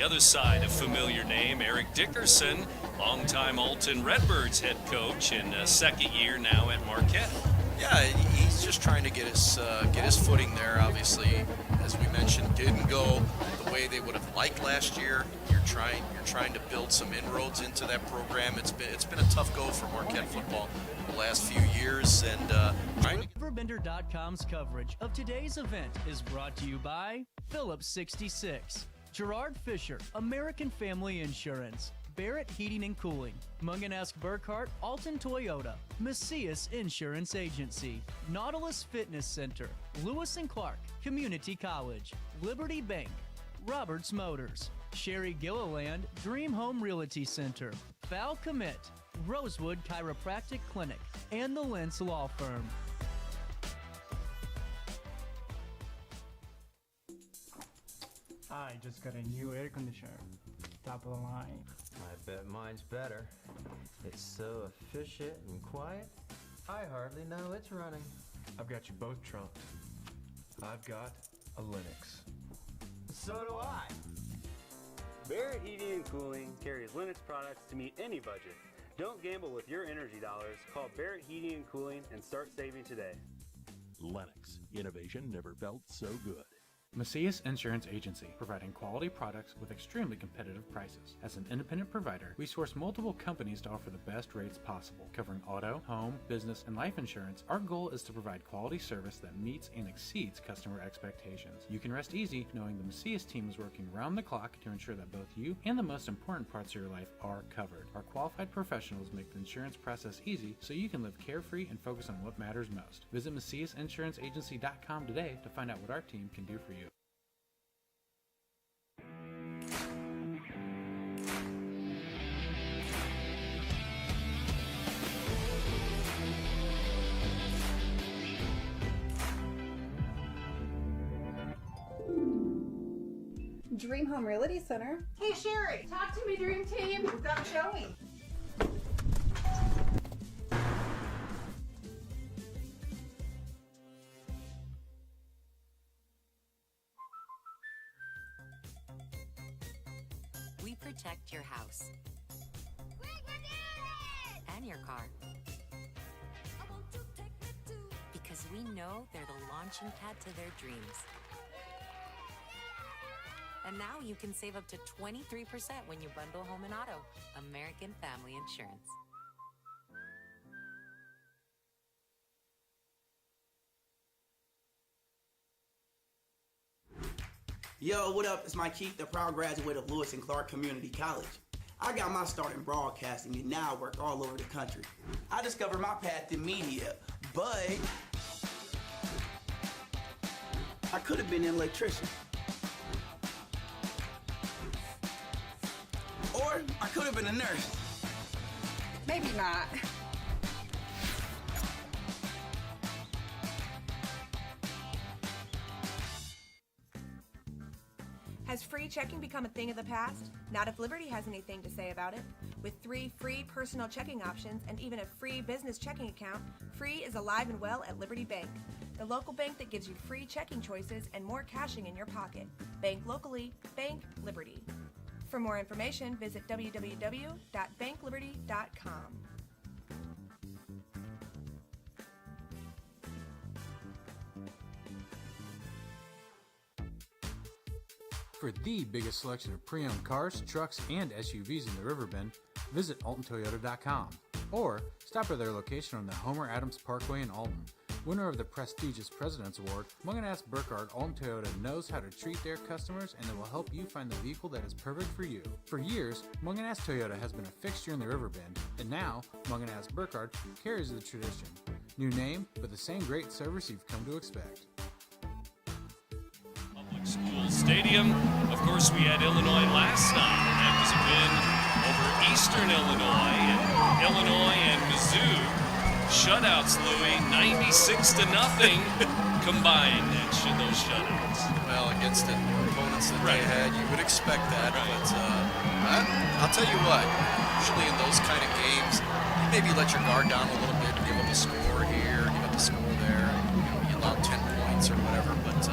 the other side, a familiar name, Eric Dickerson, longtime Alton Redbirds head coach in second year now at Marquette. Yeah, he's just trying to get his footing there. Obviously, as we mentioned, didn't go the way they would have liked last year. You're trying to build some inroads into that program. It's been a tough go for Marquette football the last few years, and RiverBender.com's coverage of today's event is brought to you by Phillips 66, Gerard Fisher, American Family Insurance, Barrett Heating and Cooling, Munganast Burkhart, Alton Toyota, Macias Insurance Agency, Nautilus Fitness Center, Lewis and Clark Community College, Liberty Bank, Roberts Motors, Sherry Gilliland Dream Home Realty Center, Val Commit, Rosewood Chiropractic Clinic, and the Lentz Law Firm. I just got a new air conditioner. Top of the line. I bet mine's better. It's so efficient and quiet, I hardly know it's running. I've got you both trumped. I've got a Linux. So do I. Barrett Heating and Cooling carries Linux products to meet any budget. Don't gamble with your energy dollars. Call Barrett Heating and Cooling and start saving today. Lennox. Innovation never felt so good. Macias Insurance Agency, providing quality products with extremely competitive prices. As an independent provider, we source multiple companies to offer the best rates possible. Covering auto, home, business, and life insurance, our goal is to provide quality service that meets and exceeds customer expectations. You can rest easy knowing the Macias team is working round the clock to ensure that both you and the most important parts of your life are covered. Our qualified professionals make the insurance process easy so you can live carefree and focus on what matters most. Visit MaciasInsuranceAgency.com today to find out what our team can do for you. Dream Home Realty Center. Hey Sherry, talk to me, Dream Team. We've got a showing. We protect your house and your car because we know they're the launching pad to their dreams. And now you can save up to 23% when you bundle home and auto. American Family Insurance. Yo, what up? It's Mike Keith, the proud graduate of Lewis and Clark Community College. I got my start in broadcasting and now I work all over the country. I discovered my path in media, but I could have been an electrician. Or I could have been a nurse. Maybe not. Has free checking become a thing of the past? Not if Liberty has anything to say about it. With 3 free personal checking options and even a free business checking account, free is alive and well at Liberty Bank. The local bank that gives you free checking choices and more cashing in your pocket. Bank locally, bank Liberty. For more information, visit www.bankliberty.com. For the biggest selection of pre-owned cars, trucks, and SUVs in the Riverbend, visit AltonToyota.com or stop by their location on the Homer Adams Parkway in Alton. Winner of the prestigious President's Award, Munganast Burkhart Alton Toyota knows how to treat their customers and they will help you find the vehicle that is perfect for you. For years, Munganast Toyota has been a fixture in the Riverbend, and now Munganast Burkhart carries the tradition. New name, but the same great service you've come to expect. Public School Stadium. Of course, we had Illinois last night. That was a win over Eastern Illinois, and Illinois and Mizzou. Shutouts, Louis, 96-0 combined in those shutouts. Well, against the opponents that they had, you would expect that. Right. But I'll tell you what, usually in those kind of games, you maybe let your guard down a little bit, give up a score here, give up a score there, you allow 10 points or whatever. But to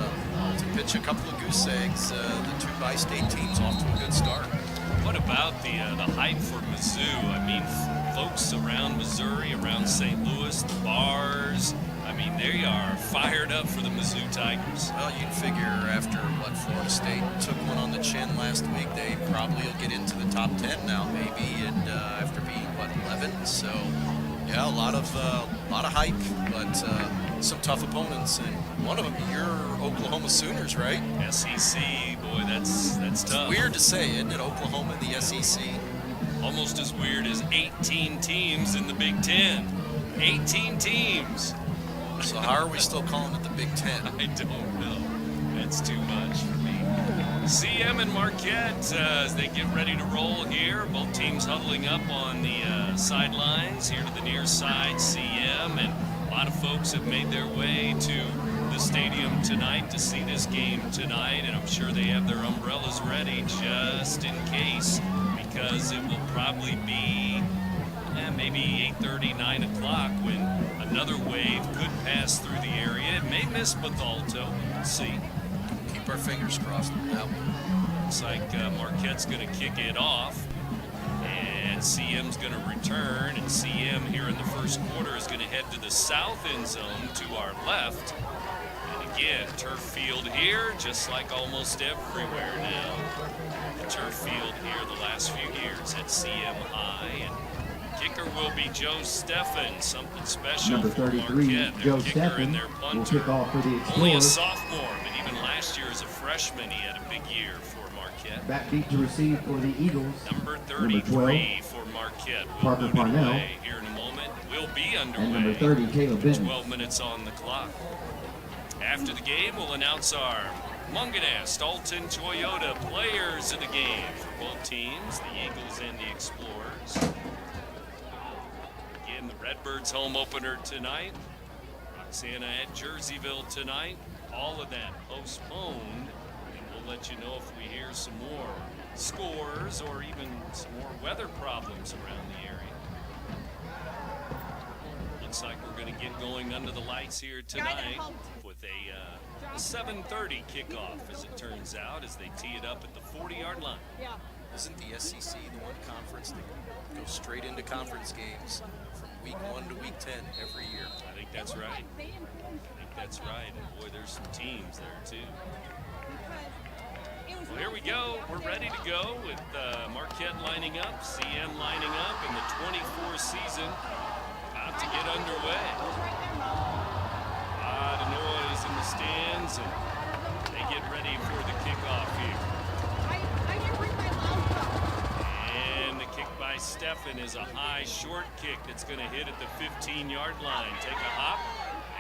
pitch a couple of goose eggs. The two bi-state teams off to a good start. What about the hype for Mizzou? I mean, folks around Missouri, around St. Louis, the bars, I mean, they are fired up for the Mizzou Tigers. Well, you'd figure after what Florida State took one on the chin last week, they probably will get into the top 10 now, maybe, and after being 11. So, yeah, a lot of hype, but some tough opponents, and one of them, your Oklahoma Sooners, right? SEC, boy, that's tough. It's weird to say, isn't it? Oklahoma, the SEC. Almost as weird as 18 teams in the Big Ten. 18 teams. So how are we still calling it the Big Ten? I don't know. That's too much for me. CM and Marquette, as they get ready to roll here, both teams huddling up on the sidelines here to the near side. CM, and a lot of folks have made their way to the stadium tonight to see this game tonight, and I'm sure they have their umbrellas ready just in case, because it will probably be maybe 8:30, 9 o'clock when another wave could pass through the area. It may miss Bethalto. We'll see. Keep our fingers crossed on that one. Looks like Marquette's going to kick it off, and CM's going to return, and CM here in the first quarter is going to head to the south end zone to our left. And again, turf field here, just like almost everywhere now. The turf field here the last few years at CM High, and kicker will be Joe Steffen, something special Number for 33, Marquette. Joe Their kicker Steffen, and their will punter. kick off for the Only a Explorers. sophomore, but even last year as a freshman, he had a big year for Marquette. Backbeat to receive for the Eagles. Number 12, 33 for Marquette. We'll Parker move it Parnell. away here in a moment. We'll be underway. And number 30, Caleb Benton. 12 minutes on the clock. After the game, we'll announce our Munganast Alton Toyota players of the game for both teams, the Eagles and the Explorers. Again, the Redbirds home opener tonight. Roxana at Jerseyville tonight. All of that postponed, and we'll let you know if we hear some more scores or even some more weather problems around the area. Looks like we're going to get going under the lights here tonight with a 7:30 kickoff, as it turns out, as they tee it up at the 40-yard line. Isn't the SEC the one conference that goes straight into conference games from week 1 to week 10 every year? I think that's right. And boy, there's some teams there too. Well, here we go. We're ready to go with Marquette lining up, CM lining up, and the 24 season about to get underway. A lot of noise in the stands, and they get ready for the kickoff here. And the kick by Steffen is a high, short kick that's going to hit at the 15-yard line. Take a hop,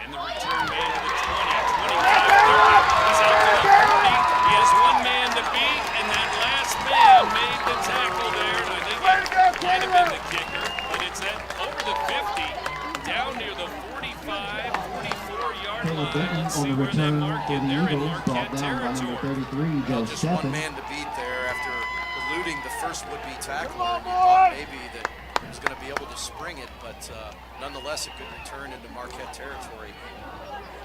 and the return man to the 20, 25, 30. He's out to the 40. He has one man to beat, and that last man made the tackle there. And I think it might have been the kicker, but it's over the 50, down near the 45, 44-yard Caleb line. Benton Let's on see the where that return mark for in the there in Eagles, brought Marquette down by number territory. 33, Joe Just one Steffen. man to beat there after eluding the first would-be tackler. You thought maybe that he was going to be able to spring it, but nonetheless, a good return into Marquette territory.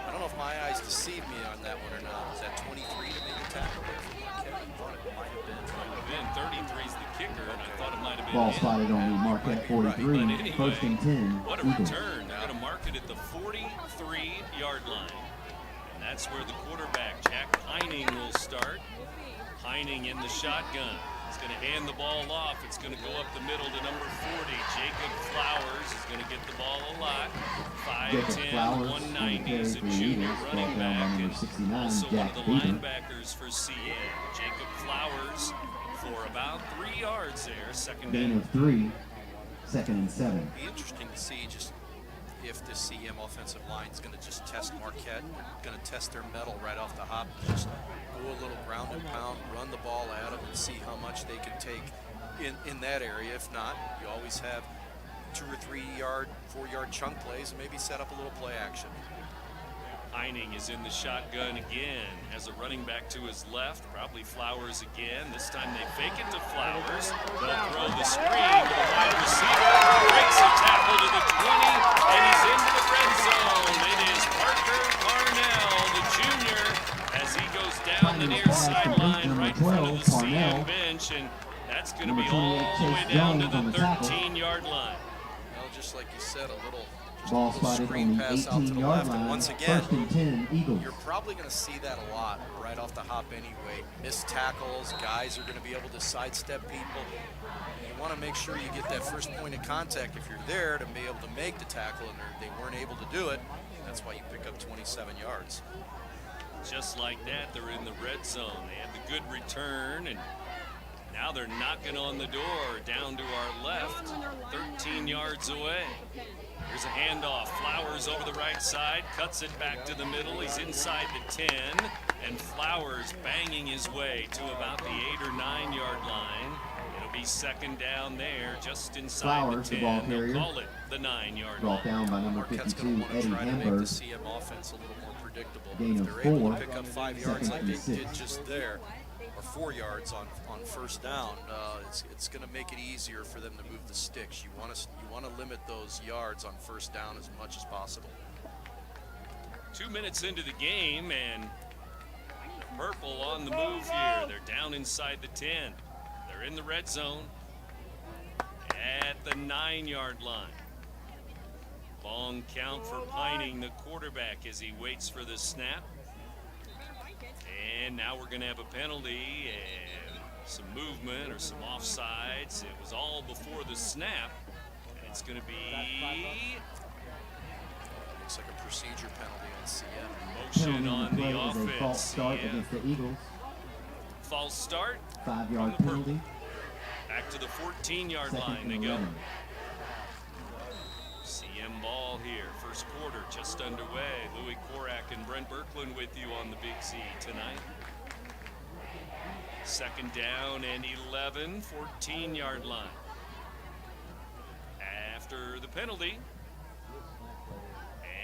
I don't know if my eyes deceived me on that one or not. Was that 23 to make a tackle there for Marquette? I thought it might have been. 33 is the kicker, and I thought it might have been Ball in. spotted on the Marquette 43, But anyway, first and 10, what a Eagles. return. They're going to mark it at the 43-yard line. And that's where the quarterback, Jack Heining, will start. Heining in the shotgun. He's going to hand the ball off. It's going to go up the middle to number 40. Jacob Flowers is going to get the ball a lot. 5'10", 190 is a junior running back. And also one of the linebackers for CM. Jacob Flowers for about 3 yards there. Second Gain down. of 3, second and 7. Be interesting to see just if this CM offensive line is going to just test Marquette, going to test their mettle right off the hop, just go a little ground and pound, run the ball at them, and see how much they can take in that area. If not, you always have 2 or 3 yard, 4 yard chunk plays, and maybe set up a little play action. Heining is in the shotgun again, has a running back to his left, probably Flowers again. This time they fake it to Flowers. They'll throw the screen to the wide receiver, breaks a tackle to the 20, and he's into the red zone. It is Parker Parnell, the junior, as he goes down the near sideline right in front of the CM bench, and that's going to be all the way down to the 13-yard line. Well, just like you said, a little Ball spotted on the 18-yard line. Once again, 1st and 10, Eagles. You're probably going to see that a lot right off the hop anyway. Missed tackles, guys are going to be able to sidestep people. You want to make sure you get that first point of contact if you're there to be able to make the tackle, and they weren't able to do it. That's why you pick up 27 yards. Just like that, they're in the red zone. They had the good return, and now they're knocking on the door down to our left, 13 yards away. Here's a handoff. Flowers over the right side, cuts it back to the middle. He's inside the 10, and Flowers banging his way to about the 8 or 9 yard line. It'll be second down there, just inside Flowers, the 10. the ball carrier. They'll call it the 9 yard line. Brought down by number Marquette's 52, going to Eddie try to make the Hamburg. CM offense a little more predictable. Gain If of they're able 4, to pick up 5 yards like they 2nd and did 6. just there, or 4 yards on first down, it's going to make it easier for them to move the sticks. You want to limit those yards on first down as much as possible. 2 minutes into the game, and the Purple on the move here. They're down inside the 10. They're in the red zone at the 9 yard line. Long count for Pining, the quarterback, as he waits for the snap. And now we're going to have a penalty and some movement or some offsides. It was all before the snap. And it's going to be... Looks like a procedure penalty on CM. Motion on the offense. A false start against the Eagles. False start. 5-yard penalty. Back to the 14-yard 2nd line and to go. 11. CM ball here. First quarter just underway. Louis Korak and Brent Berkland with you on the Big Z tonight. Second down and 11, 14-yard line. After the penalty.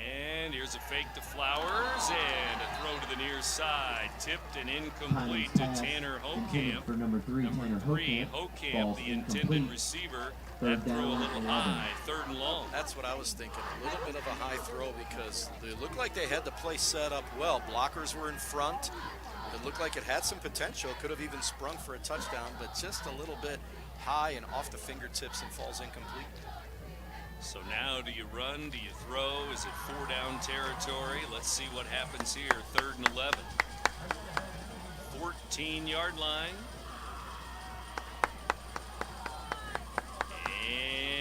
And here's a fake to Flowers and a throw to the near side. Tipped and incomplete to Tanner Hokamp. For number 3, Tanner Hokamp, the intended receiver. That throw a little high, 3rd and long. That's what I was thinking. A little bit of a high throw because it looked like they had the play set up well. Blockers were in front. It looked like it had some potential. Could have even sprung for a touchdown, but just a little bit high and off the fingertips and falls incomplete. So now do you run? Do you throw? Is it 4-down territory? Let's see what happens here. 3rd and 11. 14-yard line.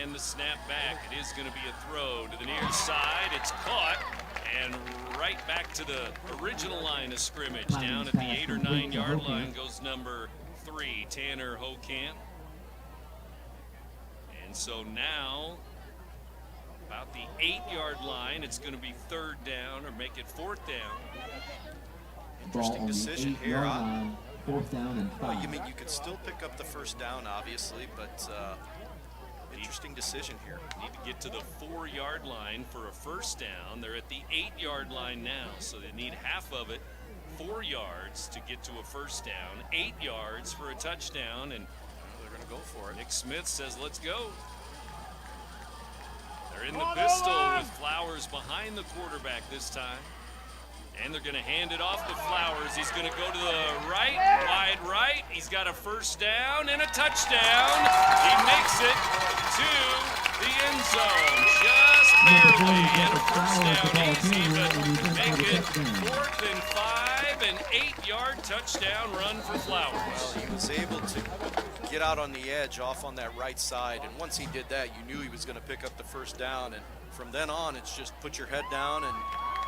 And the snap back. It is going to be a throw to the near side. It's caught. And right back to the original line of scrimmage. Down at the 8 or 9 yard line goes number 3, Tanner Hokamp. And so now, about the 8-yard line, it's going to be 3rd down or make it 4th down. Interesting decision here. 4th down and 5. Well, you mean you could still pick up the first down, obviously, but interesting decision here. Need to get to the 4-yard line for a first down. They're at the 8-yard line now, so they need half of it, 4 yards to get to a first down, 8 yards for a touchdown, and they're going to go for it. Nick Smith says, let's go. They're in the pistol with Flowers behind the quarterback this time. And they're going to hand it off to Flowers. He's going to go to the right, wide right. He's got a first down and a touchdown. He makes it to the end zone. Just barely. And a first down easy, but make it 4th and 5, an 8-yard touchdown run for Flowers. Well, he was able to get out on the edge off on that right side. And once he did that, you knew he was going to pick up the first down. And from then on, it's just put your head down and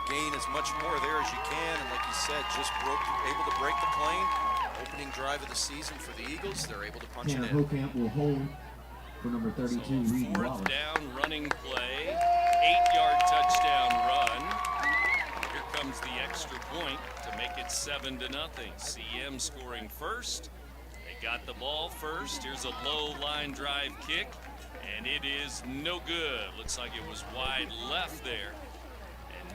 gain as much more there as you can, and like you said, just able to break the plane. Opening drive of the season for the Eagles, they're able to punch Tanner it in. Hokamp will hold for number 32, so Reed Wallace. 4th down running play, 8-yard touchdown run. Here comes the extra point to make it 7-0. CM scoring first. They got the ball first. Here's a low line drive kick, and it is no good. Looks like it was wide left there.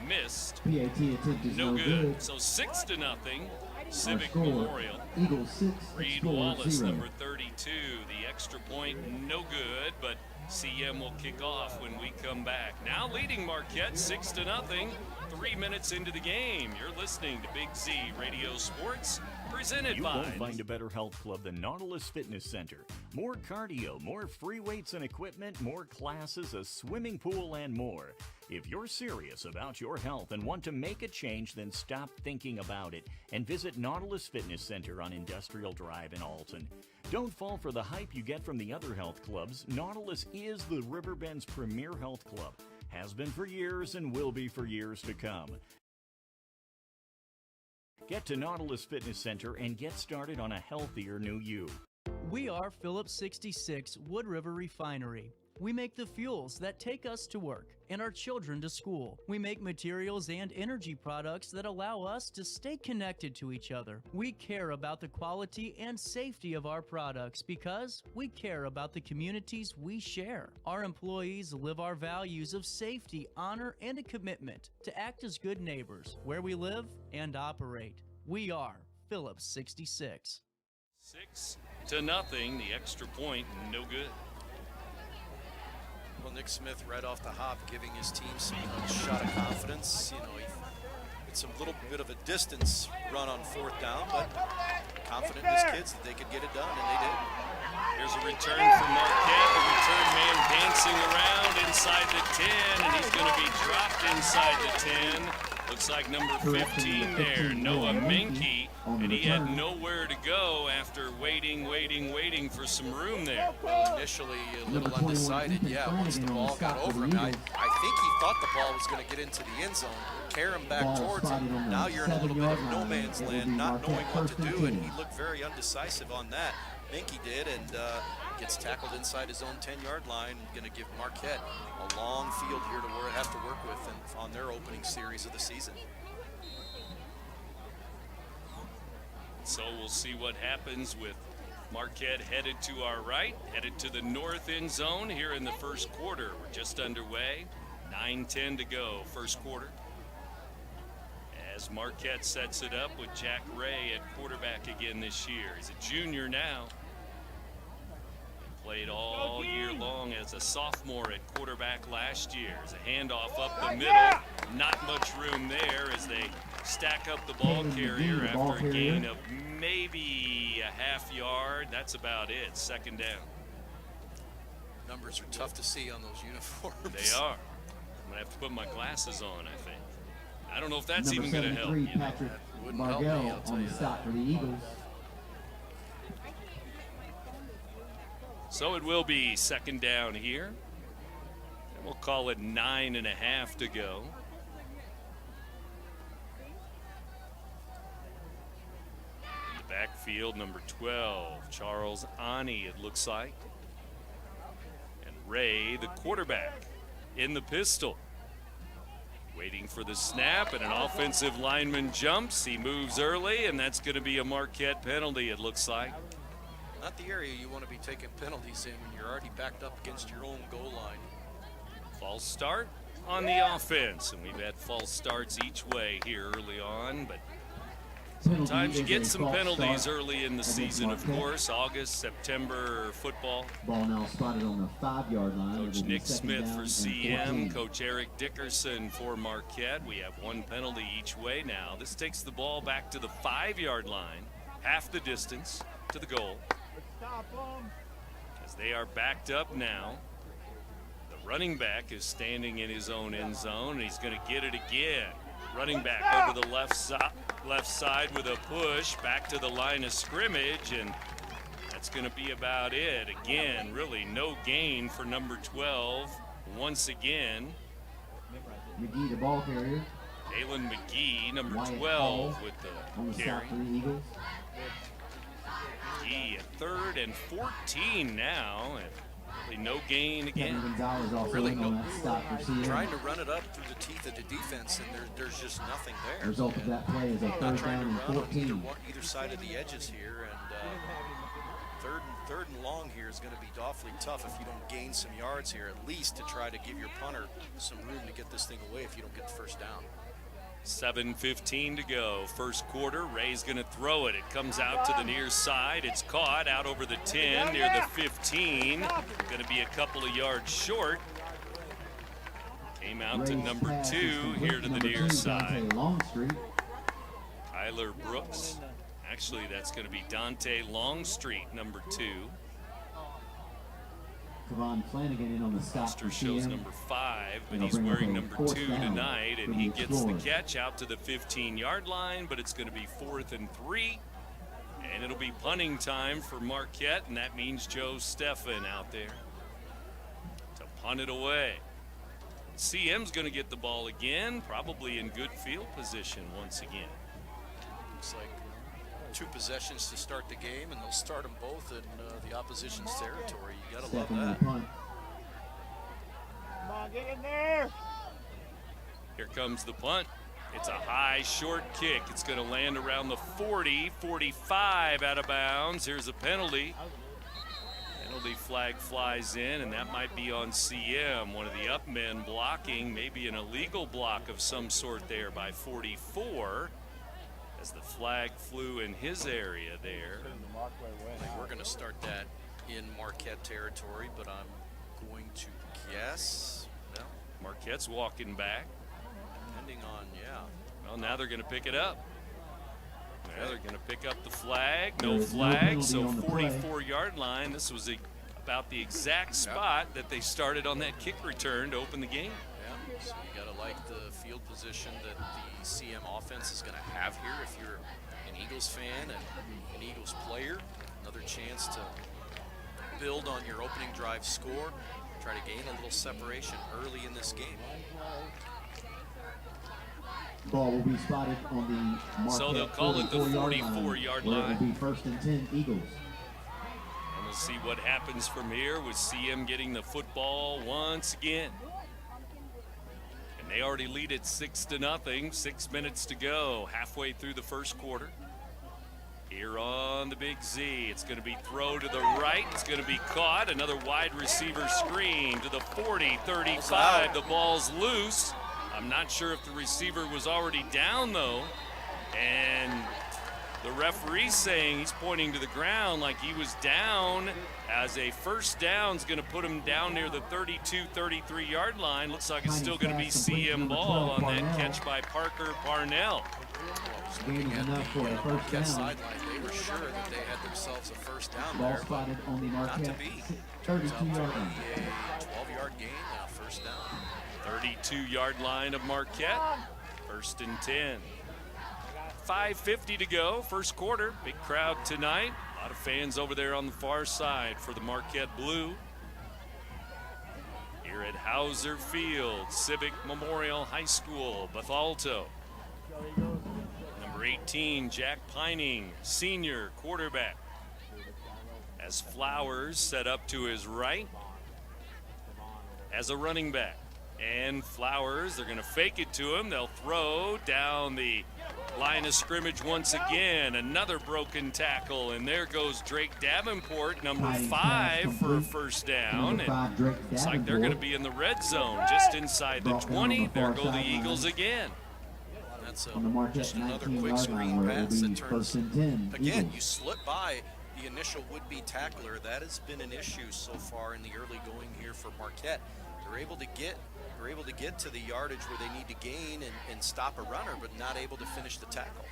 Missed. PAT attempt is no good. So 6-0. Civic Memorial. Eagles 6, Reed Explorer Wallace, 0. number 32, the extra extra point, no good, but CM will kick off when we come back. Now leading Marquette 6-0, 3 minutes into the game. You're listening to Big Z Radio Sports, presented You by... won't find a better health club than Nautilus Fitness Center. More cardio, more free weights and equipment, more classes, a swimming pool, and more. If you're serious about your health and want to make a change, then stop thinking about it and visit Nautilus Fitness Center on Industrial Drive in Alton. Don't fall for the hype you get from the other health clubs. Nautilus is the Riverbend's premier health club. Has been for years and will be for years to come. Get to Nautilus Fitness Center and get started on a healthier new you. We are Phillips 66 Wood River Refinery. We make the fuels that take us to work and our children to school. We make materials and energy products that allow us to stay connected to each other. We care about the quality and safety of our products because we care about the communities we share. Our employees live our values of safety, honor, and a commitment to act as good neighbors where we live and operate. We are Phillips 66. 6-0, the extra point, no good. Well, Nick Smith right off the hop giving his team some shot of confidence. You know, it's a little bit of a distance run on 4th down, but confident in his kids that they could get it done, and they did. Here's a return from Marquette. The return man dancing around inside the 10, and he's going to be dropped inside the 10. Looks like number 15 there, Noah Menke, and he had nowhere to go after waiting for some room there. Well, initially a little undecided, yeah, once the ball got over him. I think he thought the ball was going to get into the end zone, carry him back towards him. Now you're in a little bit of no man's land, not knowing what to do, and he looked very undecisive on that. Menke did, and gets tackled inside his own 10-yard line. Going to give Marquette a long field here to have to work with on their opening series of the season. So we'll see what happens with Marquette headed to our right, headed to the north end zone here in the first quarter. We're just underway, 9:10 to go, first quarter. As Marquette sets it up with Jack Ray at quarterback again this year. He's a junior now. Played all year long as a sophomore at quarterback last year. As a handoff up the middle, not much room there as they stack up the ball carrier after a gain of maybe a half yard. That's about it, 2nd down. Numbers are tough to see on those uniforms. They are. I'm going to have to put my glasses on, I think. I don't know if that's even going to help. Patrick Margell on the stop for the Eagles. So it will be 2nd down here. And we'll call it 9.5 to go. In the backfield, number 12, Charles Ani, it looks like. And Ray, the quarterback, in the pistol. Waiting for the snap, and an offensive lineman jumps. He moves early, and that's going to be a Marquette penalty, it looks like. Not the area you want to be taking penalties in when you're already backed up against your own goal line. False start on the offense, and we've had false starts each way here early on, but sometimes you get some penalties early in the season, of course. August, September football. Ball now spotted on the 5-yard line. Coach Nick Smith for CM, Coach Eric Dickerson for Marquette. We have one penalty each way now. This takes the ball back to the 5-yard line, half the distance to the goal. As they are backed up now, the running back is standing in his own end zone, and he's going to get it again. Running back over the left side with a push back to the line of scrimmage, and that's going to be about it. Again, really no gain for number 12 once again. McGee, the ball carrier. Aylin McGee, number 12, with the carry. McGee at 3rd and 14 now, and really no gain again. Really no. Trying to run it up through the teeth of the defense, and there's just nothing there. The result of that play is a 3rd down and 14. Either side of the edges here, and third and long here is going to be awfully tough if you don't gain some yards here, at least to try to give your punter some room to get this thing away if you don't get the 1st down. 7:15 to go. First quarter. Ray's going to throw it. It comes out to the near side. It's caught out over the 10, near the 15. Going to be a couple of yards short. Came out to number 2 here to the near side. Tyler Brooks. Actually, that's going to be Dante Longstreet, number 2. Kevon Flanagan in on the stop. Roster shows number 5, but he's wearing number 2 tonight, and he gets the catch out to the 15-yard line, but it's going to be 4th and 3, and it'll be punting time for Marquette, and that means Joe Steffen out there to punt it away. CM's going to get the ball again, probably in good field position once again. Looks like 2 possessions to start the game, and they'll start them both in the opposition's territory. You gotta love that. Come on, get in there. Here comes the punt. It's a high, short kick. It's going to land around the 40, 45 out of bounds. Here's a penalty. Penalty flag flies in, and that might be on CM. One of the up men blocking, maybe an illegal block of some sort there by 44. As the flag flew in his area there. We're going to start that in Marquette territory, but I'm going to guess. Well, Marquette's walking back. Depending on, yeah. Well, now they're going to pick it up. Now they're going to pick up the flag. No flag, so 44-yard line. This was about the exact spot that they started on that kick return to open the game. Yeah, so you got to like the field position that the CM offense is going to have here. If you're an Eagles fan and an Eagles player, another chance to build on your opening drive score, try to gain a little separation early in this game. Ball will be spotted on the Marquette. So they'll call it the 44-yard line. It will be 1st and 10 Eagles. And we'll see what happens from here with CM getting the football once again. And they already lead it 6-0. 6 minutes to go, halfway through the first quarter. Here on the Big Z, it's going to be throw to the right. It's going to be caught. Another wide receiver screen to the 40, 35. The ball's loose. I'm not sure if the receiver was already down, though. And the referee's saying he's pointing to the ground like he was down, as a first down is going to put him down near the 32, 33-yard line. Looks like it's still going to be CM ball on that catch by Parker Parnell. Gain is enough for a first down. Sideline, they were sure that they had themselves a first down Ball there. spotted on the Not to Marquette be. 32-yard line. A 12-yard gain and a first down. 32-yard line of Marquette. 1st and 10. 5:50 to go, first quarter. Big crowd tonight. A lot of fans over there on the far side for the Marquette Blue. Here at Hauser Field, Civic Memorial High School, Bethalto. Number 18, Jack Pining, senior quarterback. As Flowers set up to his right as a running back. And Flowers, they're going to fake it to him. They'll throw down the line of scrimmage once again. Another broken tackle, and there goes Drake Davenport, number 5 for a first down. And looks like they're going to be in the red zone, just inside the 20. There go the Eagles again. That's just another quick screen pass that turns. Again, you slip by the initial would-be tackler. That has been an issue so far in the early going here for Marquette. They're able to get to the yardage where they need to gain and stop a runner, but not able to finish the tackle.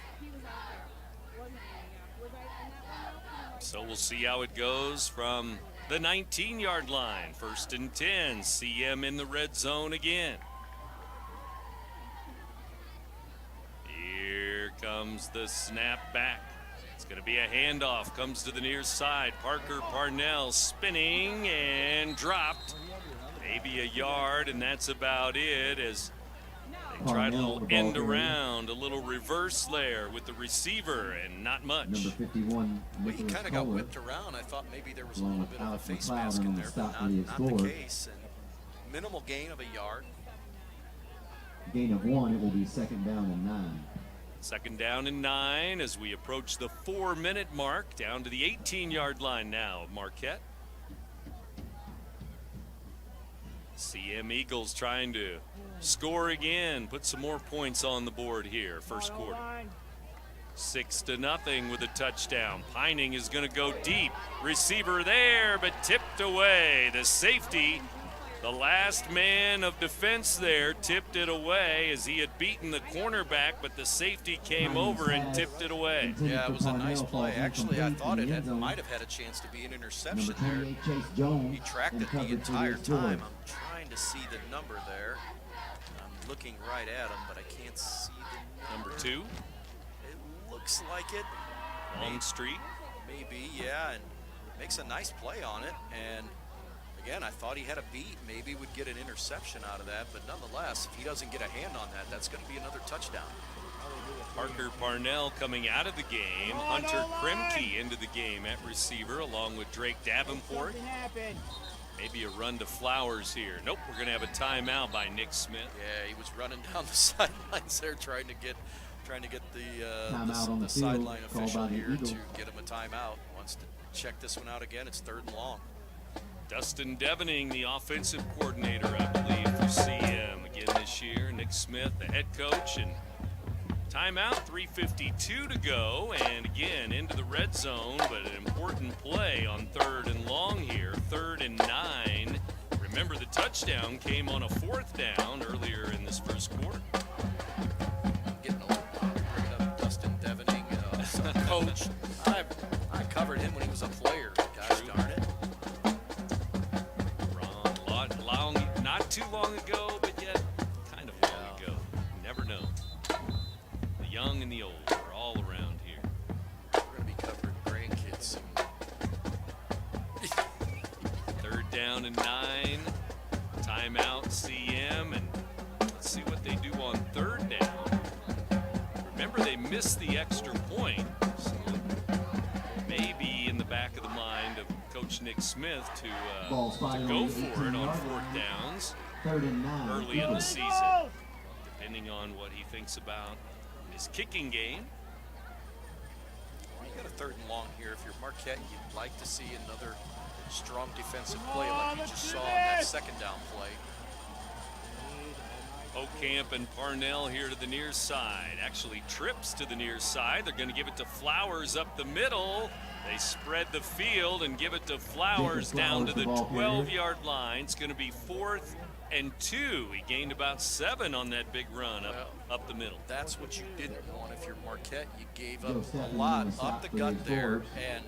So we'll see how it goes from the 19-yard line. 1st and 10. CM in the red zone again. Here comes the snap back. It's going to be a handoff. Comes to the near side. Parker Parnell spinning and dropped. Maybe a yard, and that's about it, as they tried a little end around, a little reverse there with the receiver, and not much. Number 51, he kind of got whipped around. I thought maybe there was a little bit of a face mask in there, but not the case. And minimal gain of a yard. Gain of 1, it will be 2nd down and 9. 2nd down and 9 as we approach the 4-minute mark, down to the 18-yard line now of Marquette. CM Eagles trying to score again, put some more points on the board here, first quarter. 6-0 with a touchdown. Pining is going to go deep. Receiver there, but tipped away. The safety, the last man of defense there, tipped it away as he had beaten the cornerback, but the safety came over and tipped it away. Yeah, it was a nice play. Actually, I thought it might have had a chance to be an interception there. He tracked it the entire time. I'm trying to see the number there. I'm looking right at him, but I can't see the number. Number 2? It looks like it. Long street? Maybe, yeah, and makes a nice play on it. And again, I thought he had a beat. Maybe would get an interception out of that, but nonetheless, if he doesn't get a hand on that, that's going to be another touchdown. Parker Parnell coming out of the game. Hunter Kremke into the game at receiver along with Drake Davenport. Maybe a run to Flowers here. Nope, we're going to have a timeout by Nick Smith. Yeah, he was running down the sidelines there trying to get the sideline official here to get him a timeout. Wants to check this one out again. It's 3rd and long. Dustin Devening, the offensive coordinator, I believe, for CM again this year. Nick Smith, the head coach, and timeout, 3:52 to go, and again into the red zone, but an important play on 3rd and long here, 3rd and 9. Remember, the touchdown came on a 4th down earlier in this first quarter. Getting a little bringing up Dustin Devening, coach. I covered him when he was a player. Gosh darn it. Not too long ago, but yet kind of long ago. You never know. The young and the old are all around here. We're going to be covering grandkids soon. 3rd down and 9. Timeout CM, and let's see what they do on 3rd down. Remember, they missed the extra point, so maybe in the back of the mind of Coach Nick Smith to go for it on 4th downs early in the season, depending on what he thinks about his kicking game. Well, you got a 3rd and long here. If you're Marquette, you'd like to see another strong defensive play like you just saw on that 2nd down play. Ocamp and Parnell here to the near side. Actually trips to the near side. They're going to give it to Flowers up the middle. They spread the field and give it to Flowers down to the 12-yard line. It's going to be 4th and 2. He gained about 7 on that big run up the middle. That's what you didn't want if you're Marquette. You gave up a lot up the gut there, and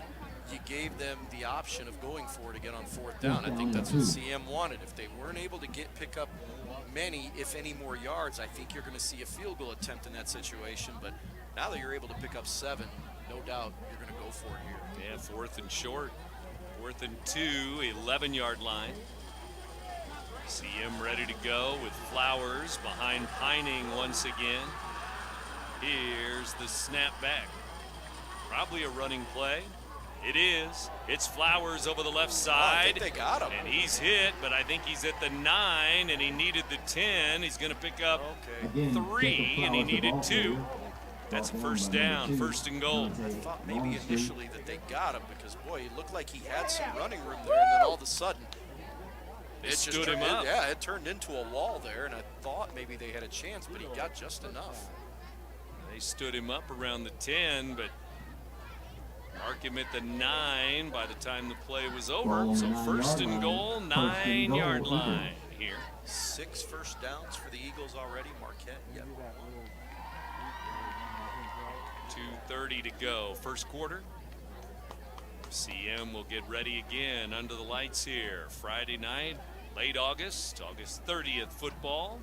you gave them the option of going for it again on 4th down. I think that's what CM wanted. If they weren't able to pick up many, if any, more yards, I think you're going to see a field goal attempt in that situation. But now that you're able to pick up 7, no doubt you're going to go for it here. Yeah, 4th and short. 4th and 2, 11-yard line. CM ready to go with Flowers behind Pining once again. Here's the snap back. Probably a running play. It is. It's Flowers over the left side. I think they got him. And he's hit, but I think he's at the 9, and he needed the 10. He's going to pick up 3, and he needed 2. That's a 1st down, 1st and goal. I thought maybe initially that they got him because, boy, it looked like he had some running room there, and then all of a sudden, it just stood him up. Yeah, it turned into a wall there, and I thought maybe they had a chance, but he got just enough. They stood him up around the 10, but mark him at the 9 by the time the play was over. So 1st and goal, 9-yard line here. 6 first downs for the Eagles already. Marquette, yep. 2:30 to go, first quarter. CM will get ready again under the lights here. Friday night, late August 30th football,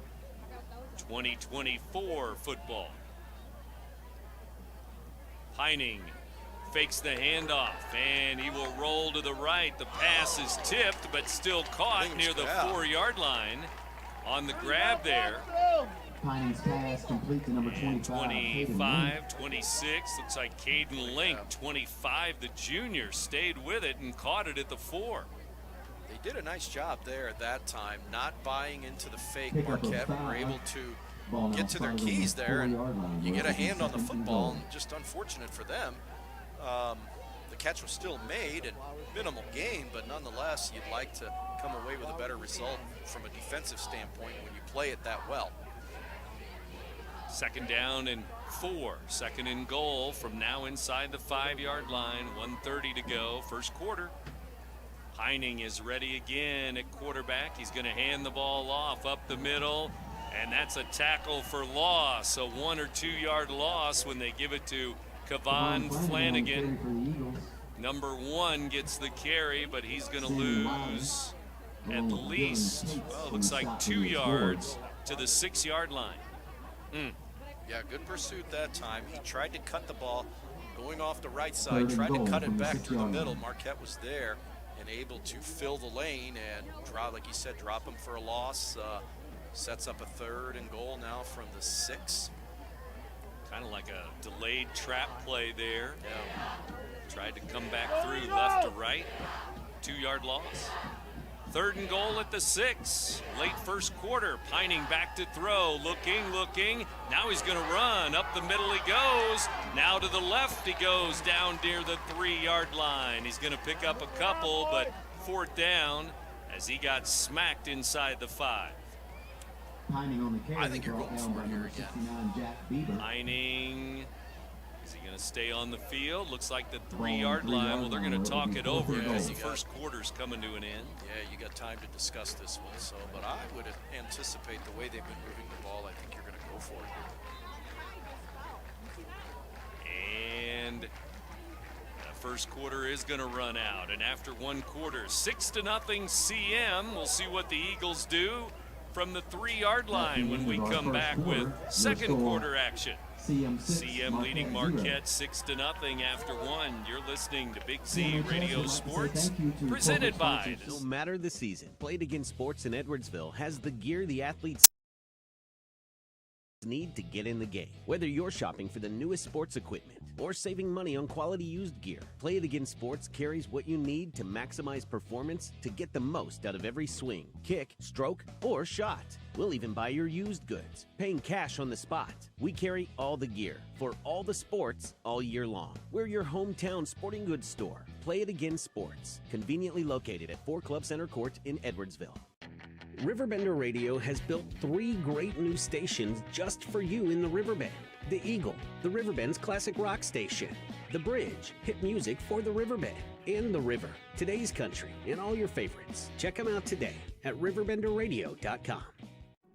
2024 football. Pining fakes the handoff, and he will roll to the right. The pass is tipped, but still caught near the 4-yard line on the grab there. Pining's pass complete to number 25. 25, 26. Looks like Caden Link, 25, the junior, stayed with it and caught it at the 4. They did a nice job there at that time, not buying into the fake. Marquette were able to get to their keys there, and you get a hand on the football, and just unfortunate for them. The catch was still made and minimal gain, but nonetheless, you'd like to come away with a better result from a defensive standpoint when you play it that well. 2nd down and 4. 2nd and goal from now inside the 5-yard line. 1:30 to go, first quarter. Pining is ready again at quarterback. He's going to hand the ball off up the middle, and that's a tackle for loss. A 1 or 2 yard loss when they give it to Kevon Flanagan. Number 1 gets the carry, but he's going to lose at least, well, it looks like 2 yards to the 6-yard line. Yeah, good pursuit that time. He tried to cut the ball going off the right side, tried to cut it back through the middle. Marquette was there and able to fill the lane and drop, like you said, drop him for a loss. Sets up a 3rd and goal now from the 6. Kind of like a delayed trap play there. Yeah. Tried to come back through left to right. 2-yard loss. 3rd and goal at the 6. Late first quarter. Pining back to throw. Looking. Now he's going to run. Up the middle he goes. Now to the left he goes down near the 3-yard line. He's going to pick up a couple, but 4th down as he got smacked inside the 5. Pining on the carry. I think you're going for it here again. Pining. Is he going to stay on the field? Looks like the 3-yard line. Well, they're going to talk it over as the first quarter's coming to an end. Yeah, you got time to discuss this one. So, but I would anticipate the way they've been moving the ball. I think you're going to go for it. And the first quarter is going to run out. And after 1 quarter, 6-0 CM. We'll see what the Eagles do from the 3-yard line when we come back with second quarter action. CM leading Marquette 6-0 after 1. You're listening to Big Z Radio Sports, presented by. No matter the season, Played Again Sports in Edwardsville has the gear the athletes need to get in the game. Whether you're shopping for the newest sports equipment or saving money on quality used gear, Play It Again Sports carries what you need to maximize performance to get the most out of every swing, kick, stroke, or shot. We'll even buy your used goods, paying cash on the spot. We carry all the gear for all the sports all year long. We're your hometown sporting goods store. Play It Again Sports, conveniently located at 4 Club Center Court in Edwardsville. RiverBender Radio has built 3 great new stations just for you in the Riverbend. The Eagle, the Riverbend's classic rock station. The Bridge, hit music for the Riverbend. And The River, today's country, and all your favorites. Check them out today at RiverBender.com.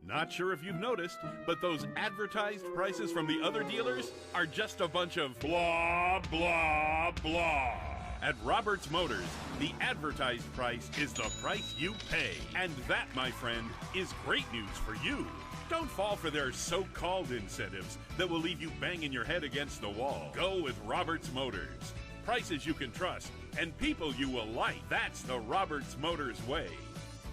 Not sure if you've noticed, but those advertised prices from the other dealers are just a bunch of blah, blah, blah. At Roberts Motors, the advertised price is the price you pay. And that, my friend, is great news for you. Don't fall for their so-called incentives that will leave you banging your head against the wall. Go with Roberts Motors. Prices you can trust and people you will like. That's the Roberts Motors way.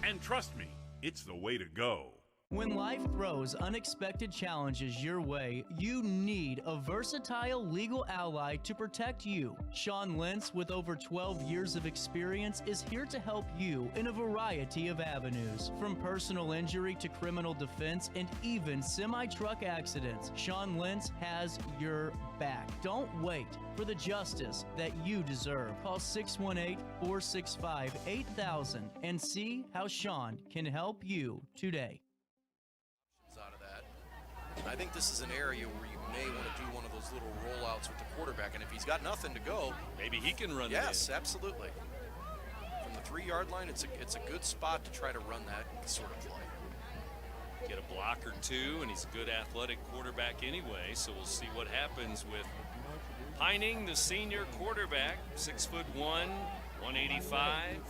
And trust me, it's the way to go. When life throws unexpected challenges your way, you need a versatile legal ally to protect you. Sean Lentz, with over 12 years of experience, is here to help you in a variety of avenues. From personal injury to criminal defense and even semi-truck accidents, Sean Lentz has your back. Don't wait for the justice that you deserve. Call 618-465-8000 and see how Sean can help you today. Out of that. I think this is an area where you may want to do one of those little rollouts with the quarterback, and if he's got nothing to go, maybe he can run. Yes, absolutely. From the 3-yard line, it's a good spot to try to run that sort of play. Get a block or two, and he's a good athletic quarterback anyway, so we'll see what happens with Pining, the senior quarterback, 6'1", 185,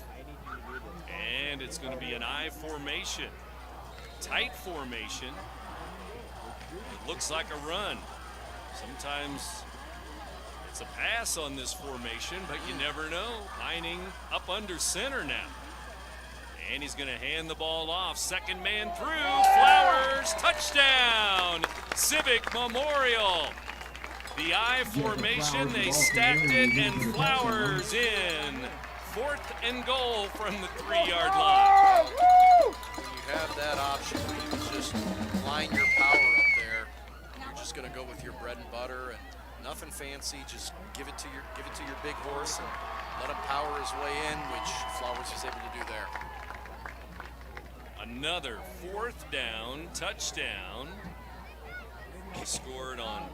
and it's going to be an I formation. Tight formation. It looks like a run. Sometimes it's a pass on this formation, but you never know. Pining up under center now. And he's going to hand the ball off. Second man through. Flowers, touchdown. Civic Memorial. The I formation, they stacked it, and Flowers in. 4th and goal from the 3-yard line. When you have that option where you can just line your power up there, you're just going to go with your bread and butter, and Nothing fancy. Just give it to your big horse and let him power his way in, which Flowers was able to do there. Another 4th down touchdown. He scored on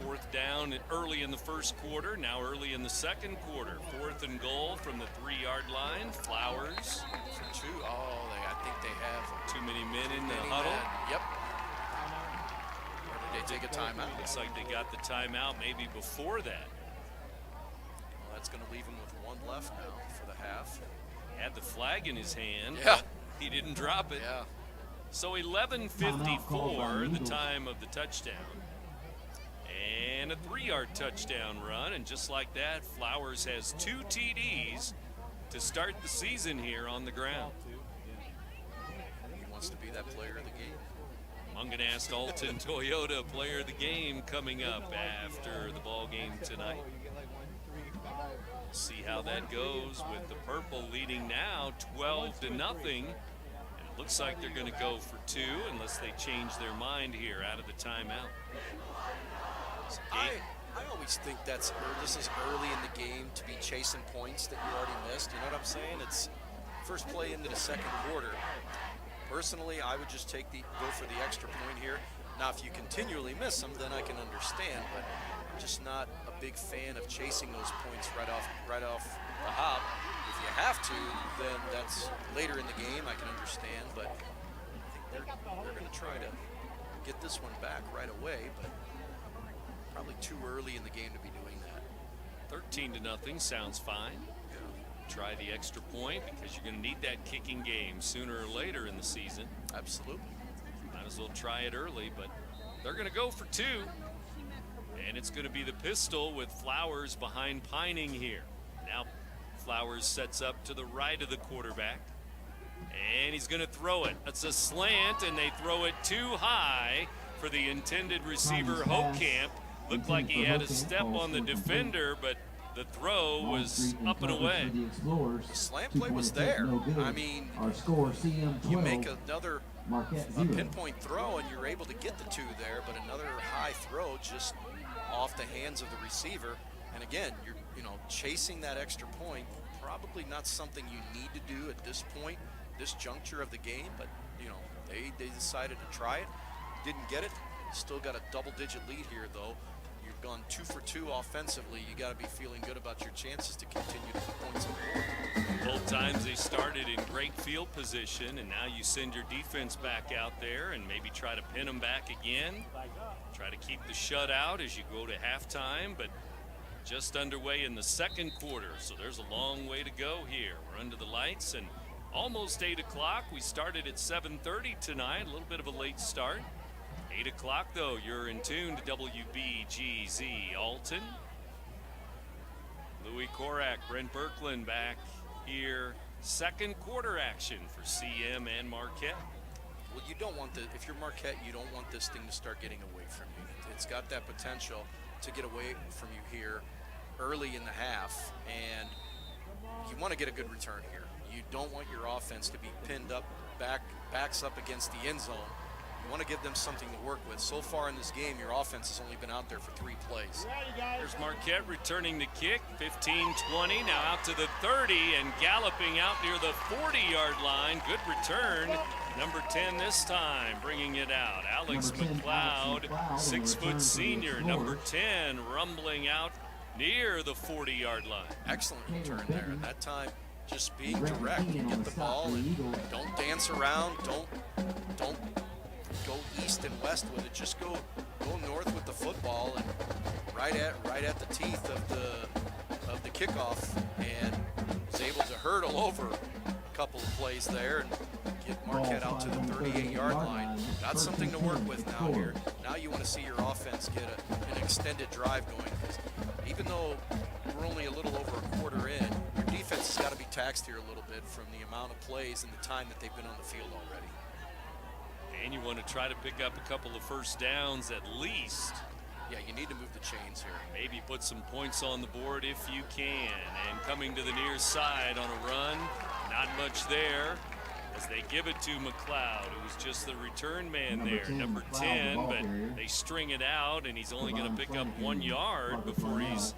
4th down early in the first quarter, now early in the second quarter. 4th and goal from the 3-yard line. Flowers. For 2. Oh, I think they have too many men in the huddle. Yep. Or did they take a timeout? Looks like they got the timeout maybe before that. Well, that's going to leave him with 1 left now for the half. Had the flag in his hand. Yeah. He didn't drop it. Yeah. So 11:54, the time of the touchdown. And a 3-yard touchdown run. And just like that, Flowers has 2 TDs to start the season here on the ground. He wants to be that player of the game. Munganast Alton Toyota player of the game coming up after the ball game tonight. We'll see how that goes with the purple leading now 12-0. Looks like they're going to go for 2 unless they change their mind here out of the timeout. I always think this is early in the game to be chasing points that you already missed. You know what I'm saying? It's first play into the second quarter. Personally, I would just go for the extra point here. Now, if you continually miss them, then I can understand, but I'm just not a big fan of chasing those points right off the hop. If you have to, then that's later in the game. I can understand, but I think they're going to try to get this one back right away, but probably too early in the game to be doing that. 13-0 sounds fine. Try the extra point because you're going to need that kicking game sooner or later in the season. Absolutely. Might as well try it early, but they're going to go for 2. And it's going to be the pistol with Flowers behind Pining here. Now Flowers sets up to the right of the quarterback. And he's going to throw it. It's a slant, and they throw it too high for the intended receiver, Hokamp. Looked like he had a step on the defender, but the throw was up and away. The slant play was there. I mean, you make another pinpoint throw, and you're able to get the 2 there, but another high throw just off the hands of the receiver. And again, you're chasing that extra point. Probably not something you need to do at this point, this juncture of the game. But they decided to try it. Didn't get it. Still got a double-digit lead here, though. You've gone 2 for 2 offensively. You got to be feeling good about your chances to continue to put points on the board. Both times they started in great field position, and now you send your defense back out there and maybe try to pin them back again. Try to keep the shutout as you go to halftime, but just underway in the second quarter, so there's a long way to go here. We're under the lights and almost 8 o'clock. We started at 7:30 tonight, a little bit of a late start. 8 o'clock, though, you're in tune to WBGZ Alton. Louis Korak, Brent Birkeland back here. Second quarter action for CM and Marquette. Well, you don't want if you're Marquette, you don't want this thing to start getting away from you. It's got that potential to get away from you here early in the half, and you want to get a good return here. You don't want your offense to be pinned up, backs up against the end zone. You want to give them something to work with. So far in this game, your offense has only been out there for 3 plays. There's Marquette returning the kick, 15-20, now out to the 30 and galloping out near the 40-yard line. Good return. Number 10 this time, bringing it out. Alex McLeod, 6-foot senior. Number 10 rumbling out near the 40-yard line. Excellent return there. And that time, just being direct. Get the ball and don't dance around. Don't go east and west with it. Just go north with the football and right at the teeth of the kickoff, and was able to hurdle over a couple of plays there and get Marquette out to the 38-yard line. Got something to work with now here. Now you want to see your offense get an extended drive going, because even though we're only a little over a quarter in, your defense has got to be taxed here a little bit from the amount of plays and the time that they've been on the field already. And you want to try to pick up a couple of first downs at least. Yeah, you need to move the chains here. Maybe put some points on the board if you can. And coming to the near side on a run, not much there. as they give it to McLeod, who's just the return man Number there. 10, Number McLeod, the 10, ball but carrier. they string it out, and he's only going to pick up Flanagan, 1 yard Parker before Parnell he's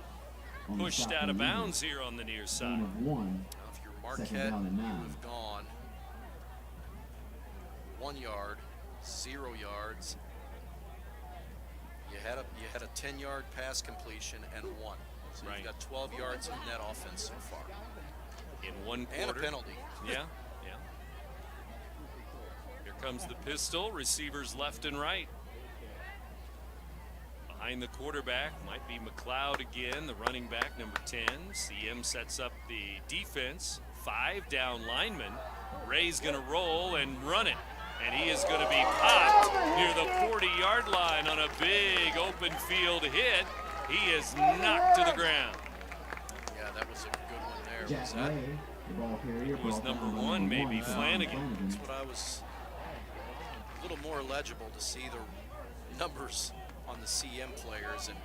on the pushed shotgun out of lead. bounds here on the near Gain side. of 1. Now, if you're Second Marquette, down and you 9. have gone 1 yard, 0 yards. You had a 10-yard pass completion and 1. So Right. you've got 12 yards in net offense so far. In 1 quarter. And a penalty. Yeah. Here comes the pistol, receivers left and right. Behind the quarterback might be McLeod again, the running back, number 10. CM sets up the defense, 5 down linemen. Ray's going to roll and run it, and he is going to be popped near the 40-yard line on a big open field hit. He is knocked to the ground. Yeah, that was a good one there. Jack Was that? Ray, the ball carrier. It was brought number down by 1, maybe number 1, Flanagan. That's what I was a little more legible to see the numbers on the CM players. And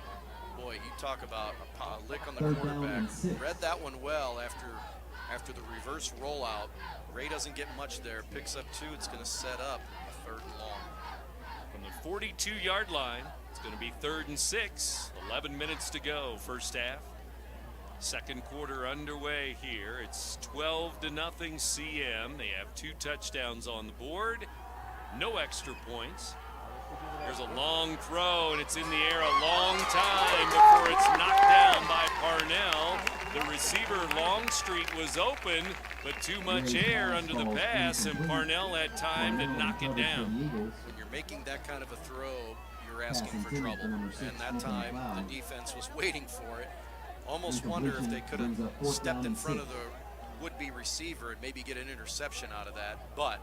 boy, you talk about a lick on the Third down quarterback. and 6. Read that one well after the reverse rollout. Ray doesn't get much there. Picks up 2. It's going to set up a 3rd and long. From the 42-yard line, it's going to be 3rd and 6. 11 minutes to go, first half. Second quarter underway here. It's 12-0 CM. They have 2 touchdowns on the board. No extra points. There's a long throw, and it's in the air a long time before it's knocked down by Parnell. The receiver Longstreet was open, but too much air under the pass, and Parnell had time to knock it down. When you're making that kind of a throw, you're asking for trouble. And that time, the defense was waiting for it. Almost wonder if they could have stepped in front of the would-be receiver and maybe get an interception out of that. But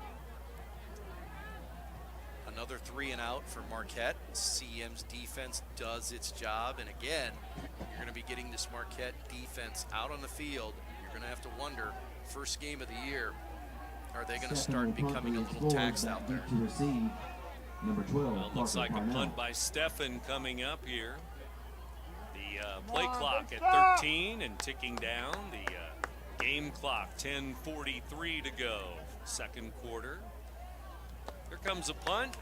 another 3 and out for Marquette. CM's defense does its job. And again, you're going to be getting this Marquette defense out on the field. You're going to have to wonder, first game of the year, are they going to start becoming a little taxed out there? To receive, number 12, Well, looks Parker like Parnell. a punt by Steffen coming up here. The play clock at 13 and ticking down. The game clock, 10:43 to go. Second quarter. Here comes a punt.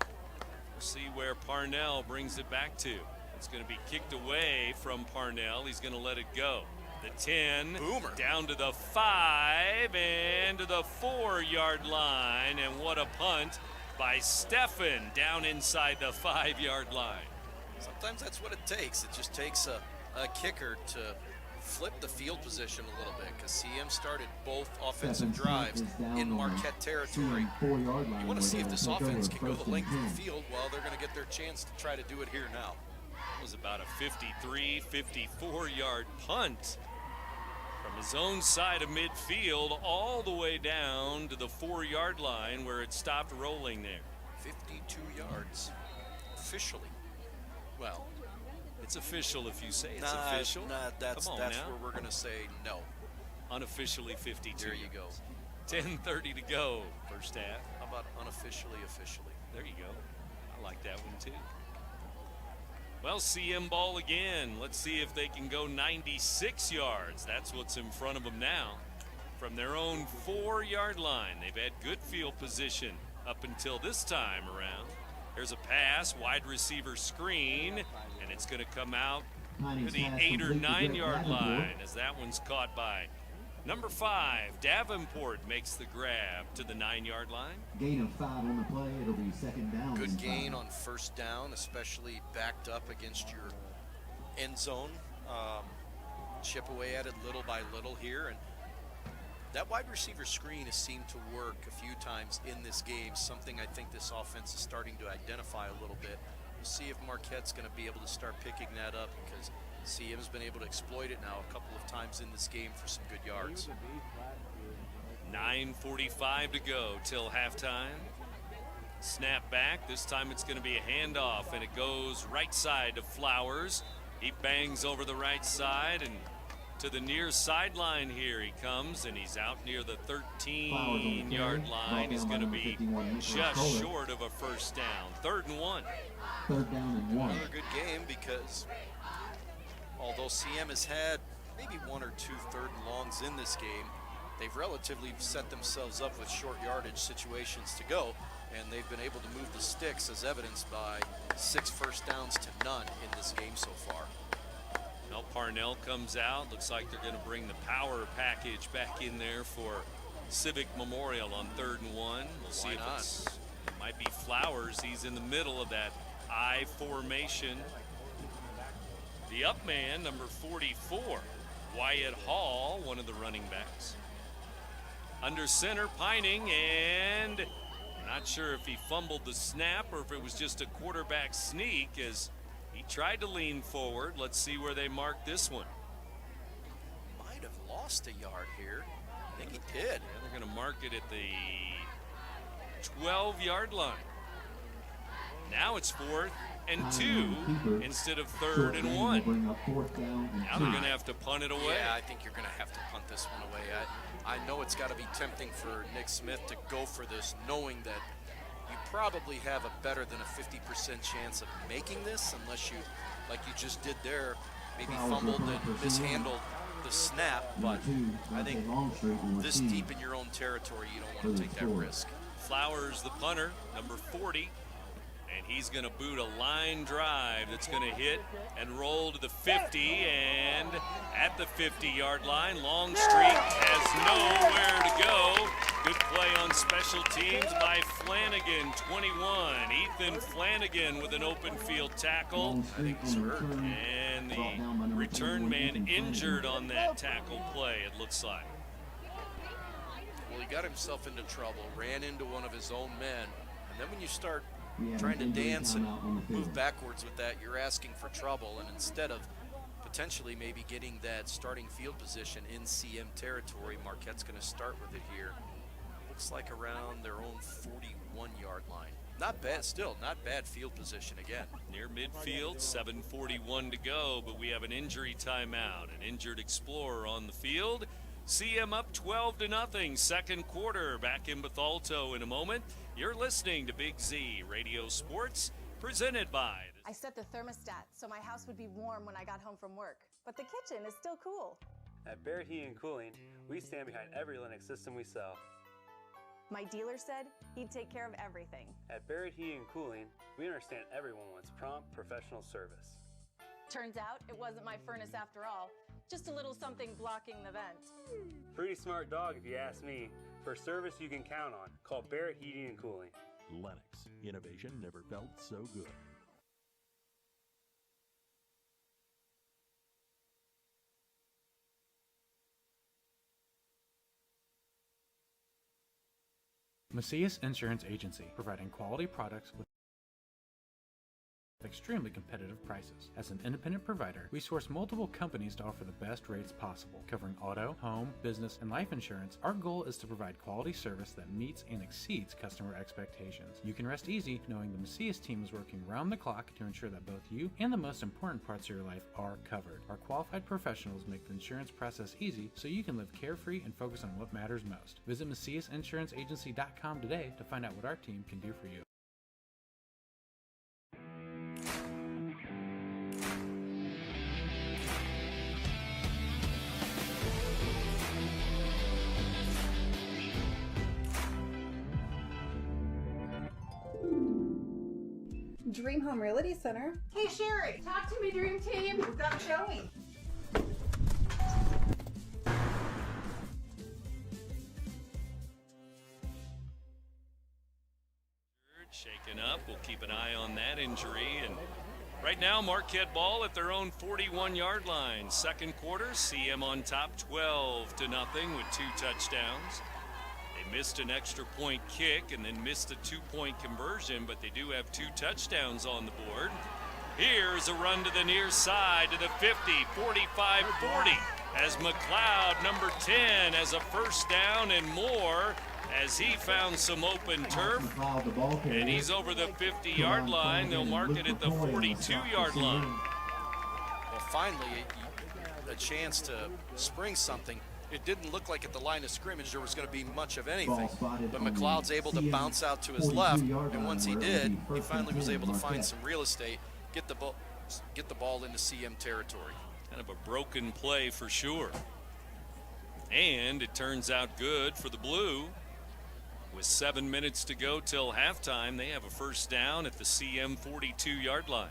We'll see where Parnell brings it back to. It's going to be kicked away from Parnell. He's going to let it go. The 10, Boomer. Down to the 5 and to the 4-yard line. And what a punt by Steffen down inside the 5-yard line. Sometimes that's what it takes. It just takes a kicker to flip the field position a little bit, because CM started both offensive drives in Marquette territory. You want to see if this offense can go the length of the field. Well, they're going to get their chance to try to do it here now. It was about a 53, 54-yard punt from his own side of midfield all the way down to the 4-yard line where it stopped rolling there. 52 yards, officially. Well, it's official if you say it's official. That's Come on that's now. where we're going to say no. Unofficially 52. There you go. 10:30 to go, first half. How about unofficially, officially? There you go. I like that one too. Well, CM ball again. Let's see if they can go 96 yards. That's what's in front of them now. From their own 4-yard line. They've had good field position up until this time around. There's a pass, wide receiver screen, and it's going to come out to the 8 or 9 yard line as that one's caught by number 5. Davenport makes the grab to the 9-yard line. Gain of 5 on the play. It'll be second down. Good and gain 5. on first down, especially backed up against your end zone. Chip away at it little by little here, and that wide receiver screen has seemed to work a few times in this game, something I think this offense is starting to identify a little bit. We'll see if Marquette's going to be able to start picking that up, because CM's been able to exploit it now a couple of times in this game for some good yards. 9:45 to go till halftime. Snap back. This time it's going to be a handoff, and it goes right side to Flowers. He bangs over the right side, and to the near sideline here he comes, and he's out near the 13-yard line. He's going to be just short of a first down. 3rd and 1. 3rd down and 1. Another good game, because although CM has had maybe 1 or 2 third and longs in this game, they've relatively set themselves up with short yardage situations to go, and they've been able to move the sticks as evidenced by 6 first downs to none in this game so far. Well, Parnell comes out. Looks like they're going to bring the power package back in there for Civic Memorial on 3rd and 1. We'll see if it might be Flowers. He's in the middle of that I formation. The up man, number 44, Wyatt Hall, one of the running backs. Under center, Pining, and not sure if he fumbled the snap or if it was just a quarterback sneak as he tried to lean forward. Let's see where they mark this one. Might have lost a yard here. I think he did. Yeah, they're going to mark it at the 12-yard line. Now it's 4th and 2 instead of 3rd and 1. Now they're going to have to punt it away. Yeah, I think you're going to have to punt this one away. I know it's got to be tempting for Nick Smith to go for this, knowing that you probably have a better than a 50% chance of making this, unless you, like you just did there, maybe fumbled and mishandled the snap. But I think this deep in your own territory, you don't want to take that risk. Flowers, the punter, number 40. And he's going to boot a line drive that's going to hit and roll to the 50, and at the 50-yard line, Longstreet has nowhere to go. Good play on special teams by Flanagan, 21. Ethan Flanagan with an open field tackle. I think he's hurt. And the return man injured on that tackle play, it looks like. Well, he got himself into trouble, ran into one of his own men, and then when you start trying to dance and move backwards with that, you're asking for trouble. And instead of potentially maybe getting that starting field position in CM territory, Marquette's going to start with it here. Looks like around their own 41-yard line. Not bad, still not bad field position again. Near midfield, 7:41 to go, but we have an injury timeout. An injured Explorer on the field. CM up 12-0, second quarter. Back in Bethalto in a moment. You're listening to Big Z Radio Sports, presented by... I set the thermostat so my house would be warm when I got home from work, but the kitchen is still cool. At Barrett Heating and Cooling, we stand behind every Lennox system we sell. My dealer said he'd take care of everything. At Barrett Heating and Cooling, we understand everyone wants prompt, professional service. Turns out it wasn't my furnace after all, just a little something blocking the vent. Pretty smart dog if you ask me. For service you can count on, call Barrett Heating and Cooling. Lennox, innovation never felt so good. Macias Insurance Agency, providing quality products with extremely competitive prices. As an independent provider, we source multiple companies to offer the best rates possible, covering auto, home, business, and life insurance. Our goal is to provide quality service that meets and exceeds customer expectations. You can rest easy knowing the Macias team is working round the clock to ensure that both you and the most important parts of your life are covered. Our qualified professionals make the insurance process easy so you can live carefree and focus on what matters most. Visit MaciasInsuranceAgency.com today to find out what our team can do for you. Dream Home Realty Center. Hey Sherry, talk to me, Dream Team. We've got a showing. Shaken up. We'll keep an eye on that injury. And right now, Marquette ball at their own 41-yard line. Second quarter, CM on top 12-0 with 2 touchdowns. They missed an extra point kick and then missed a 2-point conversion, but they do have 2 touchdowns on the board. Here's a run to the near side to the 50, 45, 40 as McLeod, number 10, has a first down and more as he found some open turf. And he's over the 50-yard line. They'll mark it at the 42-yard line. Well, finally, a chance to spring something. It didn't look like at the line of scrimmage there was going to be much of anything, but McLeod's able to bounce out to his left, and once he did, he finally was able to find some real estate, get the ball into CM territory. Kind of a broken play for sure. And it turns out good for the Blue. With 7 minutes to go till halftime, they have a first down at the CM 42-yard line.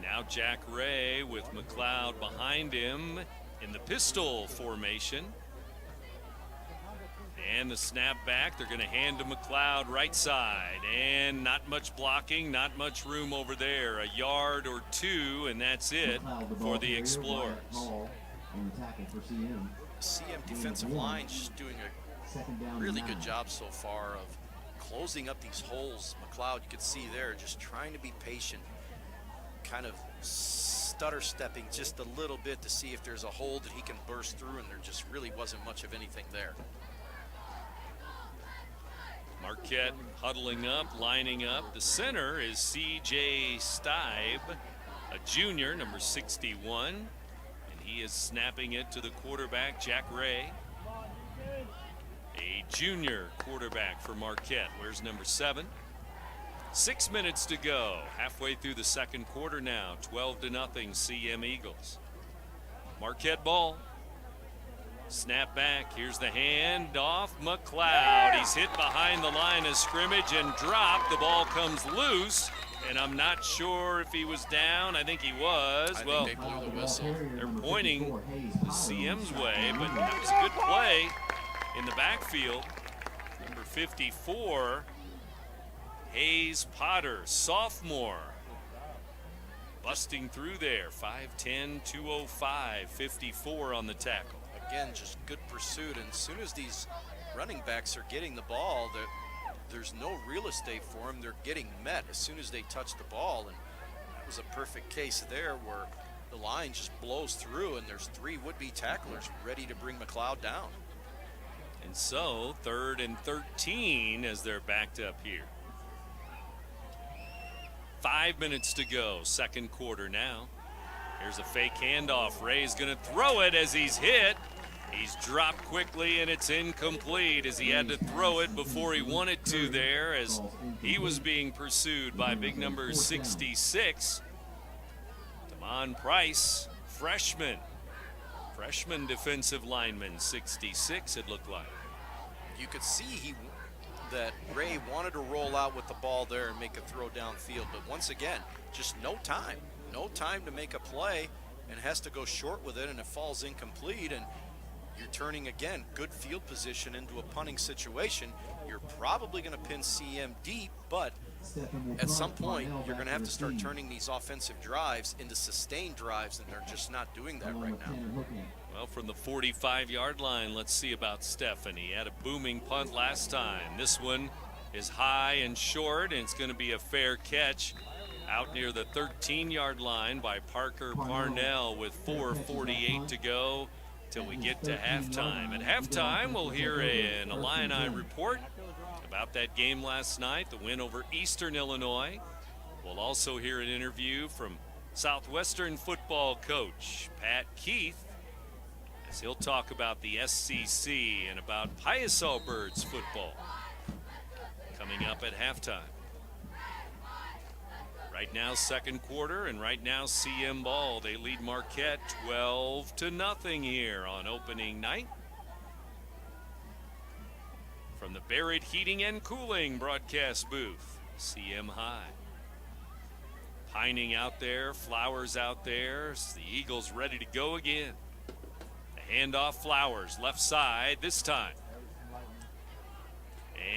Now Jack Ray with McLeod behind him in the pistol formation. And the snap back, they're going to hand to McLeod right side. And not much blocking, not much room over there. A yard or two, and that's it for the Explorers. The CM defensive line just doing a really good job so far of closing up these holes. McLeod, you can see there, just trying to be patient, kind of stutter stepping just a little bit to see if there's a hole that he can burst through, and there just really wasn't much of anything there. Marquette huddling up, lining up. The center is C.J. Stibe, a junior, number 61. And he is snapping it to the quarterback, Jack Ray. A junior quarterback for Marquette. Where's number 7? 6 minutes to go. Halfway through the second quarter now. 12-0 CM Eagles. Marquette ball. Snap back. Here's the hand off McLeod. He's hit behind the line of scrimmage and dropped. The ball comes loose, and I'm not sure if he was down. I think he was. I think they blew the whistle. They're pointing the CM's way, but that was a good play in the backfield. Number 54, Hayes Potter, sophomore, busting through there. 5'10", 205, 54 on the tackle. Again, just good pursuit, and as soon as these running backs are getting the ball, there's no real estate for them. They're getting met as soon as they touch the ball, and that was a perfect case there where the line just blows through, and there's 3 would-be tacklers ready to bring McLeod down. And so 3rd and 13 as they're backed up here. 5 minutes to go, second quarter now. Here's a fake handoff. Ray's going to throw it as he's hit. He's dropped quickly, and it's incomplete as he had to throw it before he wanted to there as he was being pursued by big number 66. Damon Price, freshman defensive lineman, 66 it looked like. You could see that Ray wanted to roll out with the ball there and make a throw downfield, but once again, just no time to make a play, and has to go short with it, and it falls incomplete, and you're turning, again, good field position into a punting situation. You're probably going to pin CM deep, but at some point, you're going to have to start turning these offensive drives into sustained drives, and they're just not doing that right now. Well, from the 45-yard line, let's see about Stephen. He had a booming punt last time. This one is high and short, and it's going to be a fair catch out near the 13-yard line by Parker Parnell with 4:48 to go till we get to halftime. At halftime, we'll hear an Illini report about that game last night, the win over Eastern Illinois. We'll also hear an interview from Southwestern football coach Pat Keith, as he'll talk about the SEC and about Piasol Birds football coming up at halftime. Right now, second quarter, and right now, CM ball. They lead Marquette 12-0 here on opening night. From the Barrett Heating and Cooling broadcast booth, CM High. Pining out there, Flowers out there. The Eagles ready to go again. The handoff, Flowers, left side this time.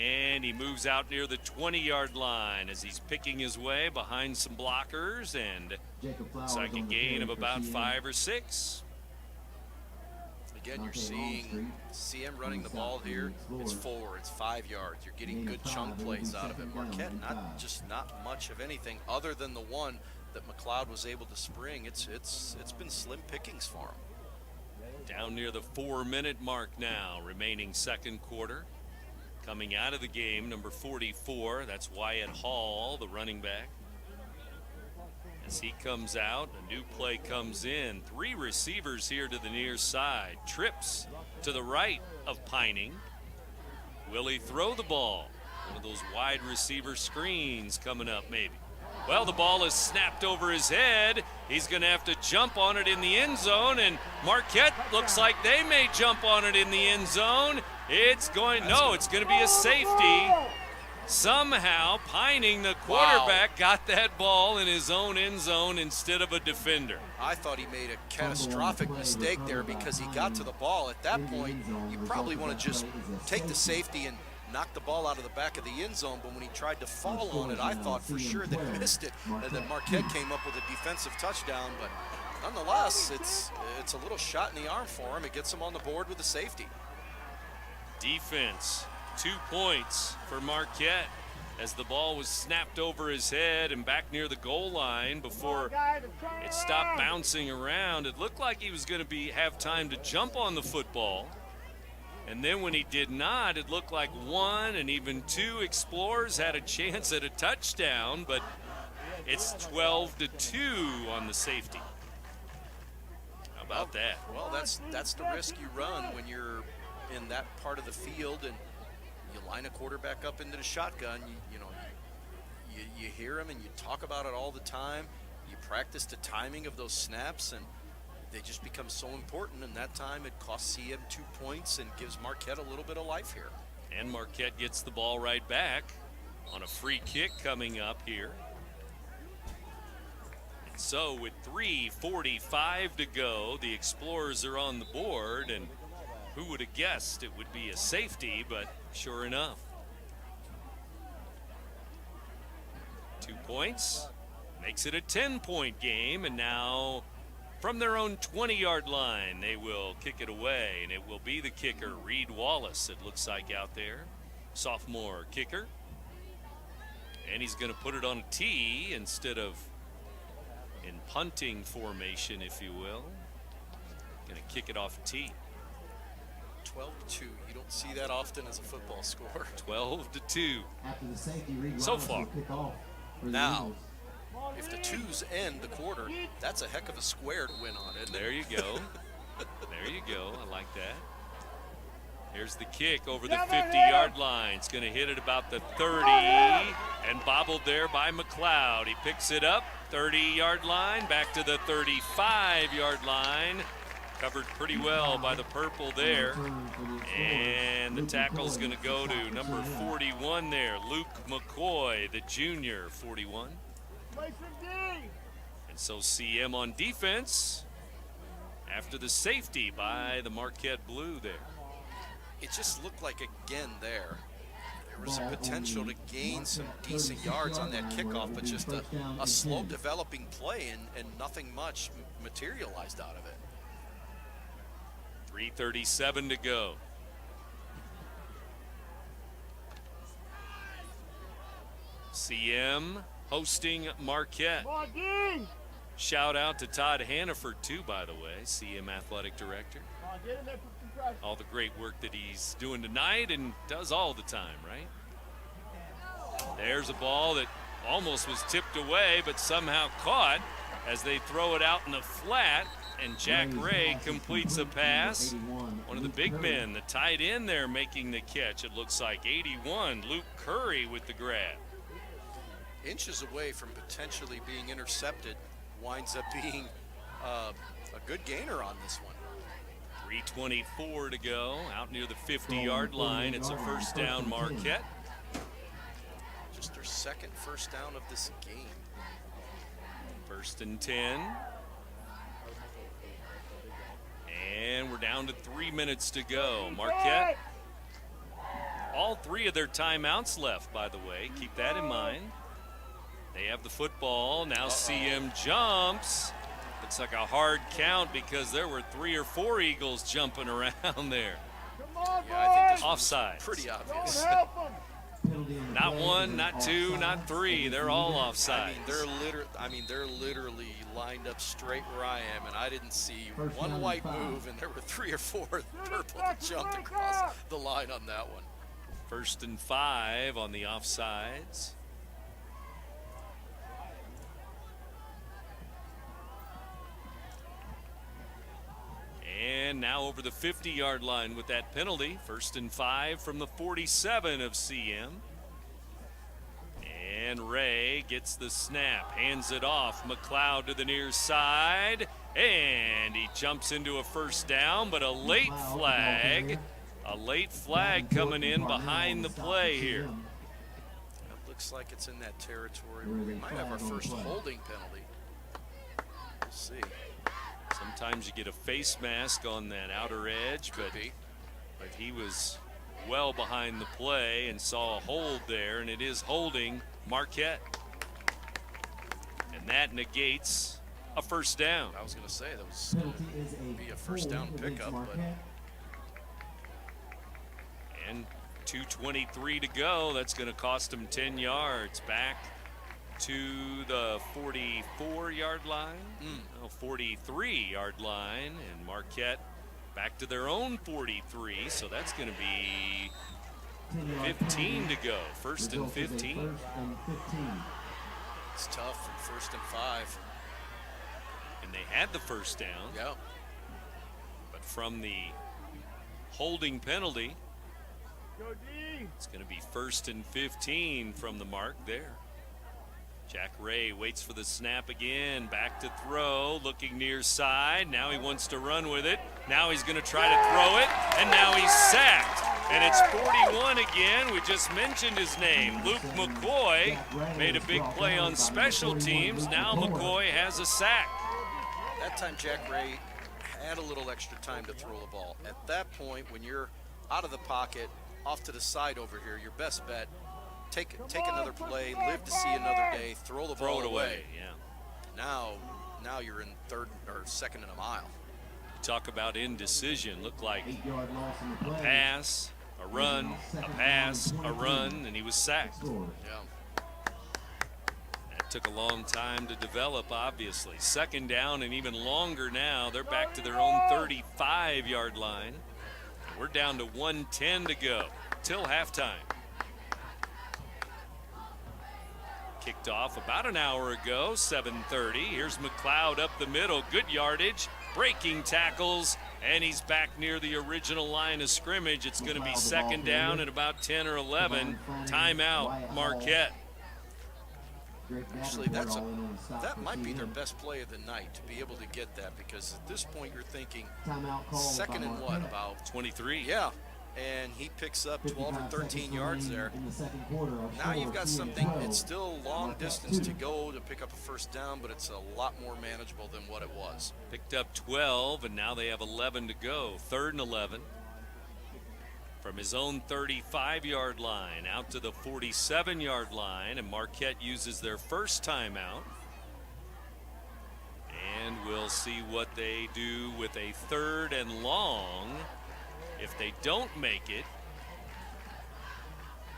And he moves out near the 20-yard line as he's picking his way behind some blockers, and looks like a gain of about 5 or 6. Again, you're seeing CM running the ball here. It's 4, it's 5 yards. You're getting good chunk plays out of it. Marquette, not much of anything other than the one that McLeod was able to spring. It's been slim pickings for him. Down near the 4-minute mark now, remaining second quarter. Coming out of the game, number 44, that's Wyatt Hall, the running back. As he comes out, a new play comes in. 3 receivers here to the near side. Trips to the right of Pining. Will he throw the ball? One of those wide receiver screens coming up maybe. Well, the ball is snapped over his head, He's going to have to jump on it in the end zone, and Marquette looks like they may jump on it in the end zone. It's going to be a safety. Somehow, Pining, the quarterback, got that ball in his own end zone instead of a defender. I thought he made a catastrophic mistake there because he got to the ball. At that point, you probably want to just take the safety and knock the ball out of the back of the end zone, but when he tried to fall on it, I thought for sure that he missed it, and then Marquette came up with a defensive touchdown, but nonetheless, it's a little shot in the arm for him. It gets him on the board with the safety. Defense, 2 points for Marquette as the ball was snapped over his head and back near the goal line before it stopped bouncing around. It looked like he was going to have time to jump on the football. And then when he did not, it looked like 1 and even 2 Explorers had a chance at a touchdown, but it's 12-2 on the safety. How about that? Well, that's the risk you run when you're in that part of the field and you line a quarterback up into the shotgun. You hear him and you talk about it all the time. You practice the timing of those snaps, and they just become so important, and that time it costs CM 2 points and gives Marquette a little bit of life here. And Marquette gets the ball right back on a free kick coming up here. And so with 3:45 to go, the Explorers are on the board, and who would have guessed it would be a safety, but sure enough. 2 points makes it a 10-point game, and now from their own 20-yard line, they will kick it away, and it will be the kicker, Reed Wallace, it looks like out there. Sophomore kicker. And he's going to put it on a tee instead of in punting formation, if you will. Going to kick it off a tee. 12-2. You don't see that often as a football score. 12-2 After the safety, Reed so Wallace far. will kick off for the Now, Eagles. if the 2s end the quarter, that's a heck of a square to win on, isn't it? There you go. There you go. I like that. Here's the kick over the 50-yard line. It's going to hit it about the 30 and bobbled there by McLeod. He picks it up, 30-yard line, back to the 35-yard line. Covered pretty well by the purple there. And the tackle's going to go to number 41 there, Luke McCoy, the junior, 41. And so CM on defense after the safety by the Marquette Blue there. It just looked like, again, there was a potential to gain some decent yards on that kickoff, but just a slow developing play and nothing much materialized out of it. 3:37 to go. CM hosting Marquette. Shout out to Todd Hannaford, too, by the way, CM Athletic Director. All the great work that he's doing tonight and does all the time, right? There's a ball that almost was tipped away, but somehow caught as they throw it out in the flat, and Jack Ray completes a pass. One of the big men, the tight end there, making the catch. It looks like 81, Luke Curry with the grab. Inches away from potentially being intercepted, winds up being a good gainer on this one. 3:24 to go, out near the 50-yard line. It's a first down, Marquette. Just their second first down of this game. 1st and 10. And we're down to 3 minutes to go. Marquette, all 3 of their timeouts left, by the way. Keep that in mind. They have the football. Now CM jumps. Looks like a hard count because there were 3 or 4 Eagles jumping around there. Yeah, I think this offside. Pretty obvious. Not 1, not 2, not 3. They're all offside. They're literally lined up straight where I am, and I didn't see one white move, and there were 3 or 4 purple that jumped across the line on that one. 1st and 5 on the offsides. And now over the 50-yard line with that penalty. 1st and 5 from the 47 of CM. And Ray gets the snap, hands it off. McLeod to the near side, and he jumps into a first down, but a late flag. A late flag coming in behind the play here. It looks like it's in that territory where we might have our first holding penalty. We'll see. Sometimes you get a face mask on that outer edge, but he was well behind the play and saw a hold there, and it is holding Marquette. And that negates a first down. I was going to say that was going to be a first down pickup, but. And 2:23 to go. That's going to cost him 10 yards. Back to the 44-yard line. 43-yard line. And Marquette back to their own 43. So that's going to be 15 to go. First and 15. It's tough from 1st and 5. And they had the first down. Yeah. But from the holding penalty, it's going to be 1st and 15 from the mark there. Jack Ray waits for the snap again. Back to throw, looking near side. Now he wants to run with it. Now he's going to try to throw it, and now he's sacked. And it's 41 again. We just mentioned his name. Luke McCoy made a big play on special teams. Now McCoy has a sack. That time Jack Ray had a little extra time to throw the ball. At that point, when you're out of the pocket, off to the side over here, your best bet, take another play, live to see another day, throw the ball away. Yeah. Now you're in 3rd or 2nd and a mile. Talk about indecision. Looked like a pass, a run, a pass, a run, and he was sacked. Yeah. That took a long time to develop, obviously. 2nd down and even longer now. They're back to their own 35-yard line. We're down to 1:10 to go till halftime. Kicked off about an hour ago, 7:30. Here's McLeod up the middle, good yardage, breaking tackles, and he's back near the original line of scrimmage. It's going to be 2nd down at about 10 or 11. Timeout, Marquette. Actually, that might be their best play of the night, to be able to get that, because at this point you're thinking 2nd and what, about 23? Yeah, and he picks up 12 or 13 yards there. Now you've got something. It's still long distance to go to pick up a first down, but it's a lot more manageable than what it was. Picked up 12, and now they have 11 to go. 3rd and 11. From his own 35-yard line out to the 47-yard line, and Marquette uses their first timeout. And we'll see what they do with a 3rd and long. If they don't make it,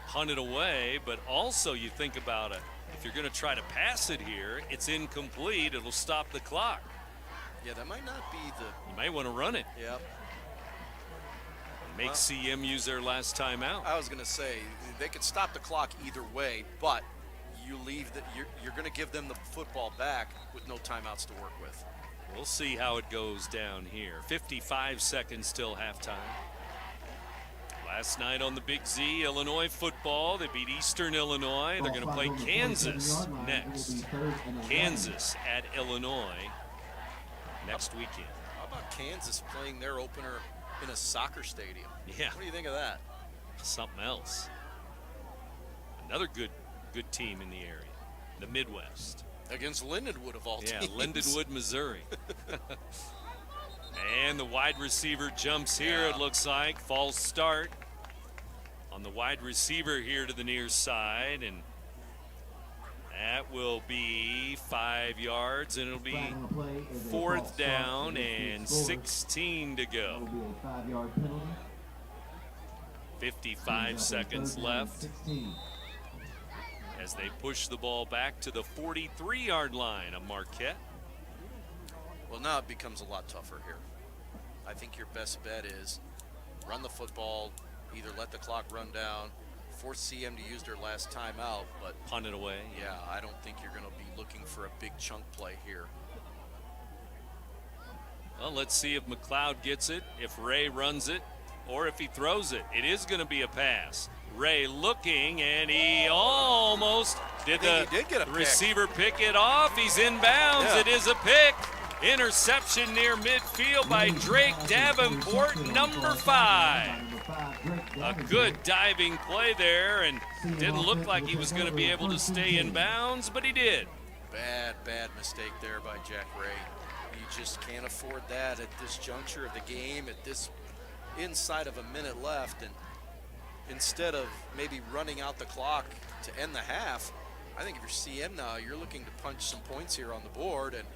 punt it away, but also you think about it, if you're going to try to pass it here, it's incomplete, it'll stop the clock. Yeah, that might not be the... You might want to run it. Yeah. Make CM use their last timeout. I was going to say, they could stop the clock either way, but you leave that you're going to give them the football back with no timeouts to work with. We'll see how it goes down here. 55 seconds till halftime. Last night on the Big Z, Illinois football, they beat Eastern Illinois. They're going to play Kansas next. Kansas at Illinois next weekend. How about Kansas playing their opener in a soccer stadium? Yeah. What do you think of that? Something else. Another good team in the area, the Midwest. Against Lindenwood of all teams. Yeah, Lindenwood, Missouri. And the wide receiver jumps here, it looks like. False start on the wide receiver here to the near side, and that will be 5 yards, and it'll be 4th down and 16 to go. 55 seconds left as they push the ball back to the 43-yard line of Marquette. Well, now it becomes a lot tougher here. I think your best bet is run the football, either let the clock run down, force CM to use their last timeout, but punt it away. Yeah, I don't think you're going to be looking for a big chunk play here. Well, let's see if McLeod gets it, if Ray runs it, or if he throws it. It is going to be a pass. Ray looking, and he almost did he did get a pick. Receiver pick it off. He's inbounds. Yeah. It is a pick. Interception near midfield by Drake Davenport, number 5. A good diving play there, and didn't look like he was going to be able to stay in bounds, but he did. Bad mistake there by Jack Ray. You just can't afford that at this juncture of the game, at this inside of a minute left. And instead of maybe running out the clock to end the half, I think if you're CM now, you're looking to punch some points here on the board and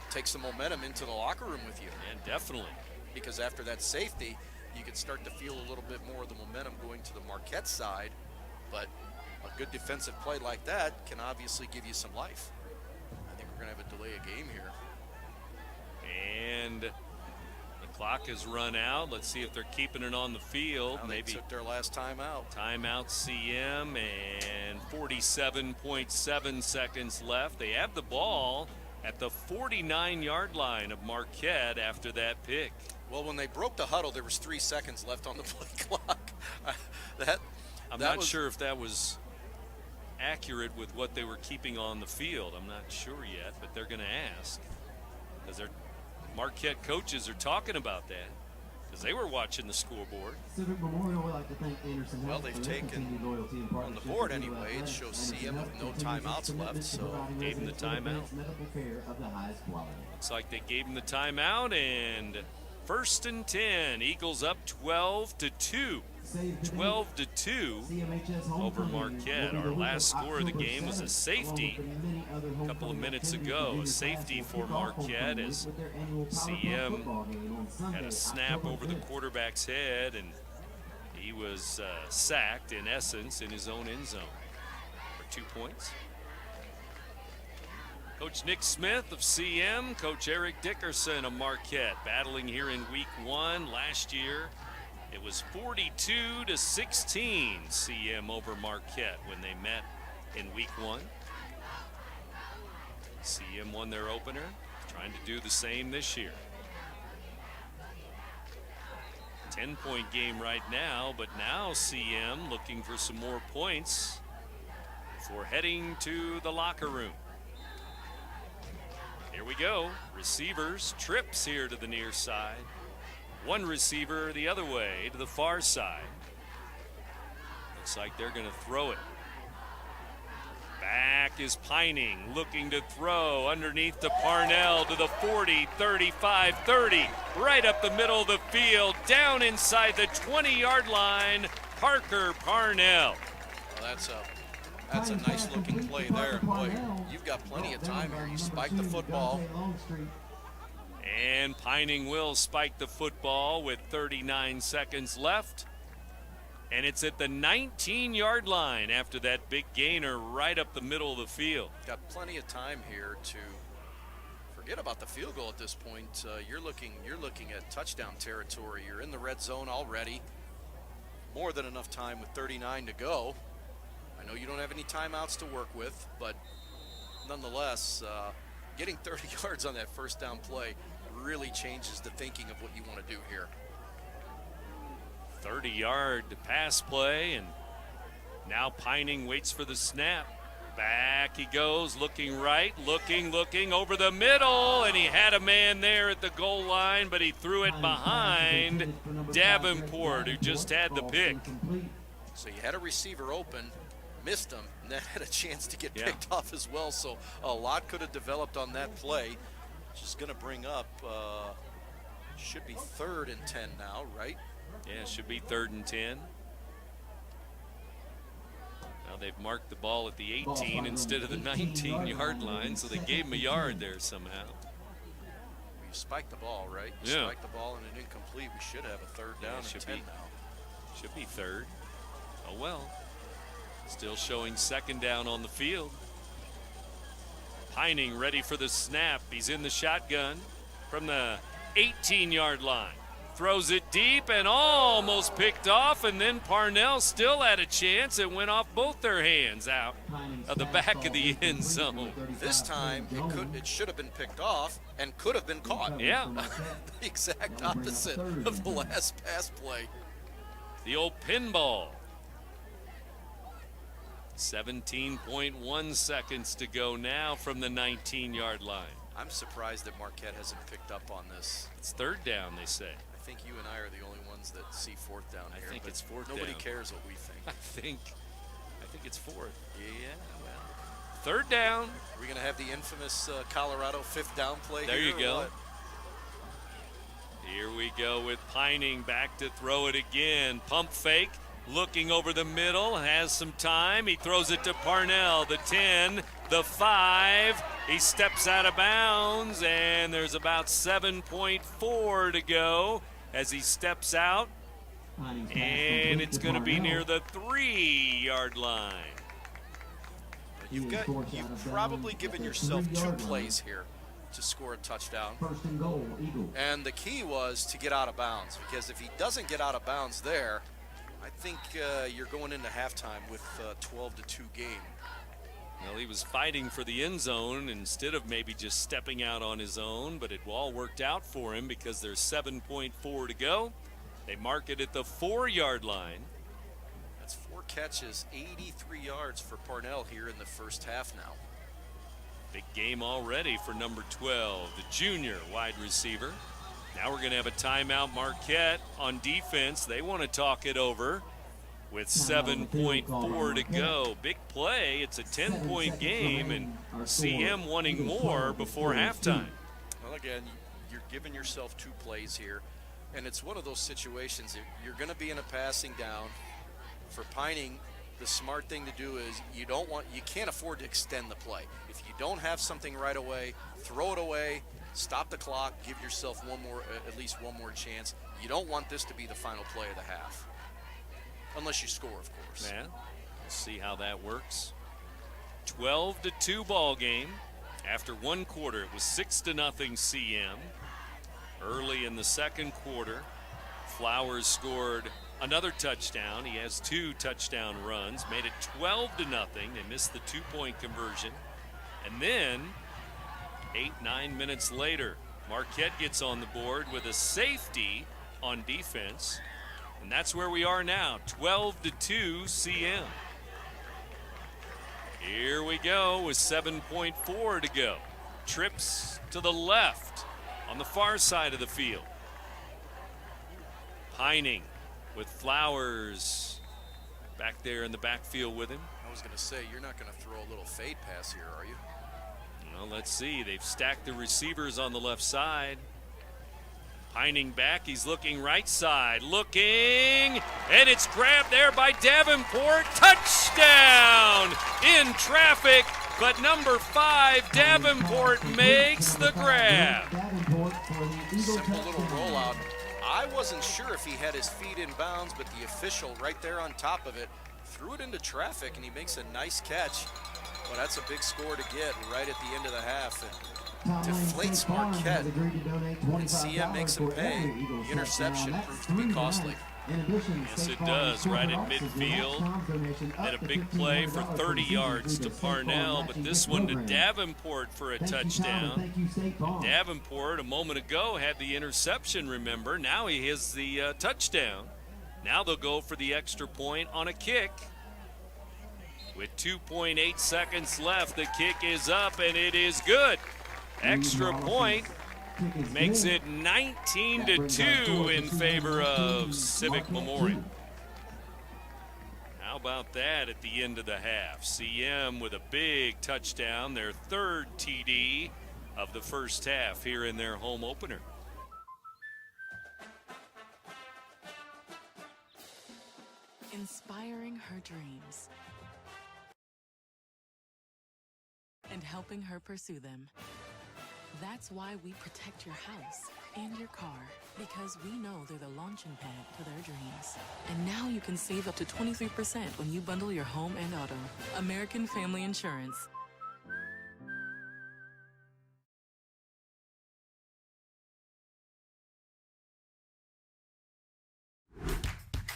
take some momentum into the locker room with you. And definitely. Because after that safety, you can start to feel a little bit more of the momentum going to the Marquette side. But a good defensive play like that can obviously give you some life. I think we're going to have a delay of game here. And the clock has run out. Let's see if they're keeping it on the field. Now they took their last timeout. Timeout CM, and 47.7 seconds left. They have the ball at the 49-yard line of Marquette after that pick. Well, when they broke the huddle, there was 3 seconds left on the play clock. I'm not sure if that was accurate with what they were keeping on the field. I'm not sure yet, but they're going to ask, because their Marquette coaches are talking about that, because they were watching the scoreboard. Civic Memorial would like to thank Anderson. Well, they've taken, on the board anyway, it shows CM with no timeouts left, so gave him the timeout. Looks like they gave him the timeout, and 1st and 10. Eagles up 12-2. 12-2 over Marquette. Our last score of the game was a safety a couple of minutes ago. A safety for Marquette as CM had a snap over the quarterback's head, and he was sacked, in essence, in his own end zone for 2 points. Coach Nick Smith of CM, Coach Eric Dickerson of Marquette, battling here in week 1. Last year, it was 42-16 CM over Marquette when they met in week 1. CM won their opener, trying to do the same this year. 10-point game right now, but now CM looking for some more points before heading to the locker room. Here we go. Receivers, trips here to the near side. One receiver the other way to the far side. Looks like they're going to throw it. Back is Pining, looking to throw underneath to Parnell to the 40, 35, 30. Right up the middle of the field, down inside the 20-yard line, Parker Parnell. Well, that's a nice looking play there. Boy, you've got plenty of time here. You spike the football. And Pining will spike the football with 39 seconds left. And it's at the 19-yard line after that big gainer right up the middle of the field. Got plenty of time here to forget about the field goal at this point. You're looking at touchdown territory. You're in the red zone already. More than enough time with 39 to go. I know you don't have any timeouts to work with, but nonetheless, getting 30 yards on that first down play really changes the thinking of what you want to do here. 30-yard pass play, and now Pining waits for the snap. Back he goes, looking right, looking over the middle, and he had a man there at the goal line, but he threw it behind Davenport, who just had the pick. So you had a receiver open, missed him, and then had a chance to get picked off as well. So a lot could have developed on that play. Which is going to bring up, should be 3rd and 10 now, right? Yeah, it should be 3rd and 10. Now they've marked the ball at the 18 instead of the 19-yard line, so they gave him a yard there somehow. You spiked the ball, right? You spiked the ball and an incomplete. We should have a 3rd down and 10 now. Should be 3rd. Oh well. Still showing 2nd down on the field. Pining ready for the snap. He's in the shotgun from the 18-yard line. Throws it deep and almost picked off, and then Parnell still had a chance. It went off both their hands out of the back of the end zone. This time it should have been picked off and could have been caught. Yeah. The exact opposite of the last pass play. The old pinball. 17.1 seconds to go now from the 19-yard line. I'm surprised that Marquette hasn't picked up on this. It's third down, they say. I think you and I are the only ones that see fourth down here. I think it's fourth down. Nobody cares what we think. I think it's fourth. Yeah, well. Third down. Are we going to have the infamous Colorado fifth down play there here? There you go. Here we go with Pining back to throw it again. Pump fake, looking over the middle, has some time. He throws it to Parnell, the 10, the 5. He steps out of bounds, and there's about 7.4 to go as he steps out. And it's going to be near the 3-yard line. You've probably given yourself 2 plays here to score a touchdown. First and goal, Eagles. And the key was to get out of bounds, because if he doesn't get out of bounds there, I think you're going into halftime with 12-2 game. Well, he was fighting for the end zone instead of maybe just stepping out on his own, but it all worked out for him because there's 7.4 to go. They mark it at the 4-yard line. That's 4 catches, 83 yards for Parnell here in the first half now. Big game already for number 12, the junior wide receiver. Now we're going to have a timeout. Marquette on defense. They want to talk it over with 7.4 to go. Big play. It's a 10-point game, and CM wanting more before halftime. Well, again, you're giving yourself 2 plays here, and it's one of those situations. You're going to be in a passing down. For Pining, the smart thing to do is you can't afford to extend the play. If you don't have something right away, throw it away, stop the clock, give yourself at least one more chance. You don't want this to be the final play of the half, unless you score, of course. Yeah, we'll see how that works. 12-2 ball game. After 1 quarter, it was 6-0 CM. Early in the second quarter, Flowers scored another touchdown. He has 2 touchdown runs, made it 12-0. They missed the 2-point conversion. And then 8-9 minutes later, Marquette gets on the board with a safety on defense. And that's where we are now, 12-2 CM. Here we go with 7.4 to go. Trips to the left on the far side of the field. Pining with Flowers back there in the backfield with him. I was going to say, you're not going to throw a little fade pass here, are you? Well, let's see. They've stacked the receivers on the left side. Pining back. He's looking right side. Looking. And it's grabbed there by Davenport. Touchdown in traffic. But number 5, Davenport makes the grab. Simple little rollout. I wasn't sure if he had his feet in bounds, but the official right there on top of it threw it into traffic, and he makes a nice catch. Well, that's a big score to get right at the end of the half. And deflates Marquette, and CM makes him pay. The interception proves to be costly. Yes, it does, right at midfield. Had a big play for 30 yards to Parnell, but this one to Davenport for a touchdown. Davenport, a moment ago, had the interception, remember. Now he has the touchdown. Now they'll go for the extra point on a kick. With 2.8 seconds left, the kick is up, and it is good. Extra point makes it 19-2 in favor of Civic Memorial. How about that at the end of the half? CM with a big touchdown, their 3rd TD of the first half here in their home opener. Inspiring her dreams and helping her pursue them. That's why we protect your house and your car, because we know they're the launching pad to their dreams. And now you can save up to 23% when you bundle your home and auto. American Family Insurance.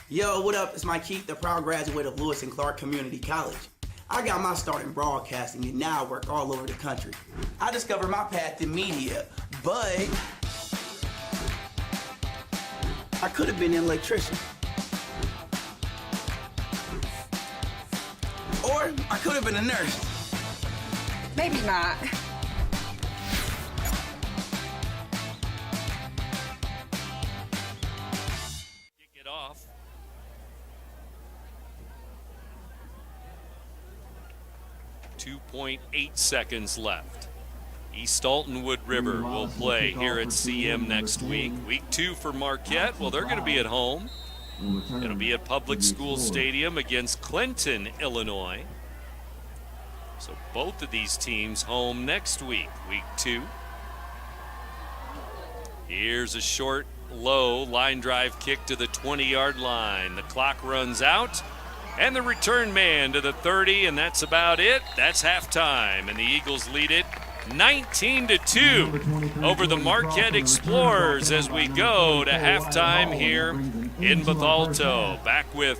Yo, what up? It's Mike Keith, the proud graduate of Lewis and Clark Community College. I got my start in broadcasting and now I work all over the country. I discovered my path in media, but I could have been an electrician. Or I could have been a nurse. Maybe not. Kick it off. .8 seconds left. East Altonwood River will play here at CM next week. Week 2 for Marquette. Well, they're going to be at home. It'll be at Public School Stadium against Clinton, Illinois. So both of these teams home next week, week 2. Here's a short, low line drive kick to the 20-yard line. The clock runs out. And the return man to the 30, and that's about it. That's halftime, and the Eagles lead it 19-2 over the Marquette Explorers as we go to halftime here in Bethalto. Back with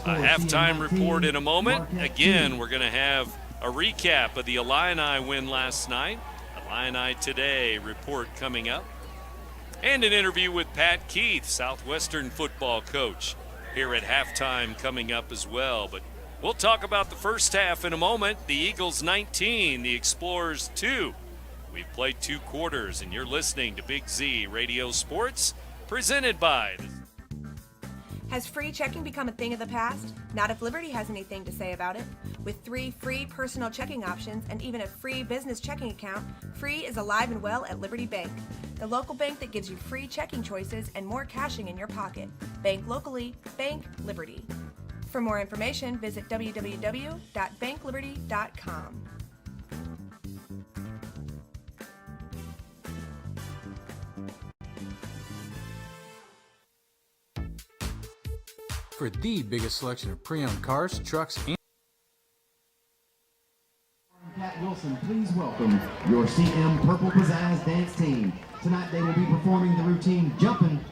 a halftime report in a moment. Again, we're going to have a recap of the Illini win last night. Illini Today report coming up. And an interview with Pat Keith, Southwestern football coach, here at halftime coming up as well. But we'll talk about the first half in a moment. The Eagles 19, the Explorers 2. We've played 2 quarters, and you're listening to Big Z Radio Sports, presented by... Has free checking become a thing of the past? Not if Liberty has anything to say about it. With 3 free personal checking options and even a free business checking account, free is alive and well at Liberty Bank, the local bank that gives you free checking choices and more cashing in your pocket. Bank locally, bank Liberty. For more information, visit www.bankliberty.com. For the biggest selection of pre-owned cars, trucks, and... Pat Wilson, please welcome your CM Purple Pizzazz dance team. Tonight they will be performing the routine Jumpin'.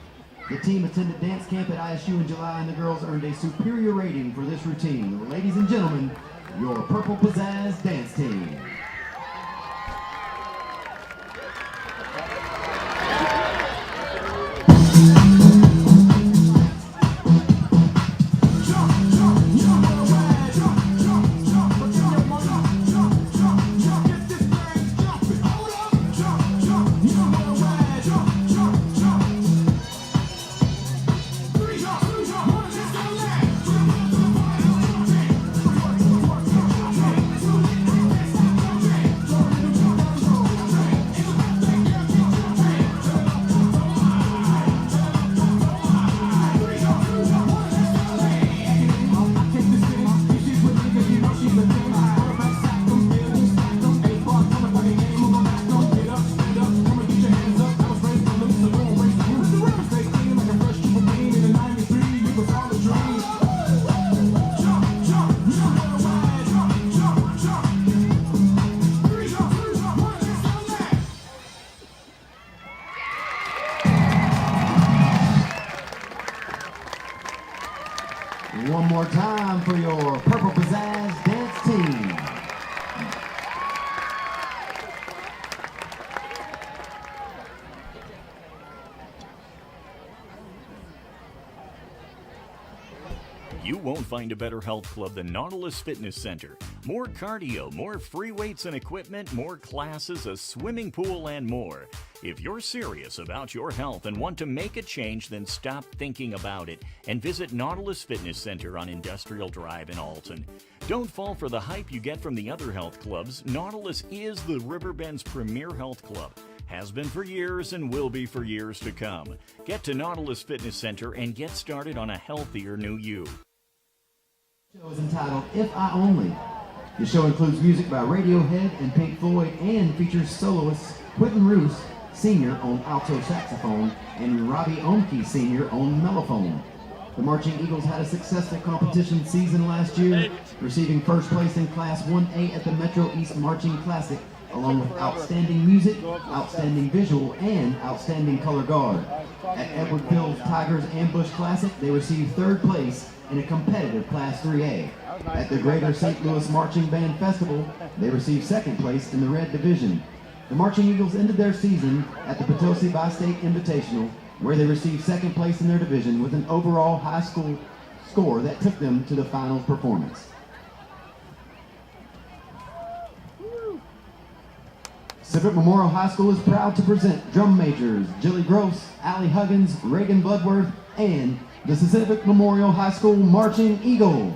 The team attended dance camp at ISU in July, and the girls earned a superior rating for this routine. Ladies and gentlemen, your Purple Pizzazz dance team. One more time for your Purple Pizzazz dance team. You won't find a better health club than Nautilus Fitness Center. More cardio, more free weights and equipment, more classes, a swimming pool, and more. If you're serious about your health and want to make a change, then stop thinking about it and visit Nautilus Fitness Center on Industrial Drive in Alton. Don't fall for the hype you get from the other health clubs. Nautilus is the Riverbend's premier health club. Has been for years and will be for years to come. Get to Nautilus Fitness Center and get started on a healthier new you. The show is entitled If I Only. The show includes music by Radiohead and Pink Floyd and features soloists Quentin Roos, Sr. on alto saxophone, and Robbie Omke, Sr. on mellophone. The Marching Eagles had a successful competition season last year, receiving first place in Class 1A at the Metro East Marching Classic, along with outstanding music, outstanding visual, and outstanding color guard. At Edward Field's Tigers Ambush Classic, they received third place in a competitive Class 3A. At the Greater St. Louis Marching Band Festival, they received second place in the Red Division. The Marching Eagles ended their season at the Potosi Bi-State Invitational, where they received second place in their division with an overall high school score that took them to the finals performance. Civic Memorial High School is proud to present drum majors Jilly Gross, Allie Huggins, Reagan Bloodworth, and the Civic Memorial High School Marching Eagles.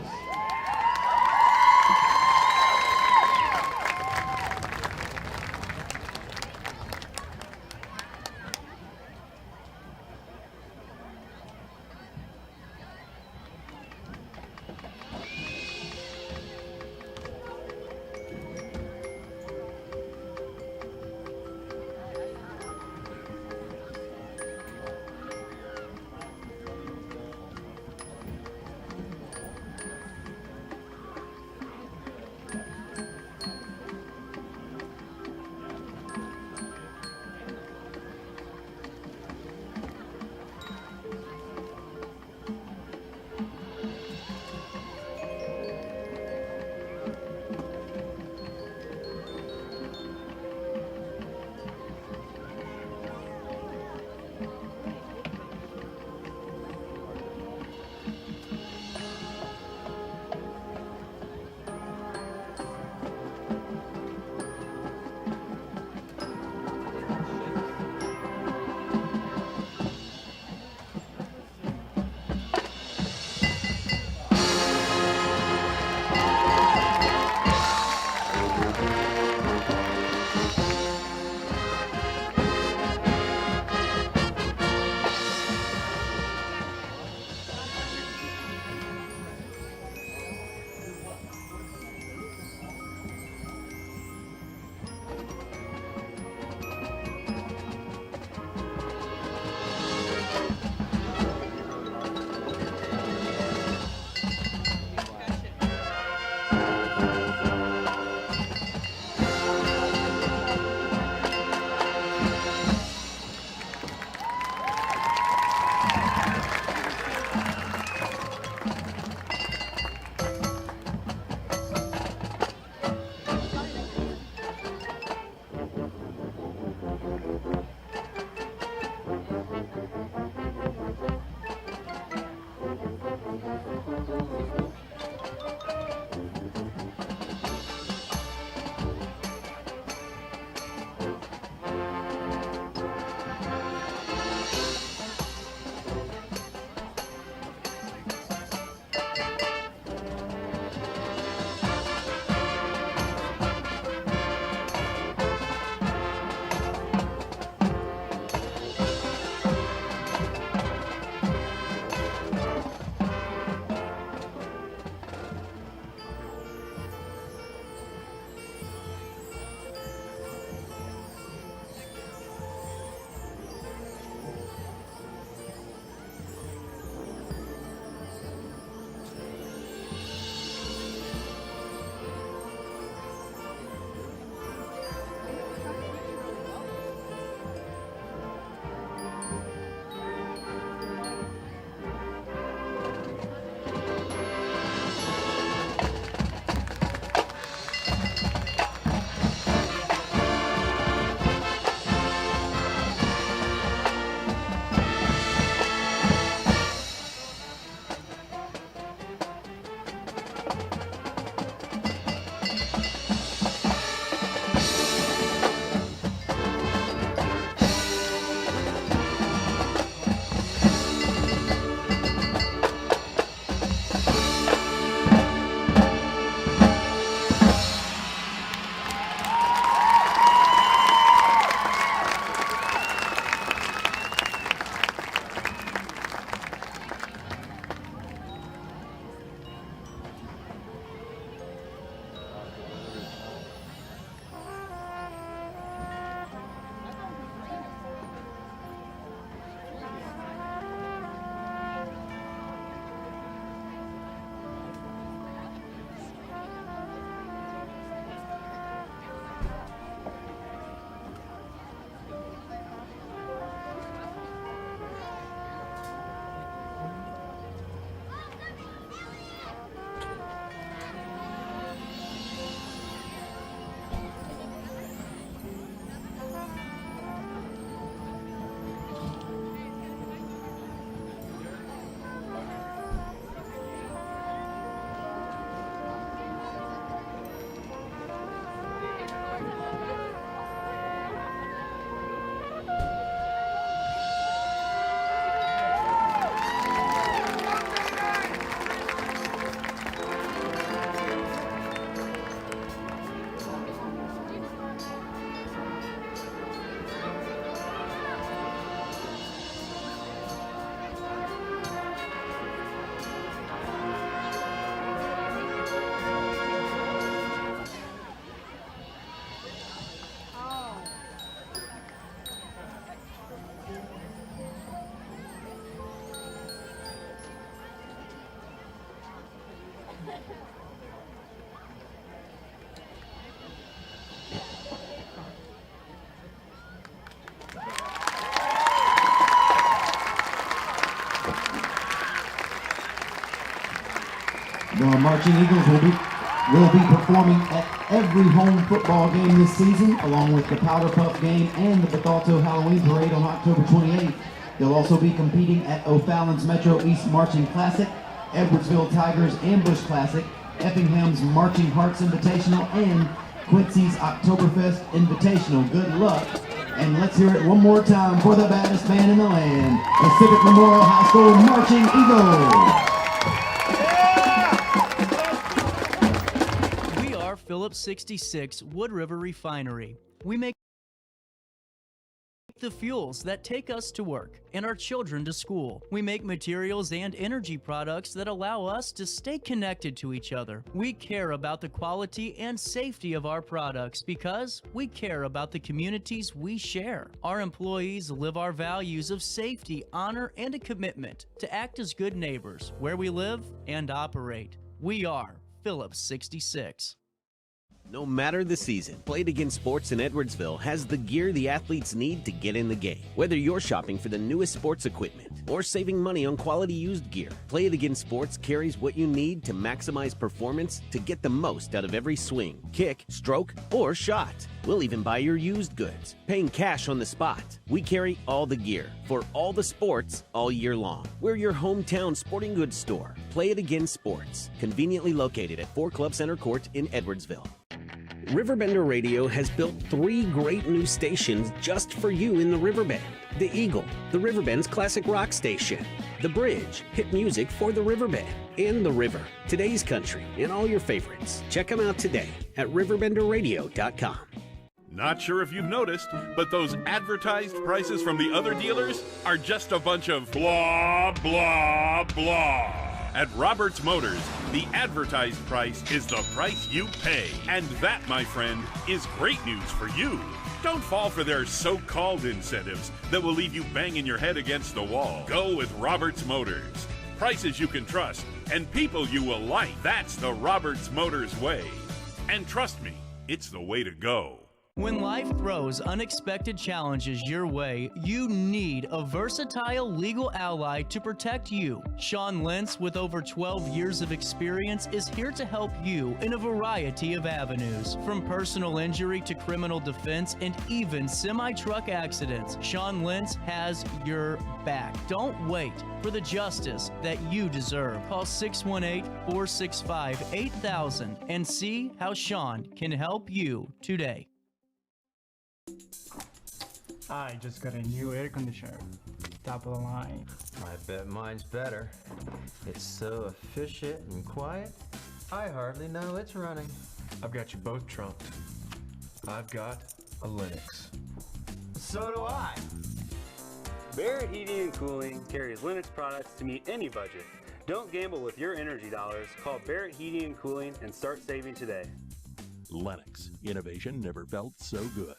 Marching Eagles will be performing at every home football game this season, along with the Powder Puff game and the Bethalto Halloween Parade on October 28th. They'll also be competing at O'Fallon's Metro East Marching Classic, Edwardsville Tigers Ambush Classic, Effingham's Marching Hearts Invitational, and Quincy's Oktoberfest Invitational. Good luck, and let's hear it one more time for the baddest band in the land, the Civic Memorial High School Marching Eagles. We are Phillips 66 Wood River Refinery. We make the fuels that take us to work and our children to school. We make materials and energy products that allow us to stay connected to each other. We care about the quality and safety of our products because we care about the communities we share. Our employees live our values of safety, honor, and a commitment to act as good neighbors where we live and operate. We are Phillips 66. No matter the season, Play It Again Sports in Edwardsville has the gear the athletes need to get in the game. Whether you're shopping for the newest sports equipment or saving money on quality used gear, Play It Again Sports carries what you need to maximize performance to get the most out of every swing, kick, stroke, or shot. We'll even buy your used goods, paying cash on the spot. We carry all the gear for all the sports all year long. We're your hometown sporting goods store. Play It Again Sports, conveniently located at 4 Club Center Court in Edwardsville. RiverBender Radio has built 3 great new stations just for you in the Riverbend. The Eagle, the Riverbend's classic rock station. The Bridge, hit music for the Riverbend. And The River, today's country, and all your favorites. Check them out today at RiverBender.com. Not sure if you've noticed, but those advertised prices from the other dealers are just a bunch of blah, blah, blah. At Roberts Motors, the advertised price is the price you pay. And that, my friend, is great news for you. Don't fall for their so-called incentives that will leave you banging your head against the wall. Go with Roberts Motors. Prices you can trust and people you will like. That's the Roberts Motors way. And trust me, it's the way to go. When life throws unexpected challenges your way, you need a versatile legal ally to protect you. Sean Lentz, with over 12 years of experience, is here to help you in a variety of avenues. From personal injury to criminal defense and even semi-truck accidents, Sean Lentz has your back. Don't wait for the justice that you deserve. Call 618-465-8000 and see how Sean can help you today. I just got a new air conditioner. Top of the line. I bet mine's better. It's so efficient and quiet, I hardly know it's running. I've got you both trumped. I've got a Linux. So do I. Barrett Heating and Cooling carries Linux products to meet any budget. Don't gamble with your energy dollars. Call Barrett Heating and Cooling and start saving today. Lennox. Innovation never felt so good.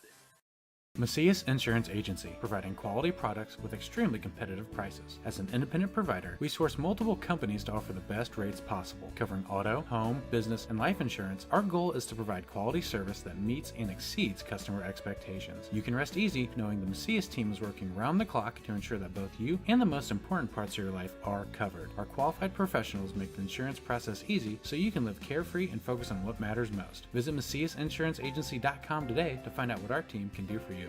Macias Insurance Agency, providing quality products with extremely competitive prices. As an independent provider, we source multiple companies to offer the best rates possible. Covering auto, home, business, and life insurance, our goal is to provide quality service that meets and exceeds customer expectations. You can rest easy knowing the Macias team is working round the clock to ensure that both you and the most important parts of your life are covered. Our qualified professionals make the insurance process easy so you can live carefree and focus on what matters most. Visit MaciasInsuranceAgency.com today to find out what our team can do for you.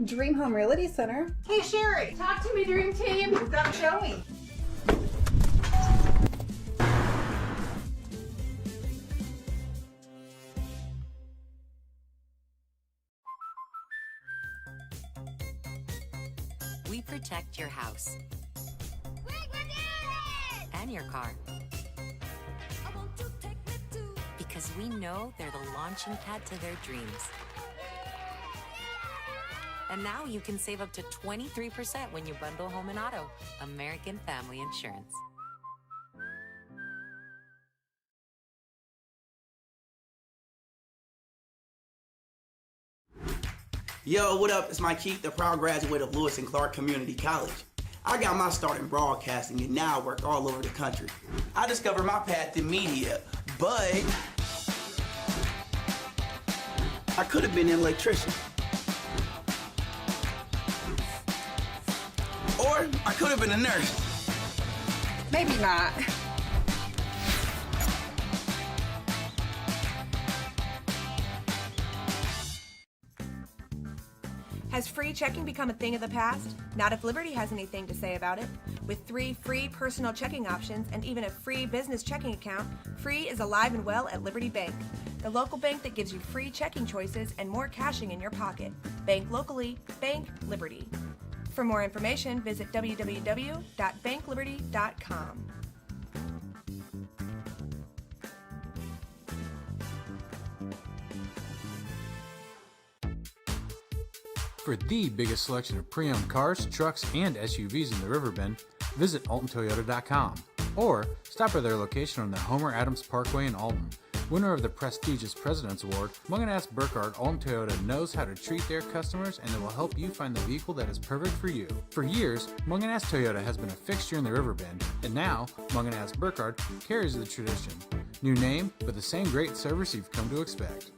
Dream Home Realty Center. Hey Sherry, talk to me, Dream Team. We've got a showing. We protect your house and your car because we know they're the launching pad to their dreams. And now you can save up to 23% when you bundle home and auto. American Family Insurance. Yo, what up? It's Mike Keith, the proud graduate of Lewis and Clark Community College. I got my start in broadcasting and now work all over the country. I discovered my path in media, but I could have been an electrician. Or I could have been a nurse. Maybe not. Has free checking become a thing of the past? Not if Liberty has anything to say about it. With 3 free personal checking options and even a free business checking account, free is alive and well at Liberty Bank. The local bank that gives you free checking choices and more cashing in your pocket. Bank locally, bank Liberty. For more information, visit www.bankliberty.com. For the biggest selection of pre-owned cars, trucks, and SUVs in the Riverbend, visit AltonToyota.com or stop by their location on the Homer Adams Parkway in Alton. Winner of the prestigious President's Award, Mungan Burkhardt Alton Toyota knows how to treat their customers, and they will help you find the vehicle that is perfect for you. For years, Mungan Toyota has been a fixture in the Riverbend, and now Mungan Burkhardt carries the tradition. New name, but the same great service you've come to expect.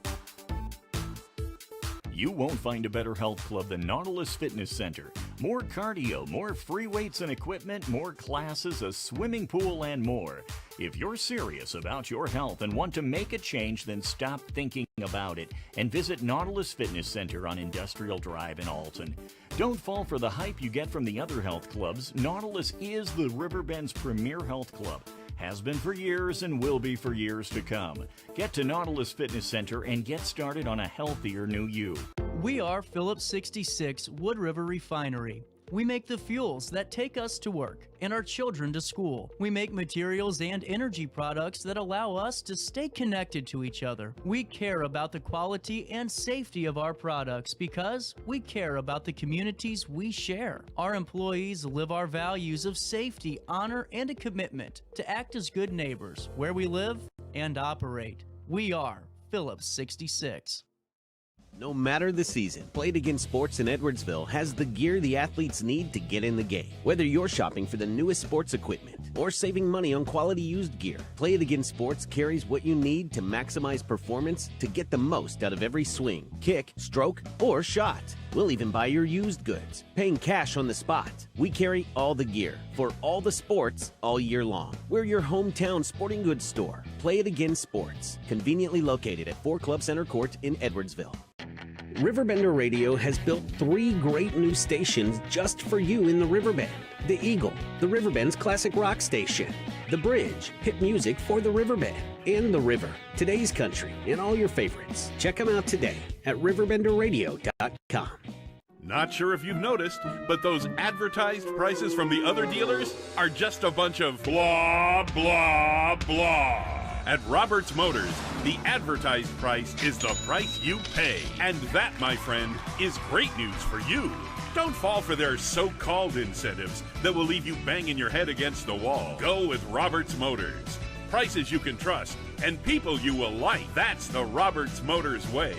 You won't find a better health club than Nautilus Fitness Center. More cardio, more free weights and equipment, more classes, a swimming pool, and more. If you're serious about your health and want to make a change, then stop thinking about it and visit Nautilus Fitness Center on Industrial Drive in Alton. Don't fall for the hype you get from the other health clubs. Nautilus is the Riverbend's premier health club. Has been for years and will be for years to come. Get to Nautilus Fitness Center and get started on a healthier new you. We are Phillips 66 Wood River Refinery. We make the fuels that take us to work and our children to school. We make materials and energy products that allow us to stay connected to each other. We care about the quality and safety of our products because we care about the communities we share. Our employees live our values of safety, honor, and a commitment to act as good neighbors where we live and operate. We are Phillips 66. No matter the season, Play It Again Sports in Edwardsville has the gear the athletes need to get in the game. Whether you're shopping for the newest sports equipment or saving money on quality used gear, Play It Again Sports carries what you need to maximize performance to get the most out of every swing, kick, stroke, or shot. We'll even buy your used goods, paying cash on the spot. We carry all the gear for all the sports all year long. We're your hometown sporting goods store. Play It Again Sports, conveniently located at 4 Club Center Court in Edwardsville. RiverBender Radio has built 3 great new stations just for you in the Riverbend. The Eagle, the Riverbend's classic rock station. The Bridge, hit music for the Riverbend. And The River, today's country, and all your favorites. Check them out today at RiverBenderRadio.com. Not sure if you've noticed, but those advertised prices from the other dealers are just a bunch of blah, blah, blah. At Roberts Motors, the advertised price is the price you pay. And that, my friend, is great news for you. Don't fall for their so-called incentives that will leave you banging your head against the wall. Go with Roberts Motors. Prices you can trust and people you will like. That's the Roberts Motors way.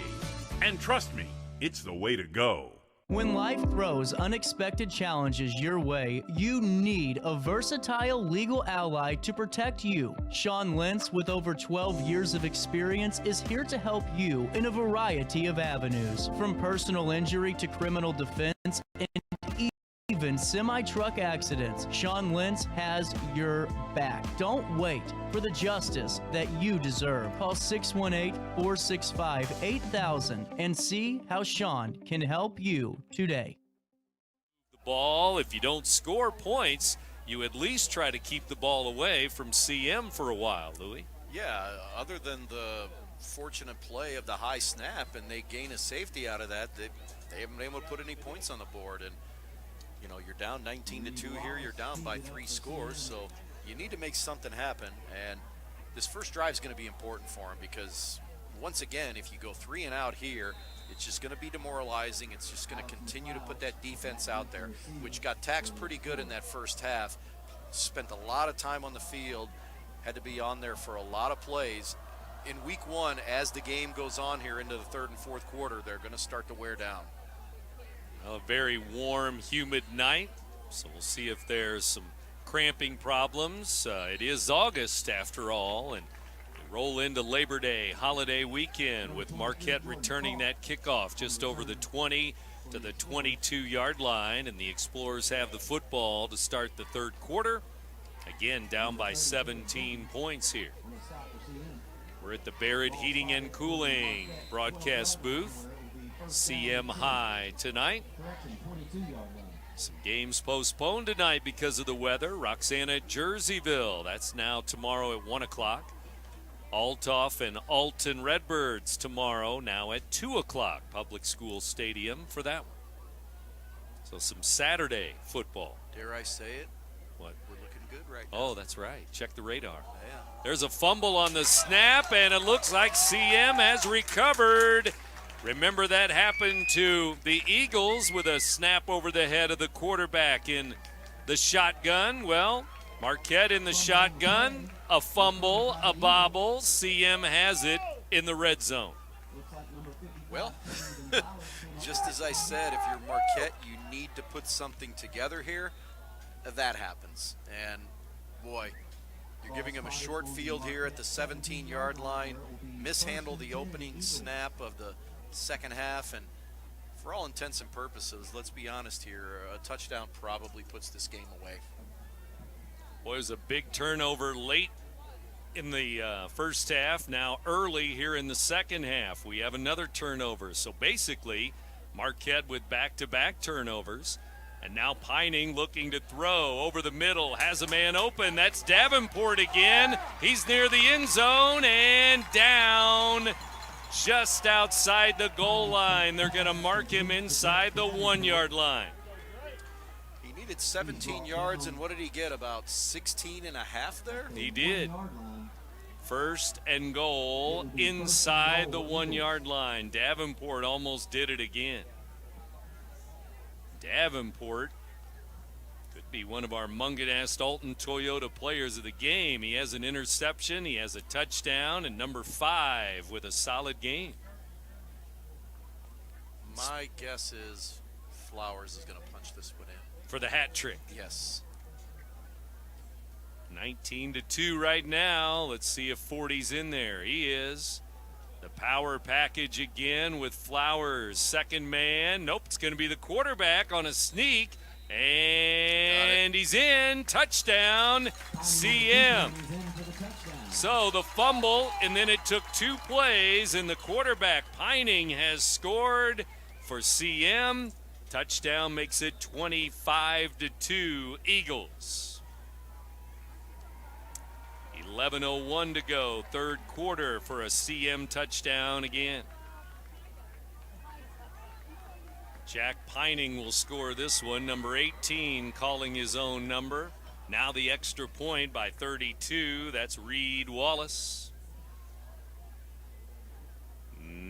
And trust me, it's the way to go. When life throws unexpected challenges your way, you need a versatile legal ally to protect you. Sean Lentz, with over 12 years of experience, is here to help you in a variety of avenues, from personal injury to criminal defense and even semi-truck accidents. Sean Lentz has your back. Don't wait for the justice that you deserve. Call 618-465-8000 and see how Sean can help you today. The ball, if you don't score points, you at least try to keep the ball away from CM for a while, Louis. Yeah, other than the fortunate play of the high snap and they gain a safety out of that, they haven't been able to put any points on the board. And you know, you're down 19-2 here. You're down by 3 scores, so you need to make something happen. And this first drive is going to be important for him because, once again, if you go 3 and out here, it's just going to be demoralizing. It's just going to continue to put that defense out there, which got taxed pretty good in that first half. Spent a lot of time on the field, had to be on there for a lot of plays. In week 1, as the game goes on here into the 3rd and 4th quarter, they're going to start to wear down. A very warm, humid night So we'll see if there's some cramping problems. It is August after all, and we roll into Labor Day holiday weekend with Marquette returning that kickoff just over the 20 to the 22-yard line, and the Explorers have the football to start the third quarter. Again, down by 17 points here. We're at the Barrett Heating and Cooling broadcast booth. CM high tonight. Some games postponed tonight because of the weather. Roxana at Jerseyville. That's now tomorrow at 1 o'clock. Althoff and Alton Redbirds tomorrow, now at 2 o'clock. Public School Stadium for that one. So some Saturday football. Dare I say it? What? We're looking good right now. Oh, that's right. Check the radar. Yeah. There's a fumble on the snap, and it looks like CM has recovered. Remember that happened to the Eagles with a snap over the head of the quarterback in the shotgun. Well, Marquette in the shotgun, a fumble, a bobble. CM has it in the red zone. Well, just as I said, if you're Marquette, you need to put something together here. That happens. And, boy, you're giving him a short field here at the 17-yard line, mishandle the opening snap of the second half, and for all intents and purposes, let's be honest here, a touchdown probably puts this game away. Boy, it was a big turnover late in the first half. Now early here in the second half, we have another turnover. So basically, Marquette with back-to-back turnovers. And now Pining looking to throw over the middle, has a man open. That's Davenport again. He's near the end zone and down just outside the goal line. They're going to mark him inside the 1-yard line. He needed 17 yards, and what did he get, about 16 and a half there? He did. First and goal inside the 1-yard line. Davenport almost did it again. Davenport could be one of our Munganast Alton Toyota players of the game. He has an interception, he has a touchdown, and number 5 with a solid game. My guess is Flowers is going to punch this one in. For the hat trick. Yes. 19-2 right now. Let's see if 40's in there. He is. The power package again with Flowers. Second man. Nope, it's going to be the quarterback on a sneak. And he's in. Touchdown, CM. So the fumble, and then it took 2 plays, and the quarterback, Pining, has scored for CM. Touchdown makes it 25-2 Eagles. 11:01 to go, third quarter for a CM touchdown again. Jack Pining will score this one, number 18 calling his own number. Now the extra point by 32, that's Reed Wallace.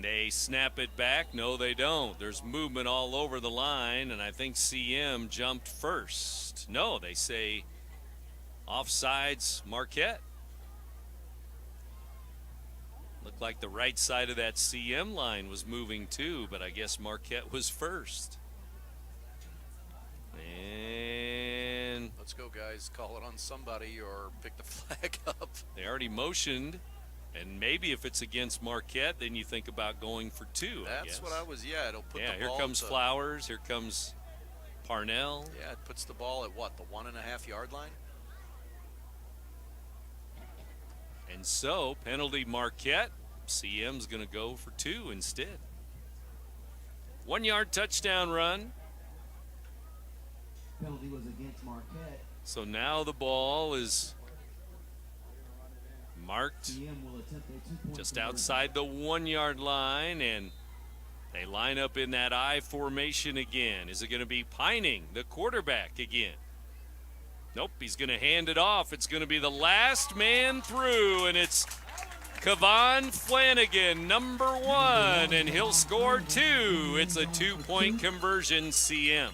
They snap it back. No, they don't. There's movement all over the line, and I think CM jumped first. No, they say offsides Marquette. Looked like the right side of that CM line was moving too, but I guess Marquette was first. And let's go, guys. Call it on somebody or pick the flag up. They already motioned, and maybe if it's against Marquette, then you think about going for 2. That's what I was. Yeah, it'll put the ball. Yeah, here comes Flowers. Here comes Parnell. Yeah, it puts the ball at what, the 1.5-yard line? And so, penalty Marquette. CM's going to go for 2 instead. 1-yard touchdown run. Penalty was against Marquette. So now the ball is marked just outside the 1-yard line, and they line up in that I formation again. Is it going to be Pining, the quarterback, again? Nope, he's going to hand it off. It's going to be the last man through, and it's Kavan Flanagan, number 1, and he'll score 2. It's a 2-point conversion, CM.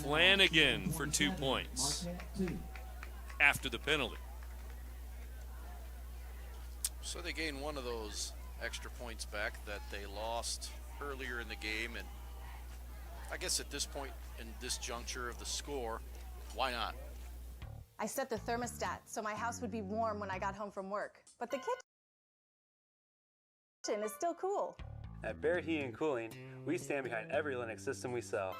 Flanagan for 2 points after the penalty. So they gain one of those extra points back that they lost earlier in the game, and I guess at this point in this juncture of the score. Why not? I set the thermostat so my house would be warm when I got home from work, but the kitchen is still cool. At Barrett Heating and Cooling, we stand behind every Lennox system we sell.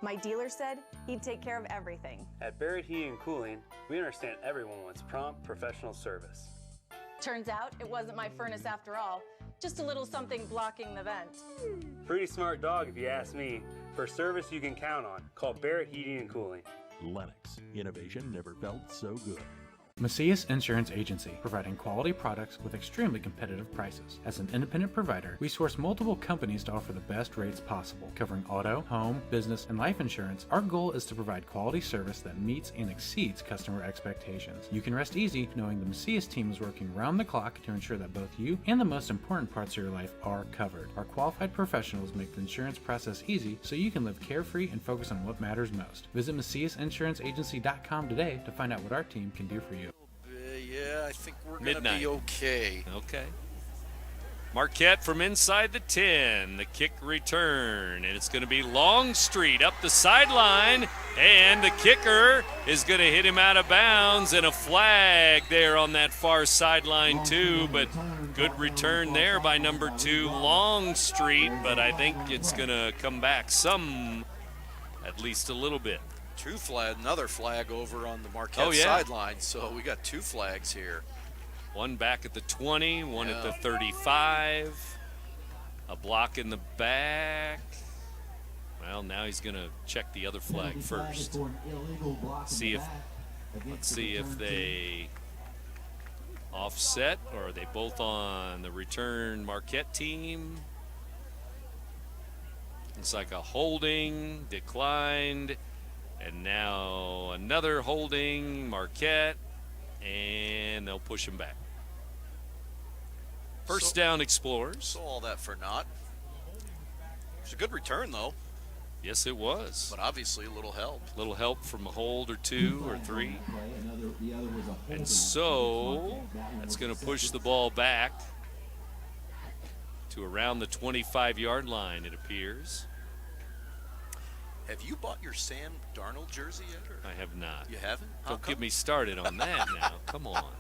My dealer said he'd take care of everything. At Barrett Heating and Cooling, we understand everyone wants prompt, professional service. Turns out it wasn't my furnace after all, just a little something blocking the vent. Pretty smart dog if you ask me. For service you can count on, call Barrett Heating and Cooling. Lennox. Innovation never felt so good. Macias Insurance Agency, providing quality products with extremely competitive prices. As an independent provider, we source multiple companies to offer the best rates possible, covering auto, home, business, and life insurance. Our goal is to provide quality service that meets and exceeds customer expectations. You can rest easy knowing the Macias team is working round the clock to ensure that both you and the most important parts of your life are covered. Our qualified professionals make the insurance process easy so you can live carefree and focus on what matters most. Visit MaciasInsuranceAgency.com today to find out what our team can do for you. Yeah, I think we're going to be okay. Okay. Marquette from inside the 10. The kick return. And it's going to be Longstreet up the sideline. And the kicker is going to hit him out of bounds. And a flag there on that far sideline, too. But good return there by number 2, Longstreet. But I think it's going to come back at least a little bit. Another flag over on the Marquette sideline, so we got 2 flags here. One back at the 20, one at the 35, a block in the back. Well, now he's going to check the other flag first. Let's see if they offset, or are they both on the return Marquette team? It's like a holding, declined. And now another holding, Marquette, and they'll push him back. First down, Explorers. So all that for naught. It was a good return, though. Yes, it was. But obviously a little help. Little help from a hold or 2 or 3. And so that's going to push the ball back to around the 25-yard line, it appears. Have you bought your Sam Darnold jersey yet? Or? I have not. You haven't? Don't get me started on that now. Come on.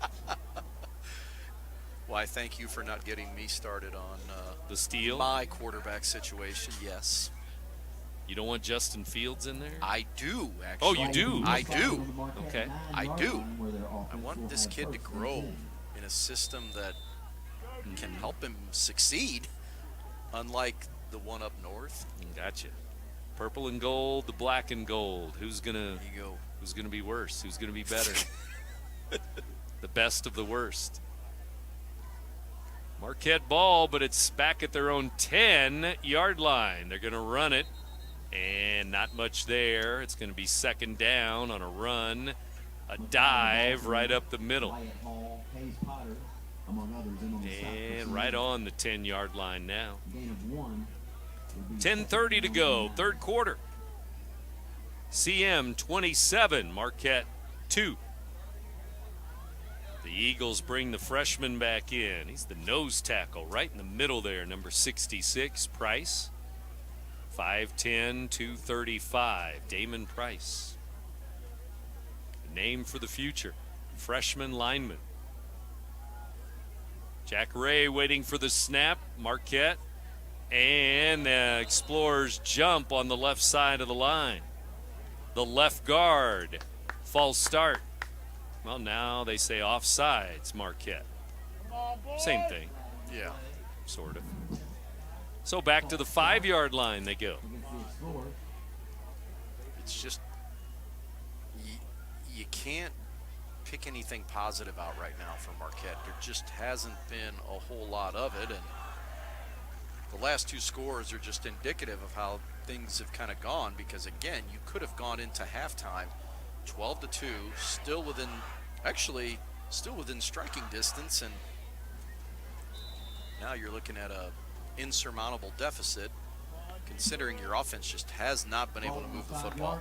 Why, thank you for not getting me started on the steal? My quarterback situation, yes. You don't want Justin Fields in there? I do, actually. Oh, you do? I do. Okay. I do. I want this kid to grow in a system that can help him succeed, unlike the one up north. Gotcha. Purple and gold, the black and gold. Who's gonna be worse? Who's gonna be better? The best of the worst. Marquette ball, but it's back at their own 10-yard line. They're gonna run it, and not much there. It's gonna be second down on a run, a dive right up the middle, and right on the 10-yard line now. 10:30 to go, third quarter. CM 27, Marquette 2. The Eagles bring the freshman back in. He's the nose tackle right in the middle there, number 66, Price. 5'10", 235, Damon Price. The name for the future, freshman lineman. Jack Ray waiting for the snap, Marquette. And the Explorers jump on the left side of the line. The left guard, false start. Well, now they say offsides, Marquette. Same thing. Yeah. Sort of. So back to the 5-yard line they go. It's just, you can't pick anything positive out right now for Marquette. There just hasn't been a whole lot of it, and the last 2 scores are just indicative of how things have kind of gone, because again, you could have gone into halftime 12-2, still within striking distance, and now you're looking at a insurmountable deficit, considering your offense just has not been able to move the football.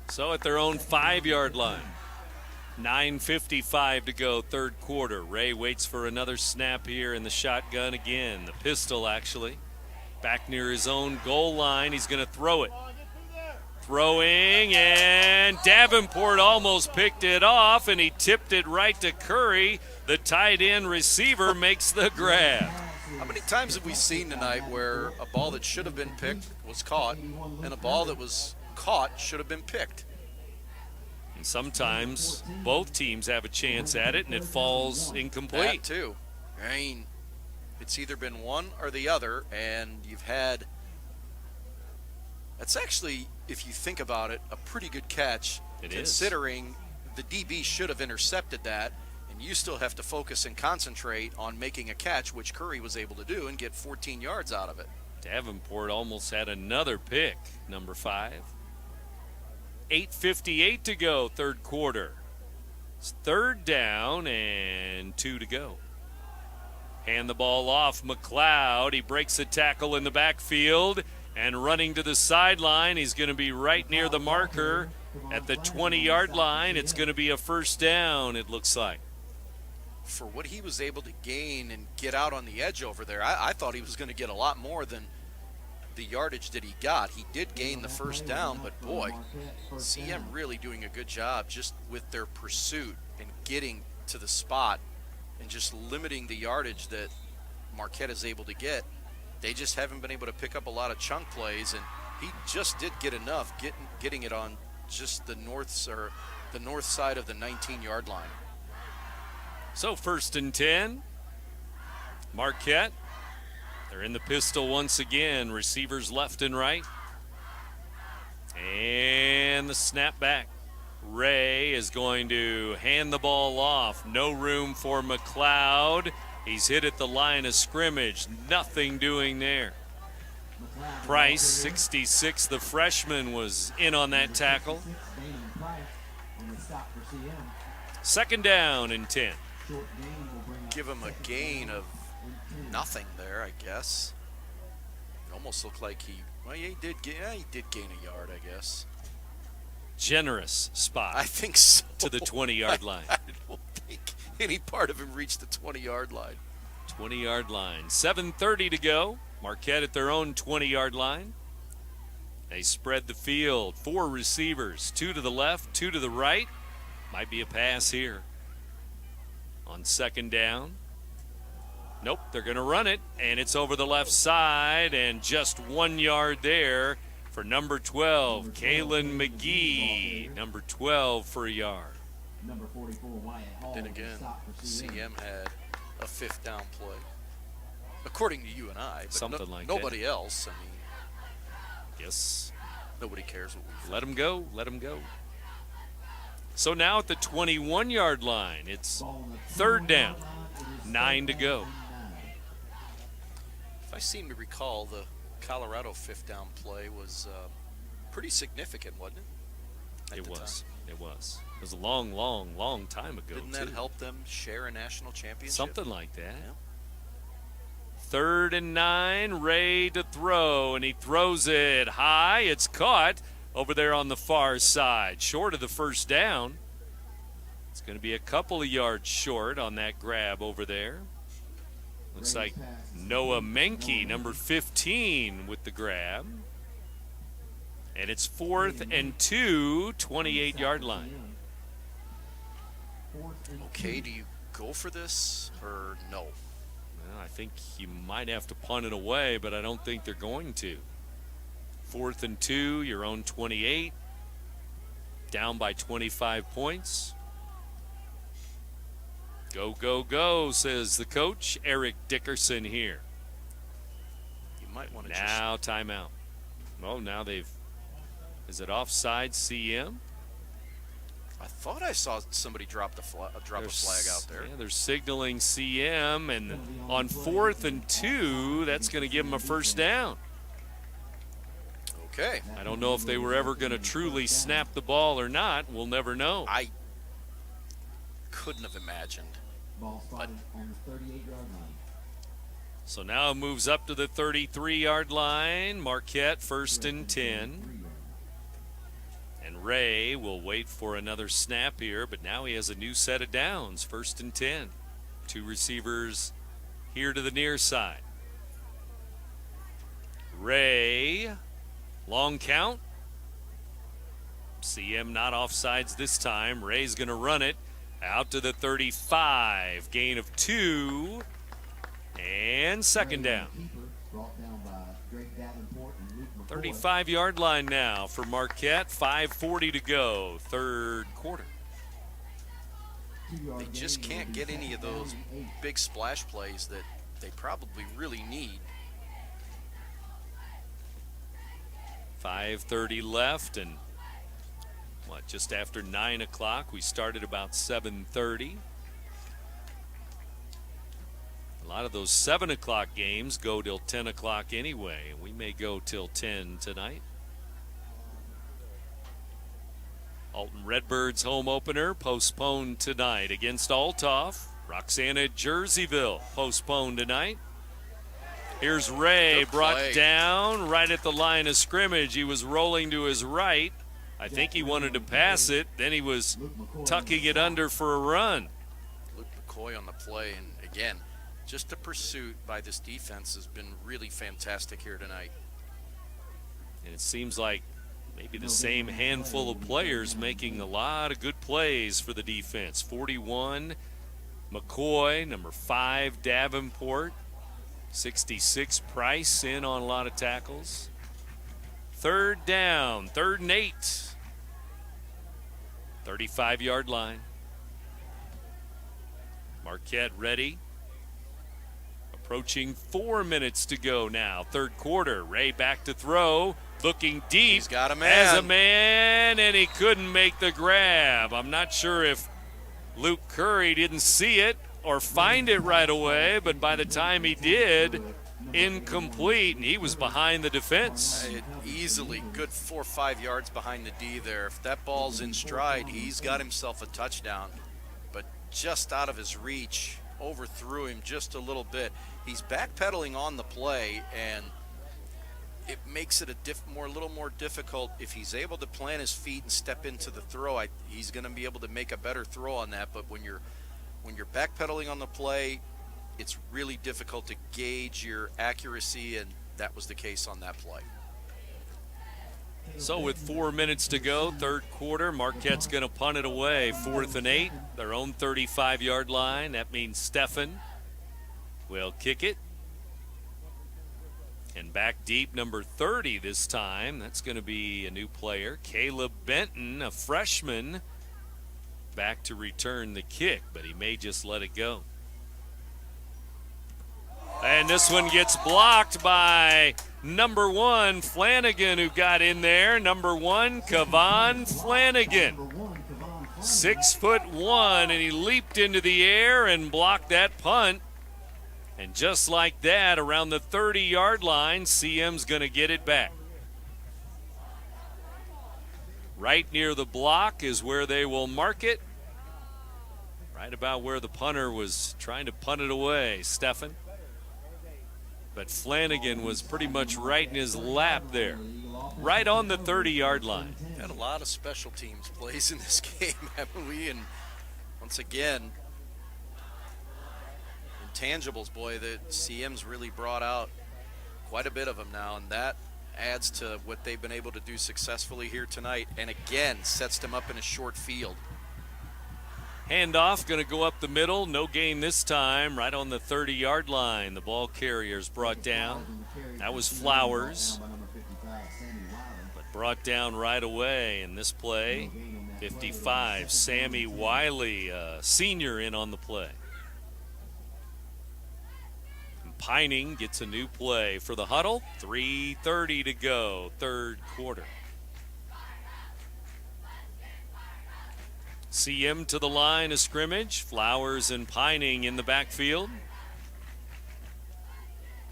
So at their own 5-yard line, 9:55 to go, third quarter. Ray waits for another snap here in the shotgun again. The pistol, actually. Back near his own goal line. He's going to throw it. Throwing, and Davenport almost picked it off, and he tipped it right to Curry. The tight end receiver makes the grab. How many times have we seen tonight where a ball that should have been picked was caught, and a ball that was caught should have been picked? And sometimes both teams have a chance at it, and it falls incomplete. That too. I mean, it's either been one or the other, and you've had – that's actually, if you think about it, a pretty good catch. It is. Considering the DB should have intercepted that, and you still have to focus and concentrate on making a catch, which Curry was able to do and get 14 yards out of it. Davenport almost had another pick, number 5. 8:58 to go, third quarter. It's third down and 2 to go. Hand the ball off, McLeod. He breaks a tackle in the backfield and running to the sideline. He's going to be right near the marker at the 20-yard line. It's going to be a first down, it looks like. For what he was able to gain and get out on the edge over there, I thought he was going to get a lot more than the yardage that he got. He did gain the first down, but boy, CM really doing a good job just with their pursuit and getting to the spot and just limiting the yardage that Marquette is able to get. They just haven't been able to pick up a lot of chunk plays, and he just did get enough, getting it on just the north side of the 19-yard line. So first and 10, Marquette. They're in the pistol once again. Receivers left and right. And the snap back. Ray is going to hand the ball off. No room for McLeod. He's hit at the line of scrimmage. Nothing doing there. Price, 66, the freshman, was in on that tackle. Second down and 10. Give him a gain of nothing there, I guess. It almost looked like he did gain a yard, I guess. Generous spot. I think so. To the 20-yard line. I don't think any part of him reached the 20-yard line. 20-yard line. 7:30 to go. Marquette at their own 20-yard line. They spread the field. 4 receivers. 2 to the left, 2 to the right. Might be a pass here. On second down. Nope, they're going to run it, and it's over the left side, and just 1 yard there for number 12, Kalen McGee. Number 12 for a yard. Number 44, Wyatt Hall. Then again, CM had a 5th down play. According to you and I, but something like nobody that. else. I mean, yes. Nobody cares what we think. Let him go. Let him go. So now at the 21-yard line, it's third down, 9 to go. If I seem to recall, the Colorado 5th down play was pretty significant, wasn't it? It was. It was. It was a long, long, long time ago. Didn't that help them share a national championship? Something like that. Yeah. Third and 9, Ray to throw, and he throws it high. It's caught over there on the far side, short of the first down. It's going to be a couple of yards short on that grab over there. Looks like Noah Menke, number 15, with the grab. And it's 4th and 2, 28-yard line. Okay, do you go for this or no? Well, I think you might have to punt it away, but I don't think they're going to. 4th and 2, your own 28. Down by 25 points. Go, go, go, says the coach, Eric Dickerson here. You might want to now timeout. Oh, now they've... Is it offside CM? I thought I saw somebody drop a flag out there. Yeah, they're signaling CM, and on 4th and 2, that's going to give them a first down. Okay. I don't know if they were ever going to truly snap the ball or not. We'll never know. I couldn't have imagined. Ball spotted on the 38-yard line. So now it moves up to the 33-yard line. Marquette 1st and 10. And Ray will wait for another snap here, but now he has a new set of downs. 1st and 10. 2 receivers here to the near side. Ray, long count. CM not offsides this time. Ray's going to run it out to the 35. Gain of 2. And second down. 35-yard line now for Marquette. 5:40 to go, third quarter. They just can't get any of those big splash plays that they probably really need. 5:30 left, and just after 9 o'clock. We started about 7:30. A lot of those 7 o'clock games go till 10 o'clock anyway, and we may go till 10 tonight. Alton Redbirds home opener postponed tonight against Althoff. Roxana Jerseyville postponed tonight. Here's Ray, brought down right at the line of scrimmage. He was rolling to his right. I think he wanted to pass it. Then he was tucking it under for a run. Luke McCoy on the play, and again, just the pursuit by this defense has been really fantastic here tonight. And it seems like maybe the same handful of players making a lot of good plays for the defense. 41, McCoy. Number 5, Davenport. 66, Price in on a lot of tackles. Third down, 3rd and 8. 35-yard line. Marquette ready. Approaching 4 minutes to go now. Third quarter. Ray back to throw. Looking deep. He's got a man. As a man, and he couldn't make the grab. I'm not sure if Luke Curry didn't see it or find it right away, but by the time he did, incomplete, and he was behind the defense. Easily good 4 or 5 yards behind the D there. If that ball's in stride, he's got himself a touchdown, but just out of his reach, overthrew him just a little bit. He's backpedaling on the play, and it makes it a little more difficult. If he's able to plant his feet and step into the throw, he's going to be able to make a better throw on that. But when you're backpedaling on the play, it's really difficult to gauge your accuracy, and that was the case on that play. So with 4 minutes to go, third quarter, Marquette's going to punt it away. 4th and 8, their own 35-yard line. That means Stefan will kick it. And back deep, number 30 this time. That's going to be a new player. Caleb Benton, a freshman, back to return the kick, but he may just let it go. And this one gets blocked by number 1, Flanagan, who got in there. Number 1, Kavan Flanagan. 6'1", and he leaped into the air and blocked that punt. And just like that, around the 30-yard line, CM's going to get it back. Right near the block is where they will mark it. Right about where the punter was trying to punt it away, Stefan. But Flanagan was pretty much right in his lap there, right on the 30-yard line. Had a lot of special teams plays in this game, haven't we? And once again, intangibles, boy, the CM's really brought out quite a bit of them now, and that adds to what they've been able to do successfully here tonight, and again sets them up in a short field. Handoff going to go up the middle. No gain this time. Right on the 30-yard line. The ball carrier's brought down. That was Flowers. But brought down right away in this play. 55, Sammy Wiley, senior, in on the play. And Pining gets a new play for the huddle. 3:30 to go, third quarter. CM to the line of scrimmage. Flowers and Pining in the backfield.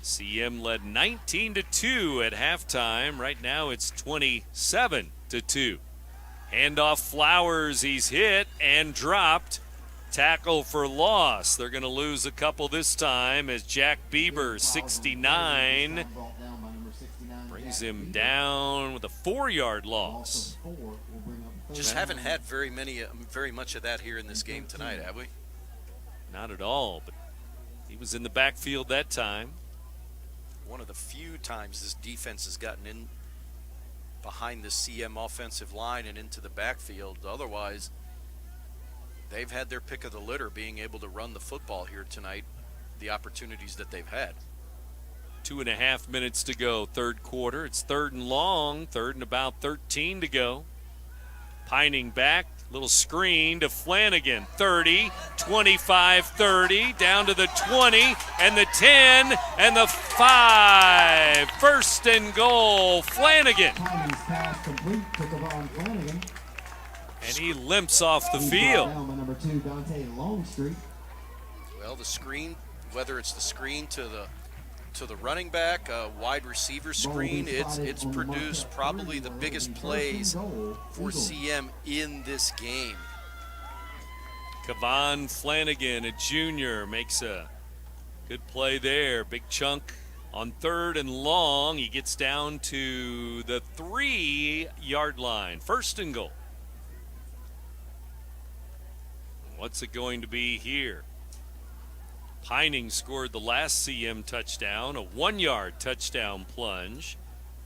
CM led 19-2 at halftime. Right now it's 27-2. Handoff Flowers. He's hit and dropped. Tackle for loss. They're going to lose a couple this time as Jack Bieber, 69, brings him down with a 4-yard loss. Just haven't had very much of that here in this game tonight, have we? Not at all, but he was in the backfield that time. one of the few times this defense has gotten in behind the CM offensive line and into the backfield. Otherwise, they've had their pick of the litter being able to run the football here tonight, the opportunities that they've had. 2.5 minutes to go, third quarter. It's 3rd and long, 3rd and about 13 to go. Pining back, little screen to Flanagan. 30, 25, 30, down to the 20, and the 10, and the 5. 1st and goal, Flanagan. Pass complete to Kevon Flanagan. And he limps off the field. Number 2, Dante Longstreet. Well, the screen, whether it's the screen to the running back, wide receiver screen, it's produced probably the biggest plays for CM in this game. Kevon Flanagan, a junior, makes a good play there. Big chunk on 3rd and long. He gets down to the 3-yard line. 1st and goal. What's it going to be here? Pining scored the last CM touchdown, a 1-yard touchdown plunge.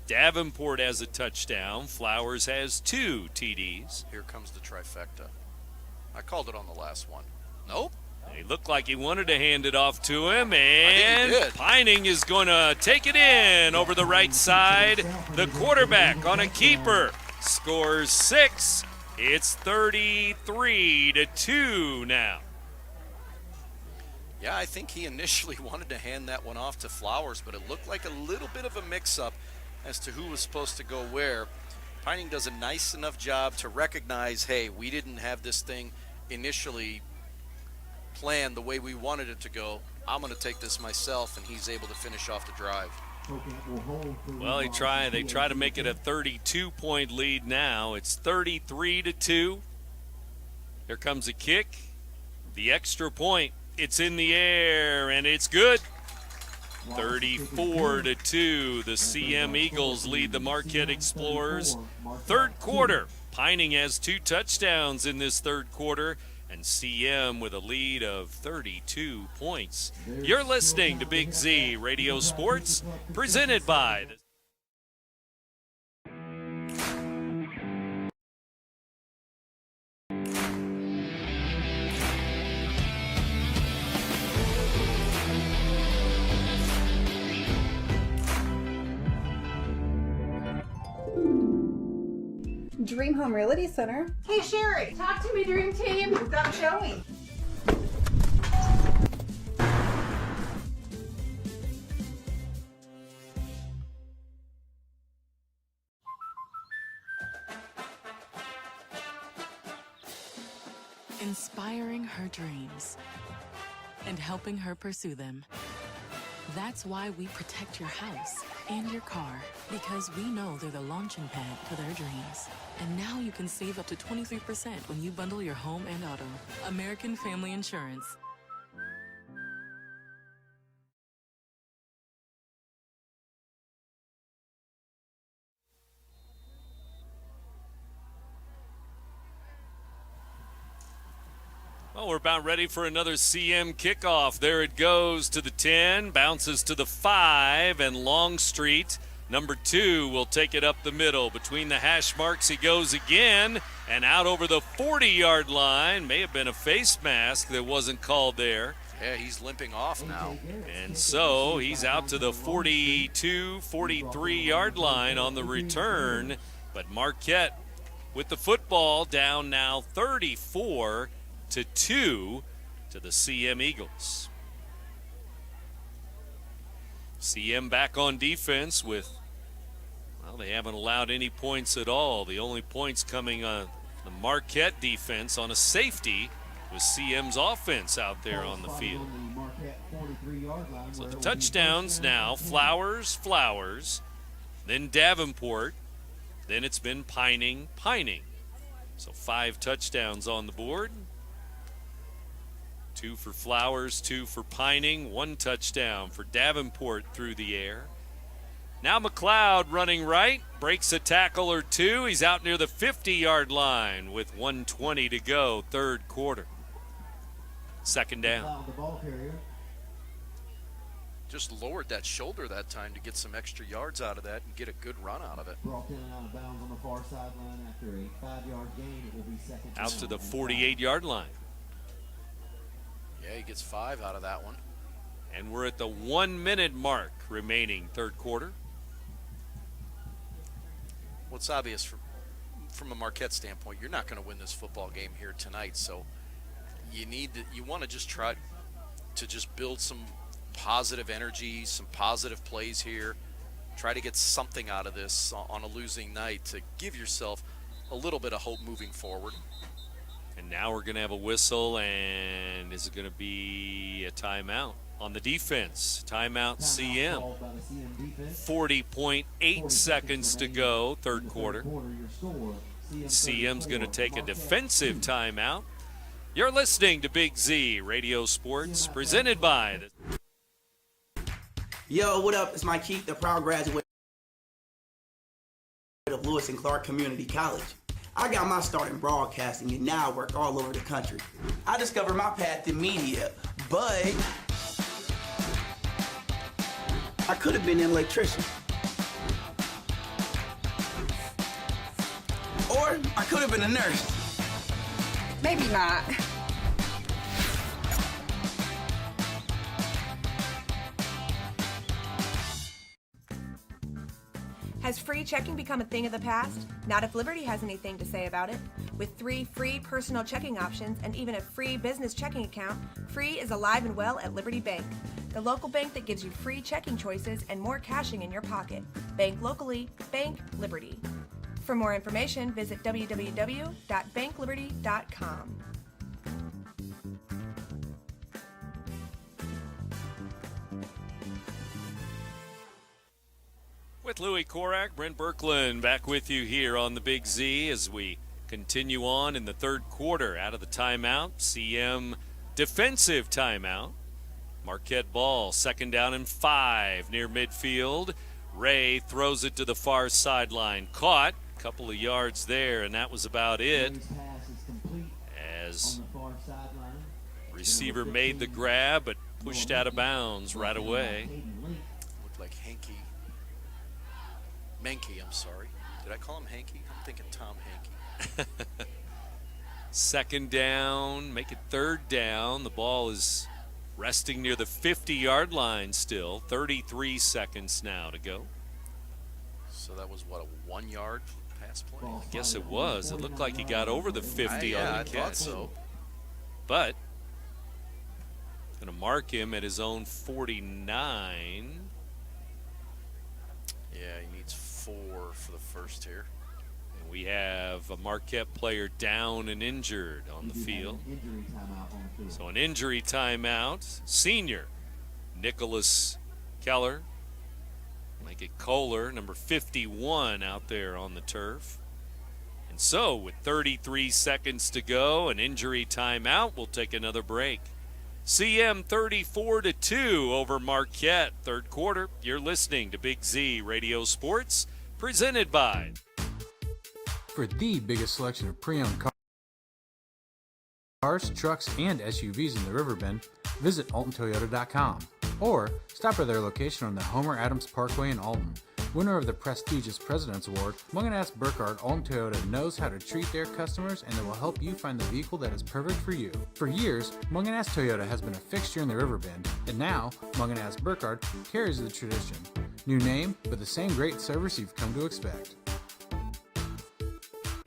Davenport has a touchdown. Flowers has 2 TDs. Here comes the trifecta. I called it on the last one. Nope. He looked like he wanted to hand it off to him, I and think he did. Pining is going to take it in over the right side. The quarterback on a keeper scores 6. It's 33-2 now. Yeah, I think he initially wanted to hand that one off to Flowers, but it looked like a little bit of a mix-up as to who was supposed to go where. Pining does a nice enough job to recognize, hey, we didn't have this thing initially planned the way we wanted it to go. I'm going to take this myself, and he's able to finish off the drive. Well, they try to make it a 32-point lead now. It's 33-2. Here comes a kick. The extra point. It's in the air, and it's good. 34-2. The CM Eagles lead the Marquette Explorers. 3rd quarter. Pining has 2 touchdowns in this 3rd quarter, and CM with a lead of 32 points. You're listening to Big Z Radio Sports, presented by the Dream Home Realty Center. Hey Sherry, talk to me, Dream Team. We've got a showing. Inspiring her dreams and helping her pursue them. That's why we protect your house and your car, because we know they're the launching pad to their dreams. And now you can save up to 23% when you bundle your home and auto. American Family Insurance. Well, we're about ready for another CM kickoff. There it goes to the 10, bounces to the 5, and Longstreet, number 2, will take it up the middle. Between the hash marks he goes again, and out over the 40-yard line. May have been a face mask that wasn't called there. Yeah, he's limping off now. And so he's out to the 42, 43-yard line on the return. But Marquette with the football down now 34-2 to the CM Eagles. CM back on defense with, well, they haven't allowed any points at all. The only points coming on the Marquette defense on a safety was CM's offense out there on the field. So the touchdowns now, Flowers, then Davenport, then it's been Pining. So 5 touchdowns on the board. 2 for Flowers, 2 for Pining, 1 touchdown for Davenport through the air. Now McLeod running right, breaks a tackle or 2. He's out near the 50-yard line with 1:20 to go, 3rd quarter. 2nd down. The ball carrier. just lowered that shoulder that time to get some extra yards out of that and get a good run out of it. Brought in and out of bounds on the far sideline after a 5-yard gain. It will be second Out down to the and 48-yard line. Yeah, he gets 5 out of that one. And we're at the 1-minute mark remaining third quarter. What's obvious from a Marquette standpoint, you're not going to win this football game here tonight, so you want to just try to just build some positive energy, some positive plays here. Try to get something out of this on a losing night to give yourself a little bit of hope moving forward. And now we're going to have a whistle, and is it going to be a timeout on the defense? Timeout CM. 40.8 seconds to go, third quarter. CM's going to take a defensive timeout. You're listening to Big Z Radio Sports, presented by Yo, what up? It's Mike Keith, the proud graduate of Lewis and Clark Community College. I got my start in broadcasting and now I work all over the country. I discovered my path in media, but I could have been an electrician. Or I could have been a nurse. Maybe not. Has free checking become a thing of the past? Not if Liberty has anything to say about it. With 3 free personal checking options and even a free business checking account, free is alive and well at Liberty Bank. The local bank that gives you free checking choices and more cashing in your pocket. Bank locally, bank Liberty. For more information, visit www.bankliberty.com. With Louis Korak, Brent Birkeland back with you here on the Big Z as we continue on in the third quarter. Out of the timeout, CM defensive timeout. Marquette ball, 2nd down and 5 near midfield. Ray throws it to the far sideline. Caught, a couple of yards there, and that was about it. As receiver made the grab, but pushed out of bounds right away. Looked like Menke, I'm sorry. Did I call him Hanky? I'm thinking Tom Hanky. 2nd down, make it 3rd down. The ball is resting near the 50-yard line still. 33 seconds now to go. So that was, what, a 1-yard pass play? I guess it was. It looked like he got over the 50 on the I catch. thought so. But going to mark him at his own 49. Yeah, he needs 4 for the first here. And we have a Marquette player down and injured on the field. So an injury timeout. Senior Nicholas Keller. Make it Kohler, number 51, out there on the turf. And so with 33 seconds to go, an injury timeout, we'll take another break. CM 34-2 over Marquette. Third quarter, you're listening to Big Z Radio Sports, presented by. For the biggest selection of pre-owned cars, trucks, and SUVs in the Riverbend, visit AltonToyota.com or stop by their location on the Homer Adams Parkway in Alton. Winner of the prestigious President's Award, Munganast Burkhardt Alton Toyota knows how to treat their customers, and they will help you find the vehicle that is perfect for you. For years, Munganast Toyota has been a fixture in the Riverbend, and now Munganast Burkhardt carries the tradition. New name, but the same great service you've come to expect.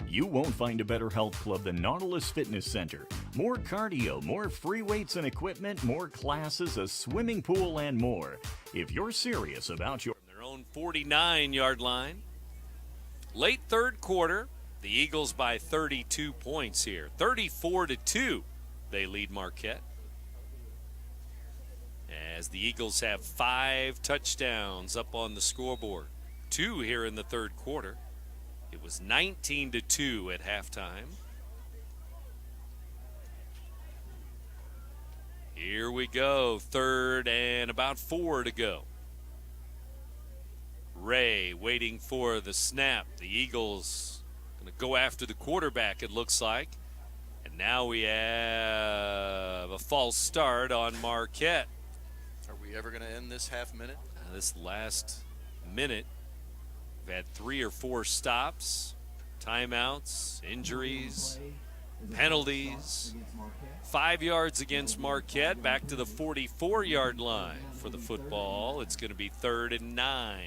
You won't find a better health club than Nautilus Fitness Center. More cardio, more free weights and equipment, more classes, a swimming pool, and more. If you're serious about your own 49-yard line. Late third quarter, the Eagles by 32 points here. 34-2, they lead Marquette. As the Eagles have 5 touchdowns up on the scoreboard. 2 here in the third quarter. It was 19-2 at halftime. Here we go, 3rd and about 4 to go. Ray waiting for the snap. The Eagles going to go after the quarterback, it looks like. And now we have a false start on Marquette. Are we we ever going to end this half minute? This last minute, we've had 3 or 4 stops, timeouts, injuries, penalties. 5 yards against Marquette, back to the 44-yard line for the football. It's going to be 3rd and 9.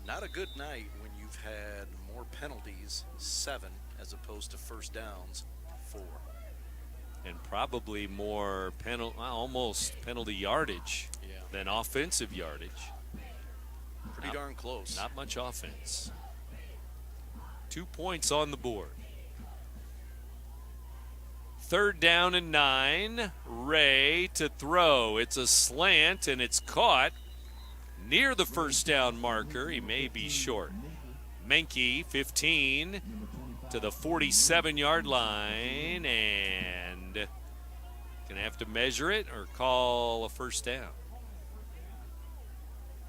Not a good night when you've had more penalties, 7, as opposed to first downs, 4. And probably more almost penalty yardage than offensive yardage. Pretty darn close. Not much offense. 2 points on the board. 3rd down and 9. Ray to throw. It's a slant, and it's caught near the first down marker. He may be short. Menke, 15, to the 47-yard line, and going to have to measure it or call a first down.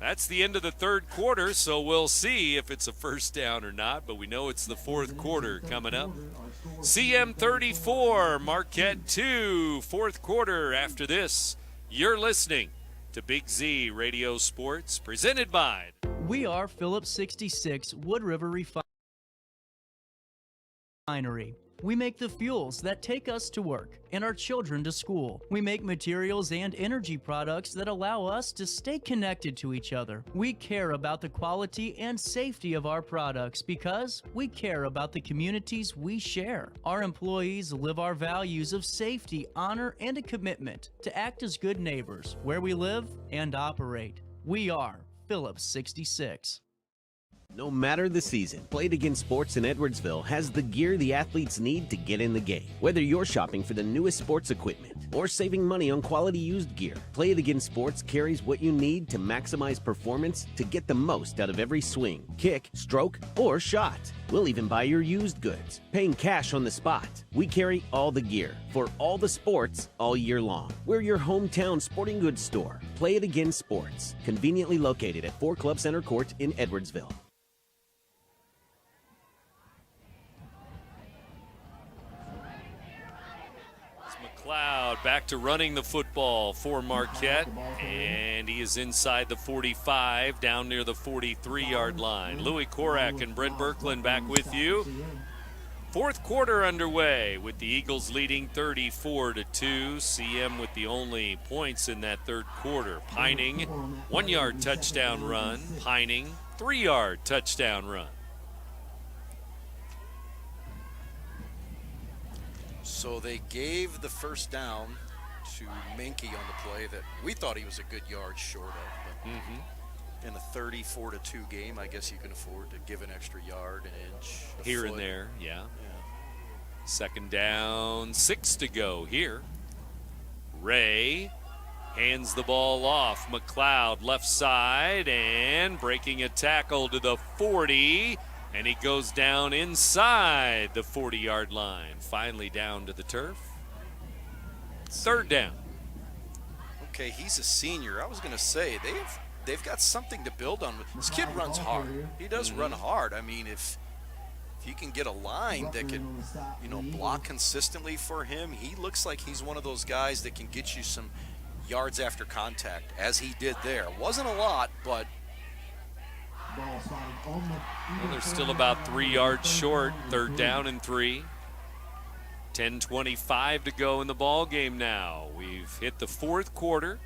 That's the end of the 3rd quarter, so we'll see if it's a first down or not, but we know it's the 4th quarter coming up. CM 34, Marquette 2, 4th quarter after this. You're listening to Big Z Radio Sports, presented by... We are Phillips 66 Wood River Refinery. We make the fuels that take us to work and our children to school. We make materials and energy products that allow us to stay connected to each other. We care about the quality and safety of our products because we care about the communities we share. Our employees live our values of safety, honor, and a commitment to act as good neighbors where we live and operate. We are Phillips 66. No matter the season, Play It Again Sports in Edwardsville has the gear the athletes need to get in the game. Whether you're shopping for the newest sports equipment or saving money on quality used gear, Play It Again Sports carries what you need to maximize performance to get the most out of every swing, kick, stroke, or shot. We'll even buy your used goods, paying cash on the spot. We carry all the gear for all the sports all year long. We're your hometown sporting goods store. Play It Again Sports, conveniently located at 4 Club Center Court in Edwardsville. McLeod back to running the football for Marquette, and he is inside the 45, down near the 43-yard line. Louis Korak and Brent Birkeland back with you. 4th quarter underway with the Eagles leading 34-2. CM with the only points in that 3rd quarter. Pining, 1-yard touchdown run. Pining, 3-yard touchdown run. So they gave the first down to Menke on the play that we thought he was a good yard short of. But in a 34-2 game, I guess you can afford to give an extra yard, an inch, a here foot. And there, yeah. 2nd down, 6 to go here. Ray hands the ball off. McLeod left side and breaking a tackle to the 40. And he goes down inside the 40-yard line. Finally down to the turf. 3rd down. Okay, he's a senior. I was going to say, they've got something to build on. This kid runs hard. He does run hard. I mean, if you can get a line that could, block consistently for him, he looks like he's one of those guys that can get you some yards after contact, as he did there. Wasn't a lot, but... Well, they're still about 3 yards short. 3rd down and 3. 10:25 to go in the ball game now. We've hit the 4th quarter.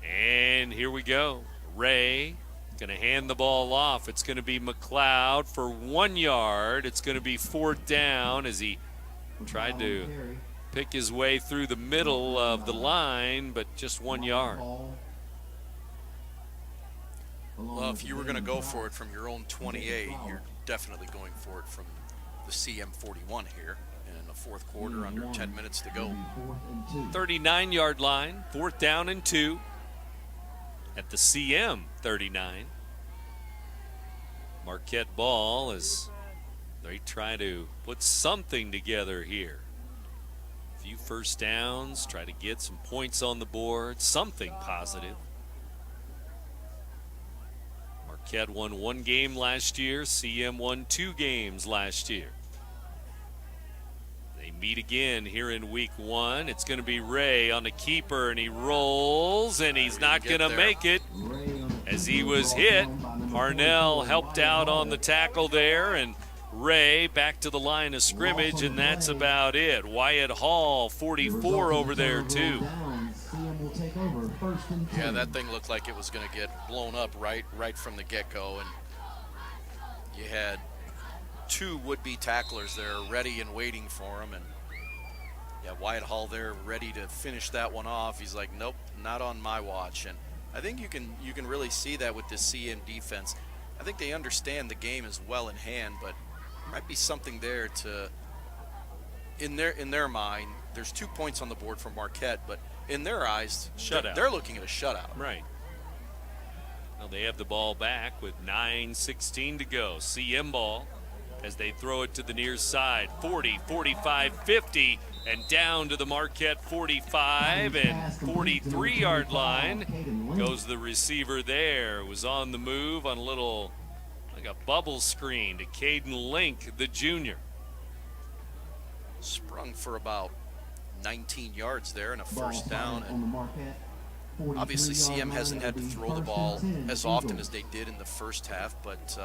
And here we go. Ray going to hand the ball off. It's going to be McLeod for 1 yard. It's going to be 4th down as he tried to pick his way through the middle of the line, but just 1 yard. Well, if you were going to go for it from your own 28, you're definitely going for it from the CM 41 here in the 4th quarter, under 10 minutes to go. 39-yard line, 4th down and 2 at the CM 39. Marquette ball as they try to put something together here. Few first downs, try to get some points on the board, something positive. Marquette won 1 game last year. CM won 2 games last year. They meet again here in week 1. It's going to be Ray on the keeper, and he rolls, and he's not going to make it as he was hit. Parnell helped out on the tackle there, and Ray back to the line of scrimmage, and that's about it. Wyatt Hall, 44 over there, too. Yeah, that thing looked like it was going to get blown up right from the get-go, and you had 2 would-be tacklers there ready and waiting for him, and yeah, Wyatt Hall there ready to finish that one off. He's like, nope, not on my watch. And I think you can really see that with this CM defense. I think they understand the game is well in hand, but there might be something there to, in their mind, there's 2 points on the board for Marquette, but in their eyes, shutout. They're looking at a shutout. Right. Well, they have the ball back with 9:16 to go. CM ball as they throw it to the near side. 40, 45, 50, and down to the Marquette 45 and 43-yard line goes the receiver there. Was on the move on a little, like a bubble screen to Caden Link, the junior. Sprung for about 19 yards there and a first down. And obviously, CM hasn't had to throw the ball as often as they did in the first half, but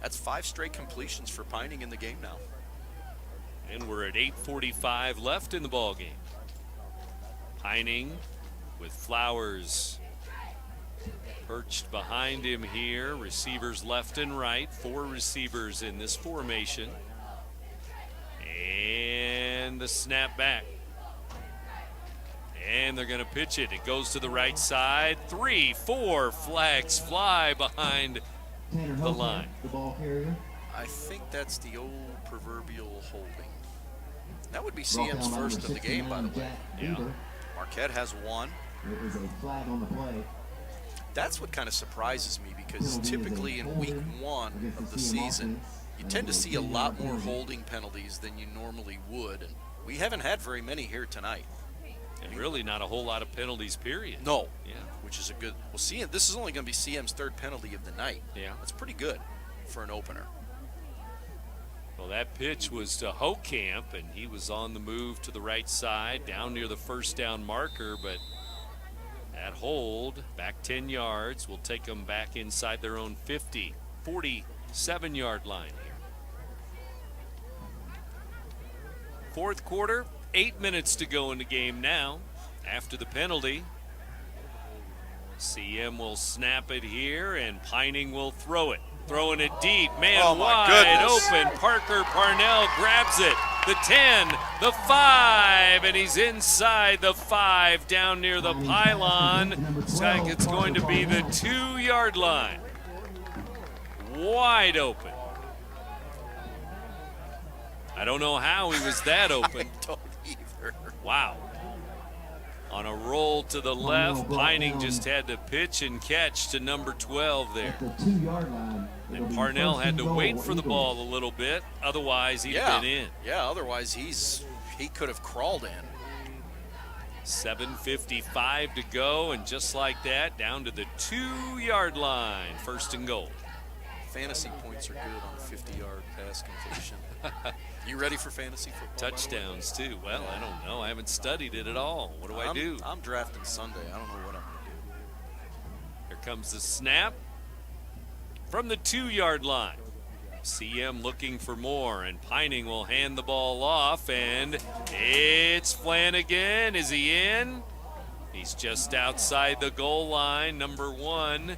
that's 5 straight completions for Pining in the game now. And we're at 8:45 left in the ball game. Pining with Flowers perched behind him here. Receivers left and right. 4 receivers in this formation. And the snap back. And they're going to pitch it. It goes to the right side. 3, 4 flags fly behind the line. The ball carrier. I think that's the old proverbial holding. That would be CM's first of the game, by the way. Yeah. Marquette has 1. There is a flag on the play. That's what kind of surprises me, because typically in week 1 of the season, you tend to see a lot more holding penalties than you normally would, and we haven't had very many here tonight. And really not a whole lot of penalties, period. No. Yeah. Which is a good, well, CM, this is only going to be CM's 3rd penalty of the night. Yeah. That's pretty good for an opener. Well, that pitch was to Hokamp, and he was on the move to the right side, down near the first down marker, but that hold, back 10 yards, will take them back inside their own 50, 47-yard line here. 4th quarter, 8 minutes to go in the game now. After the penalty, CM will snap it here, and Pining will throw it. Throwing it deep, man wide open. Parker Parnell grabs it. The 10, the 5, and he's inside the 5 down near the pylon. Looks like it's going to be the 2-yard line. Wide open. I don't know how he was that open. I don't either. Wow. On a roll to the left, Pining just had to pitch and catch to number 12 there. At the 2-yard line. And Parnell had to wait for the ball a little bit, otherwise he'd have been in. Yeah, otherwise he could have crawled in. 7:55 to go, and just like that, down to the 2-yard line, 1st and goal. Fantasy points are good on a 50-yard pass completion. You ready for fantasy football? Touchdowns, too. Well, I don't know. I haven't studied it at all. What do I do? I'm drafting Sunday. I don't know what I'm going to do. Here comes the snap from the 2-yard line. CM looking for more, and Pining will hand the ball off, and it's Flanagan. Is he in? He's just outside the goal line, number 1.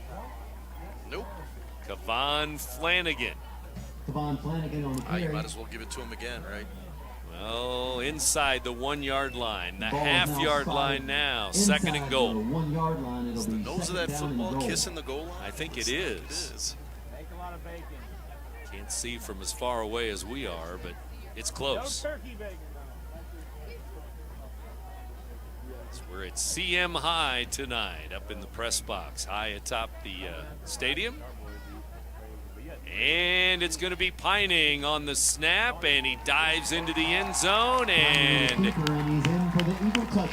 Nope. Kevon Flanagan. Kevon Flanagan on the carry. You might as well give it to him again, right? Well, inside the 1-yard line, the half-yard line now, 2nd and goal. 1-yard line, it'll is the be nose of that football kissing the goal line? I think it is. Can't see from as far away as we are, but it's close. So we're at CM High tonight, up in the press box, high atop the stadium. And it's going to be Pining on the snap, and he dives into the end zone, and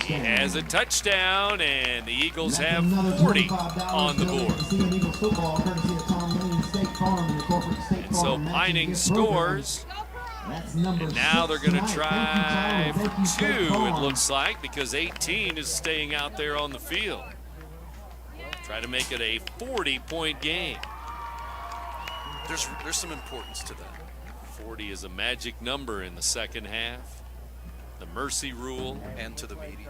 he has a touchdown, and the Eagles have 40 on the board. And so Pining scores, That's number And now 6 they're going to tonight. try Thank you, for Tyler. Thank you, 2, Coach it Vaughn. looks like, because 18 is staying out there on the field. Try to make it a 40-point game. There's some importance to that. 40 is a magic number in the second half. The mercy rule. And to the media.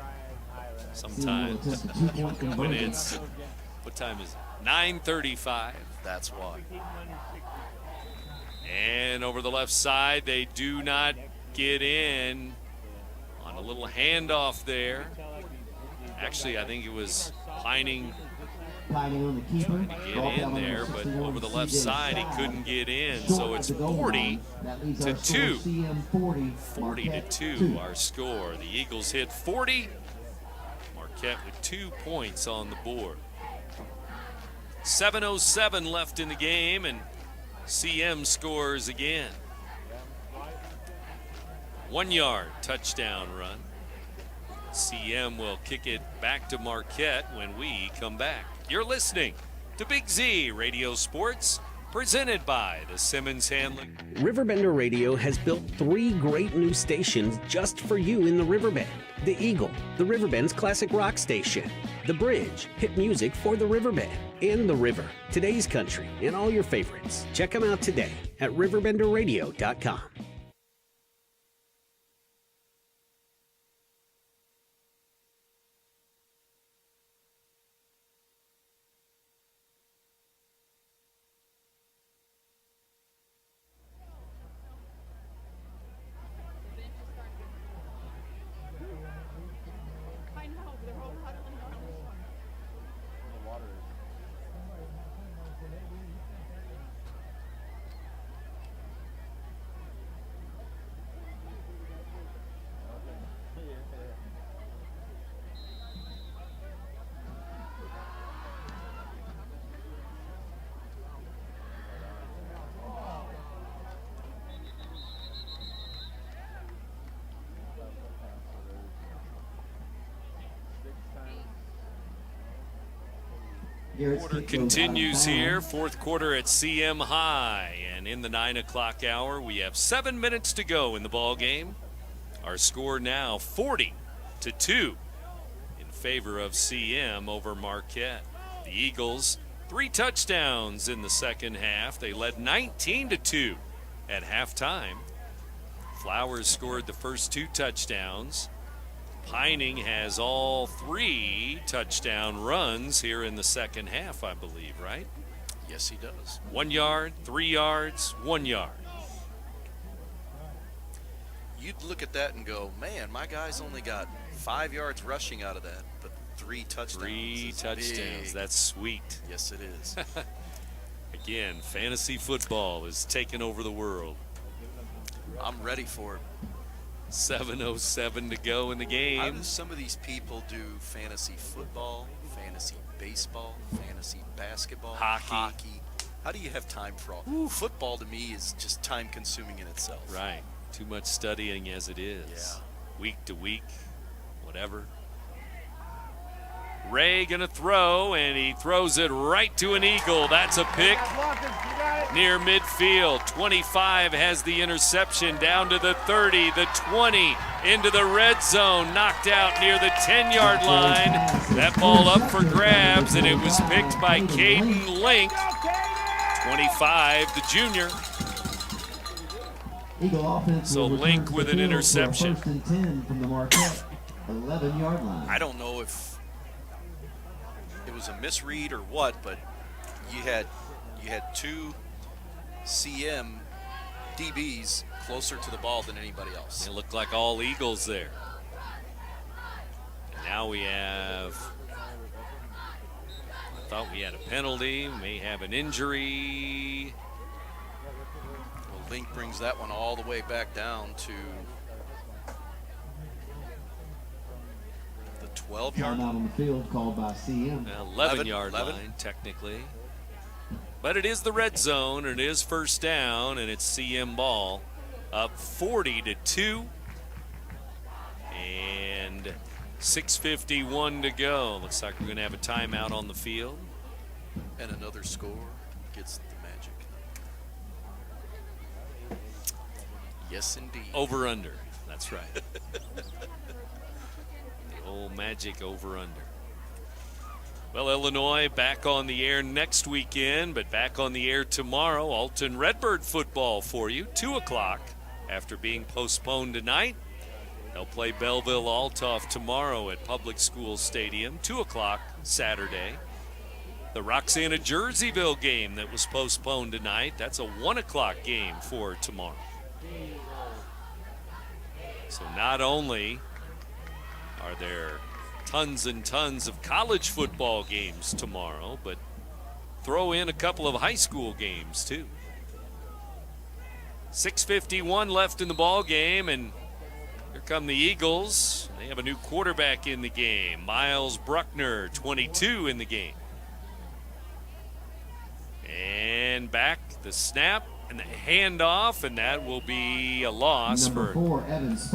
Sometimes when it's, what time is it? 9:35. That's why. And over the left side, they do not get in on a little handoff there. Actually, I think it was Pining On the keeper. get in there, but over the left side, he couldn't get in. So it's 40 to 2. 40 to 2, our score. The Eagles hit 40. Marquette with 2 points on the board. 7:07 left in the game, and CM scores again. 1 yard touchdown run. CM will kick it back to Marquette when we come back. You're listening to Big Z Radio Sports, presented by the Simmons Handling. RiverBender Radio has built 3 great new stations just for you in the Riverbend. The Eagle, the Riverbend's classic rock station. The Bridge, hit music for the Riverbend. And The River, today's country, and all your favorites. Check them out today at RiverBender.com. Quarter continues here, fourth quarter at CM High, and in the 9 o'clock hour, we have 7 minutes to go in the ball game. Our score now 40 to 2 in favor of CM over Marquette. The Eagles 3 touchdowns in the second half. They led 19 to 2 at halftime. Flowers scored the first 2 touchdowns. Pining has all 3 touchdown runs here in the second half, I believe, right? Yes, he does. 1 yard, 3 yards, 1 yard. You'd look at that and go, man, my guy's only got 5 yards rushing out of that, but 3 touchdowns. 3 touchdowns. Big. That's sweet. Yes, it is. Again, fantasy football is taking over the world. I'm ready for it. 7:07 to go in the game. How do some of these people do fantasy football, fantasy baseball, fantasy basketball, hockey? How do you have time for all? Football to me is just time consuming in itself. Right. Too much studying as it is. Yeah. Week to week, whatever. Ray gonna throw, and he throws it right to an Eagle. That's a pick near midfield. 25 has the interception down to the 30, the 20, into the red zone, knocked out near the 10-yard line. That ball up for grabs, and it was picked by Caden Link. 25, the junior. Eagle offense So Link with an interception. 1st and 10 from the Marquette 11-yard line. I don't know if it was a misread or what, but you had 2 CM DBs closer to the ball than anybody else. It looked like all Eagles there. And now we have, I thought we had a penalty, may have an injury. Well, Link brings that one all the way back down to the 12-yard Timeout on the field called by CM. 11-yard line, technically. But it is the red zone, and it is first down, and it's CM ball. Up 40 to 2. And 6:51 to go. Looks like we're going to have a timeout on the field. And another score gets the magic. Yes, indeed. Over under. That's right. The old magic over under. Well, Illinois back on the air next weekend, but back on the air tomorrow. Alton Redbird football for you, 2 o'clock after being postponed tonight. They'll play Belleville Althoff tomorrow at Public School Stadium, 2 o'clock Saturday. The Roxana Jerseyville game that was postponed tonight, that's a 1 o'clock game for tomorrow. So not only are there tons and tons of college football games tomorrow, but throw in a couple of high school games too. 6:51 left in the ball game, and here come the Eagles. They have a new quarterback in the game, Miles Bruckner, 22 in the game. And back, the snap and the handoff, and that will be a loss Number for 4,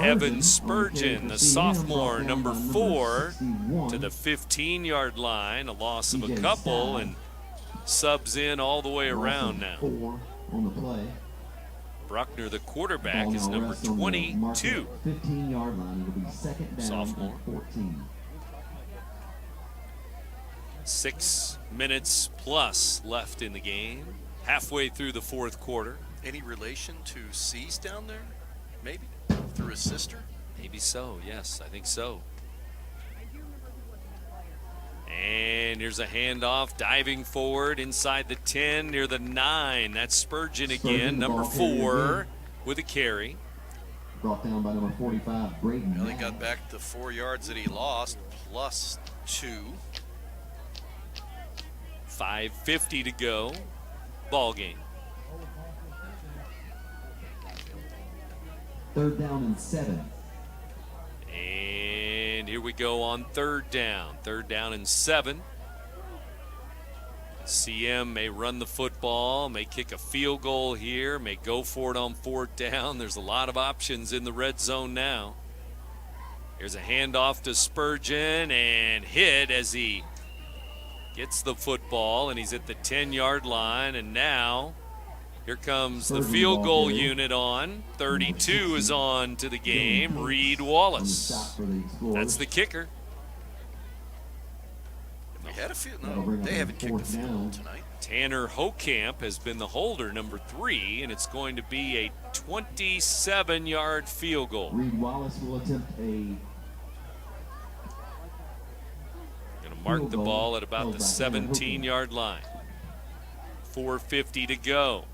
Evan Spurgeon, the CM, sophomore, brought down number by 4, 61. to the 15-yard line, a loss of a TJ couple, Stout. and subs in all the way around now. 4 on the play. Bruckner, the quarterback, Ball is now number rests on the 22. Marquette 15-yard line. It'll be second down Sophomore. and 14. 6 minutes plus left in the game, halfway through the fourth quarter. Any relation to C's down there? Maybe? Through his sister? Maybe so, yes, I think so. And here's a handoff, diving forward inside the 10, near the 9. That's Spurgeon again, Spurgeon, number ball carrier 4, again. with a carry. Brought down by number 45, Braden. Well, he Mack. got back the 4 yards that he lost, plus 2. 5:50 to go, ball game. Third down and 7. And here we go on third down and 7. CM may run the football, may kick a field goal here, may go for it on fourth down. There's a lot of options in the red zone now. Here's a handoff to Spurgeon, and hit as he gets the football, and he's at the 10-yard line. And now here comes the Spurgeon field ball goal carrier. unit on. 32 is on to the game, James Reed on the Wallace. stop for the Explorers. That's the kicker. They had a field. That'll No, bring up they a haven't kicked a fourth field goal down. tonight. Tanner Hokamp has been the holder, number 3, and it's going to be a 27-yard field goal. Reed Wallace will attempt a Going to mark field the goal ball at about held the by Tanner Hokamp. 17-yard line. 4:50 to go.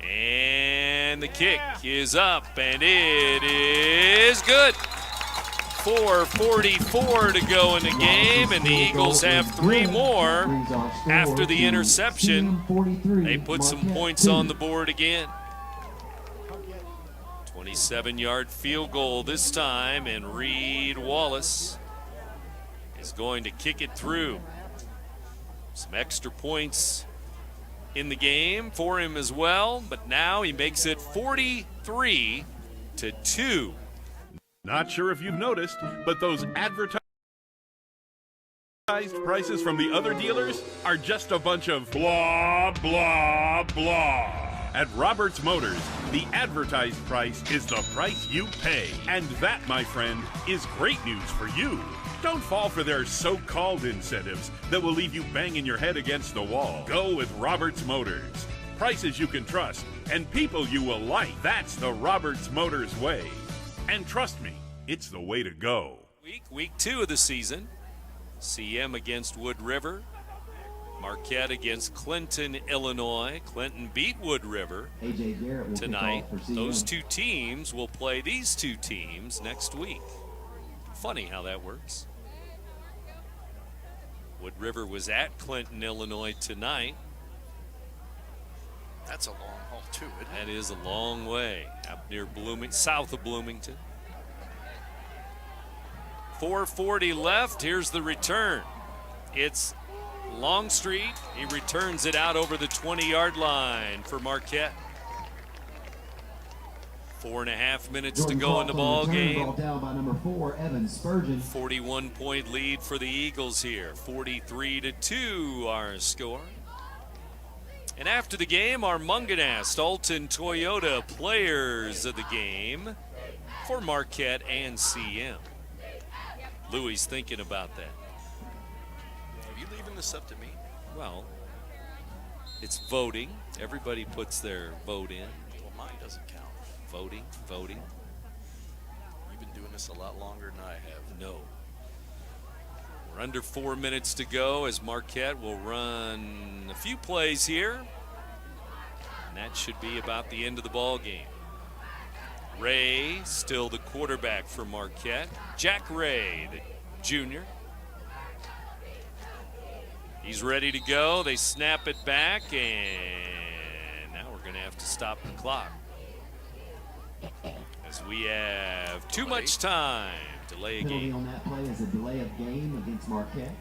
And the kick is up, and it is good. 4:44 to go in the game, and the Eagles have 3 more after the interception. They put some points on the board again. 27-yard field goal this time, and Reed Wallace is going to kick it through. Some extra points in the game for him as well, but now he makes it 43-2. Not sure if you've noticed, but those advertised prices from the other dealers are just a bunch of blah, blah, blah. At Roberts Motors, the advertised price is the price you pay. And that, my friend, is great news for you. Don't fall for their so-called incentives that will leave you banging your head against the wall. Go with Roberts Motors. Prices you can trust and people you will like. That's the Roberts Motors way. And trust me, it's the way to go. Week 2 of the season. CM against Wood River. Marquette against Clinton, Illinois. Clinton beat Wood River AJ Garrett will tonight. kick off for CM. Those 2 teams will play these 2 teams next week. Funny how that works. Wood River was at Clinton, Illinois tonight. That's a long haul too, isn't it? That is a long way up near south of Bloomington. 4:40 left. Here's the return. It's Longstreet. He returns it out over the 20-yard line for Marquette. 4.5 minutes to go in the ball game. Ball down by number 4, Evan Spurgeon. 41-point lead for the Eagles here. 43-2 our score. And after the game, our Munganast Alton Toyota players of the game for Marquette and CM. Louis thinking about that. Are you leaving this up to me? Well, it's voting. Everybody puts their vote in. Well, mine doesn't count. Voting. You've been doing this a lot longer than I have. No. We're under 4 minutes to go as Marquette will run a few plays here. And that should be about the end of the ball game. Ray, still the quarterback for Marquette. Jack Ray, the junior. He's ready to go. They snap it back, and now we're going to have to stop the clock. As we have too much time. Delay a Penalty game. on that play is a delay of game against Marquette.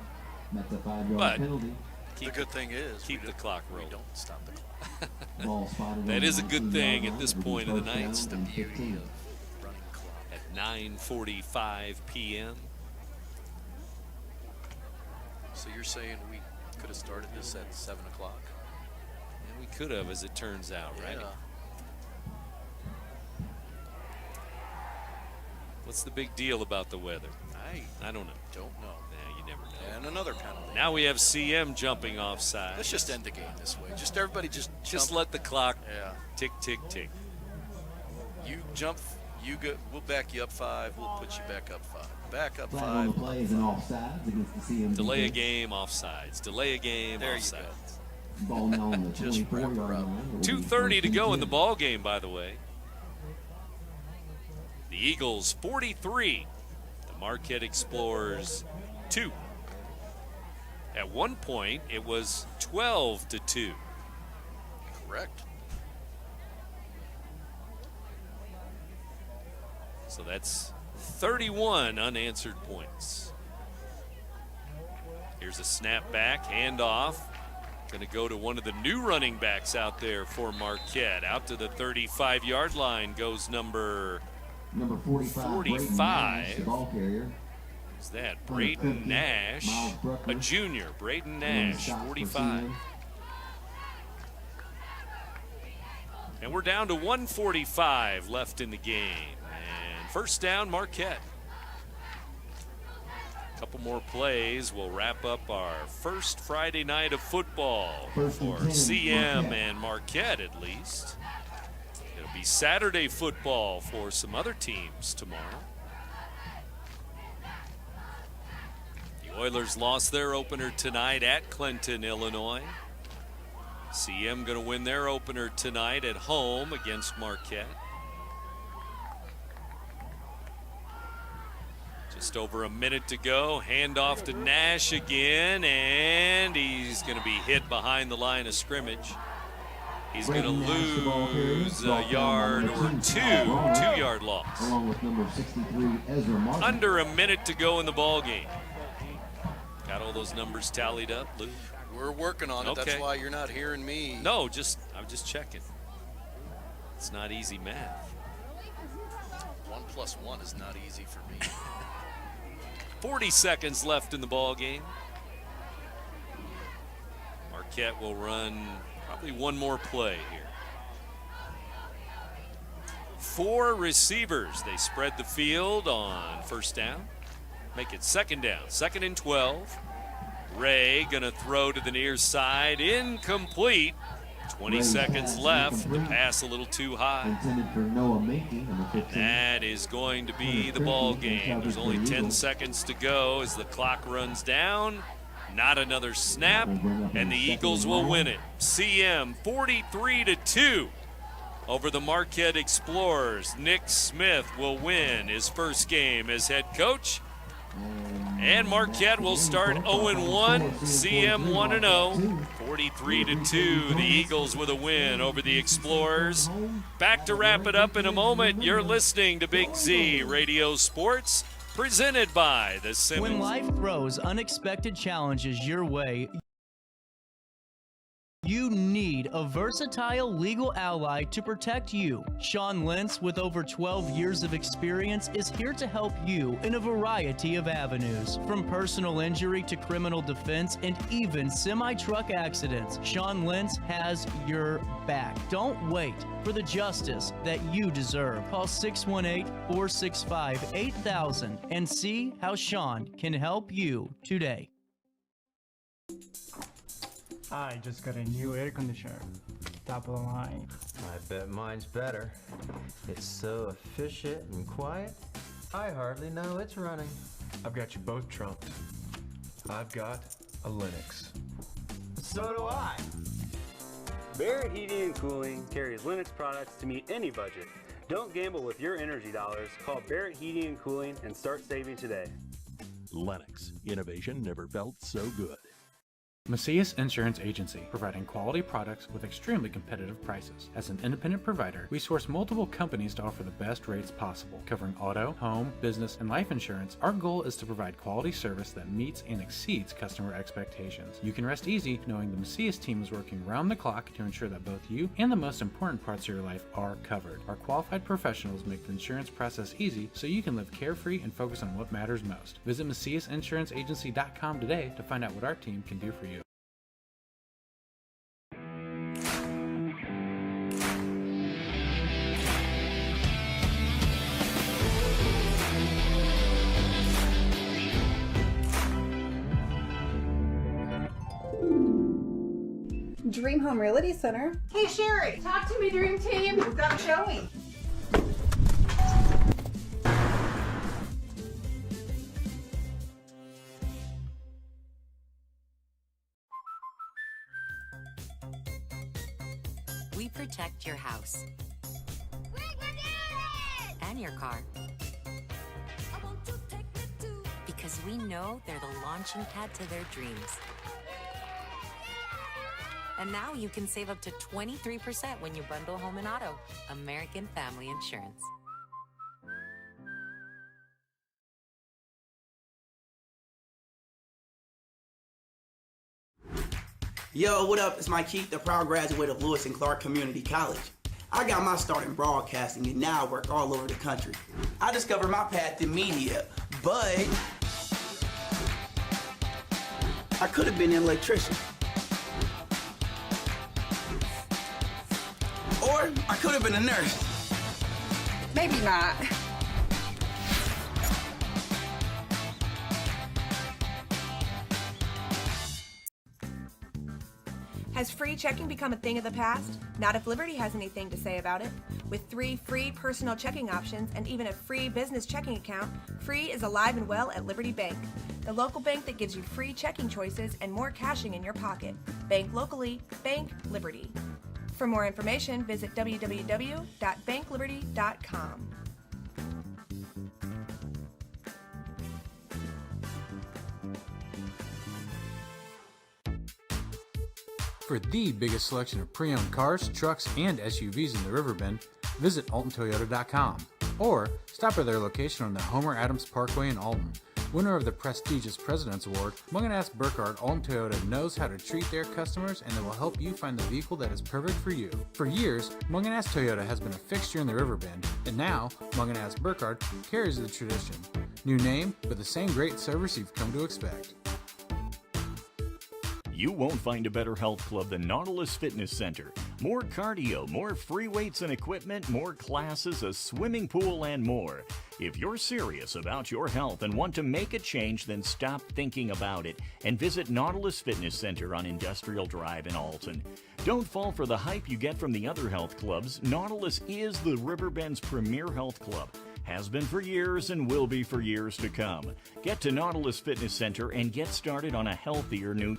That's a 5-yard But penalty. The good thing is keep the clock rolling. We don't stop the clock. Ball spotted That on is a the good 19-yard thing line. at this It'll be point of the first night. down It's the and beauty 15. of running clock. At 9:45 p.m. So you're saying we could have started this at 7 o'clock? And we could have, as it turns out, right? Yeah. What's the big deal about the weather? I don't know. Don't know. Yeah, you never know. And another penalty. Now we have CM jumping offside. Let's just end the game this way. Just everybody just jump. let the clock tick, tick, tick. You jump, you go. We'll back you up 5. We'll put you back up 5. Back up Flag on the 5. play is an offsides against the CM. Delay a defense. game, offsides. Delay a game, There offsides. you go. Ball now on the Just wrap her 24-yard up. line. It will be 2:30 to first go and in the 10. ball game, by the way. The Eagles 43, the Marquette Explorers 2. At one point, it was 12-2. Correct. So that's 31 unanswered points. Here's a snap back, handoff. Going to go to one of the new running backs out there for Marquette. Out to the 35-yard line goes number 45. Brayden Nash, the ball carrier. Who's that? Braden Nash, Miles Bruckner. a junior. Braden One Nash, shot for 45. CM. And we're down to 1:45 left in the game. And first down, Marquette. A couple more plays will wrap up our first Friday night of football First and for 10, CM Marquette. and Marquette at least. It'll be Saturday football for some other teams tomorrow. The Oilers lost their opener tonight at Clinton, Illinois. CM going to win their opener tonight at home against Marquette. Just over a minute to go. Handoff to Nash again, and he's going to be hit behind the line of scrimmage. He's going to lose a yard or two. 2-yard loss. Along with number 63, Ezra Martin. Under a minute to go in the ball game. Got all those numbers tallied up, Lou? We're working on it. Okay. That's why you're not hearing me. No, I'm just checking. It's not easy math. 1 + 1 is not easy for me. 40 seconds left in the ball game. Marquette will run probably one more play here. 4 receivers. They spread the field on first down. Make it second down. 2nd and 12. Ray gonna throw to the near side. Incomplete. 20 Ray's seconds pass left. The incomplete. pass a little too high. Intended for Noah Minky, number 15. That is going to be the ball game. There's only 10 seconds to go as the clock runs down. Not another snap, and the Eagles will win it. CM 43-2 over the Marquette Explorers. Nick Smith will win his first game as head coach. And Marquette will start 0-1, CM 1-0, 43-2. The Eagles with a win over the Explorers. Back to wrap it up in a moment. You're listening to Big Z Radio Sports, presented by the Simmons. When life throws unexpected challenges your way, You need a versatile legal ally to protect you. Sean Lentz, with over 12 years of experience, is here to help you in a variety of avenues. From personal injury to criminal defense and even semi-truck accidents, Sean Lentz has your back. Don't wait for the justice that you deserve. Call 618-465-8000 and see how Sean can help you today. I just got a new air conditioner. Top of the line. I bet mine's better. It's so efficient and quiet, I hardly know it's running. I've got you both trumped. I've got a Linux. So do I. Barrett Heating and Cooling carries Linux products to meet any budget. Don't gamble with your energy dollars. Call Barrett Heating and Cooling and start saving today. Lennox. Innovation never felt so good. Macias Insurance Agency, providing quality products with extremely competitive prices. As an independent provider, we source multiple companies to offer the best rates possible. Covering auto, home, business, and life insurance, our goal is to provide quality service that meets and exceeds customer expectations. You can rest easy knowing the Macias team is working round the clock to ensure that both you and the most important parts of your life are covered. Our qualified professionals make the insurance process easy so you can live carefree and focus on what matters most. Visit MaciasInsuranceAgency.com today to find out what our team can do for you. Dream Home Realty Center. Hey Sherry, talk to me, Dream Team. We've got a showing. We protect your house and your car because we know they're the launching pad to their dreams. And now you can save up to 23% when you bundle home and auto. American Family Insurance. Yo, what up? It's Mike Keith, the proud graduate of Lewis and Clark Community College. I got my start in broadcasting and now I work all over the country. I discovered my path in media, but I could have been an electrician. Or I could have been a nurse. Maybe not. Has free checking become a thing of the past? Not if Liberty has anything to say about it. With 3 free personal checking options and even a free business checking account, free is alive and well at Liberty Bank. The local bank that gives you free checking choices and more cashing in your pocket. Bank locally, bank Liberty. For more information, visit www.bankliberty.com. For the biggest selection of pre-owned cars, trucks, and SUVs in the Riverbend, visit AltonToyota.com or stop by their location on the Homer Adams Parkway in Alton. Winner of the prestigious President's Award, Mungan Burkhardt Alton Toyota knows how to treat their customers and they will help you find the vehicle that is perfect for you. For years, Mungan Toyota has been a fixture in the Riverbend, and now Mungan Burkhardt carries the tradition. New name, but the same great service you've come to expect. You won't find a better health club than Nautilus Fitness Center. More cardio, more free weights and equipment, more classes, a swimming pool, and more. If you're serious about your health and want to make a change, then stop thinking about it and visit Nautilus Fitness Center on Industrial Drive in Alton. Don't fall for the hype you get from the other health clubs. Nautilus is the Riverbend's premier health club. Has been for years and will be for years to come. Get to Nautilus Fitness Center and get started on a healthier new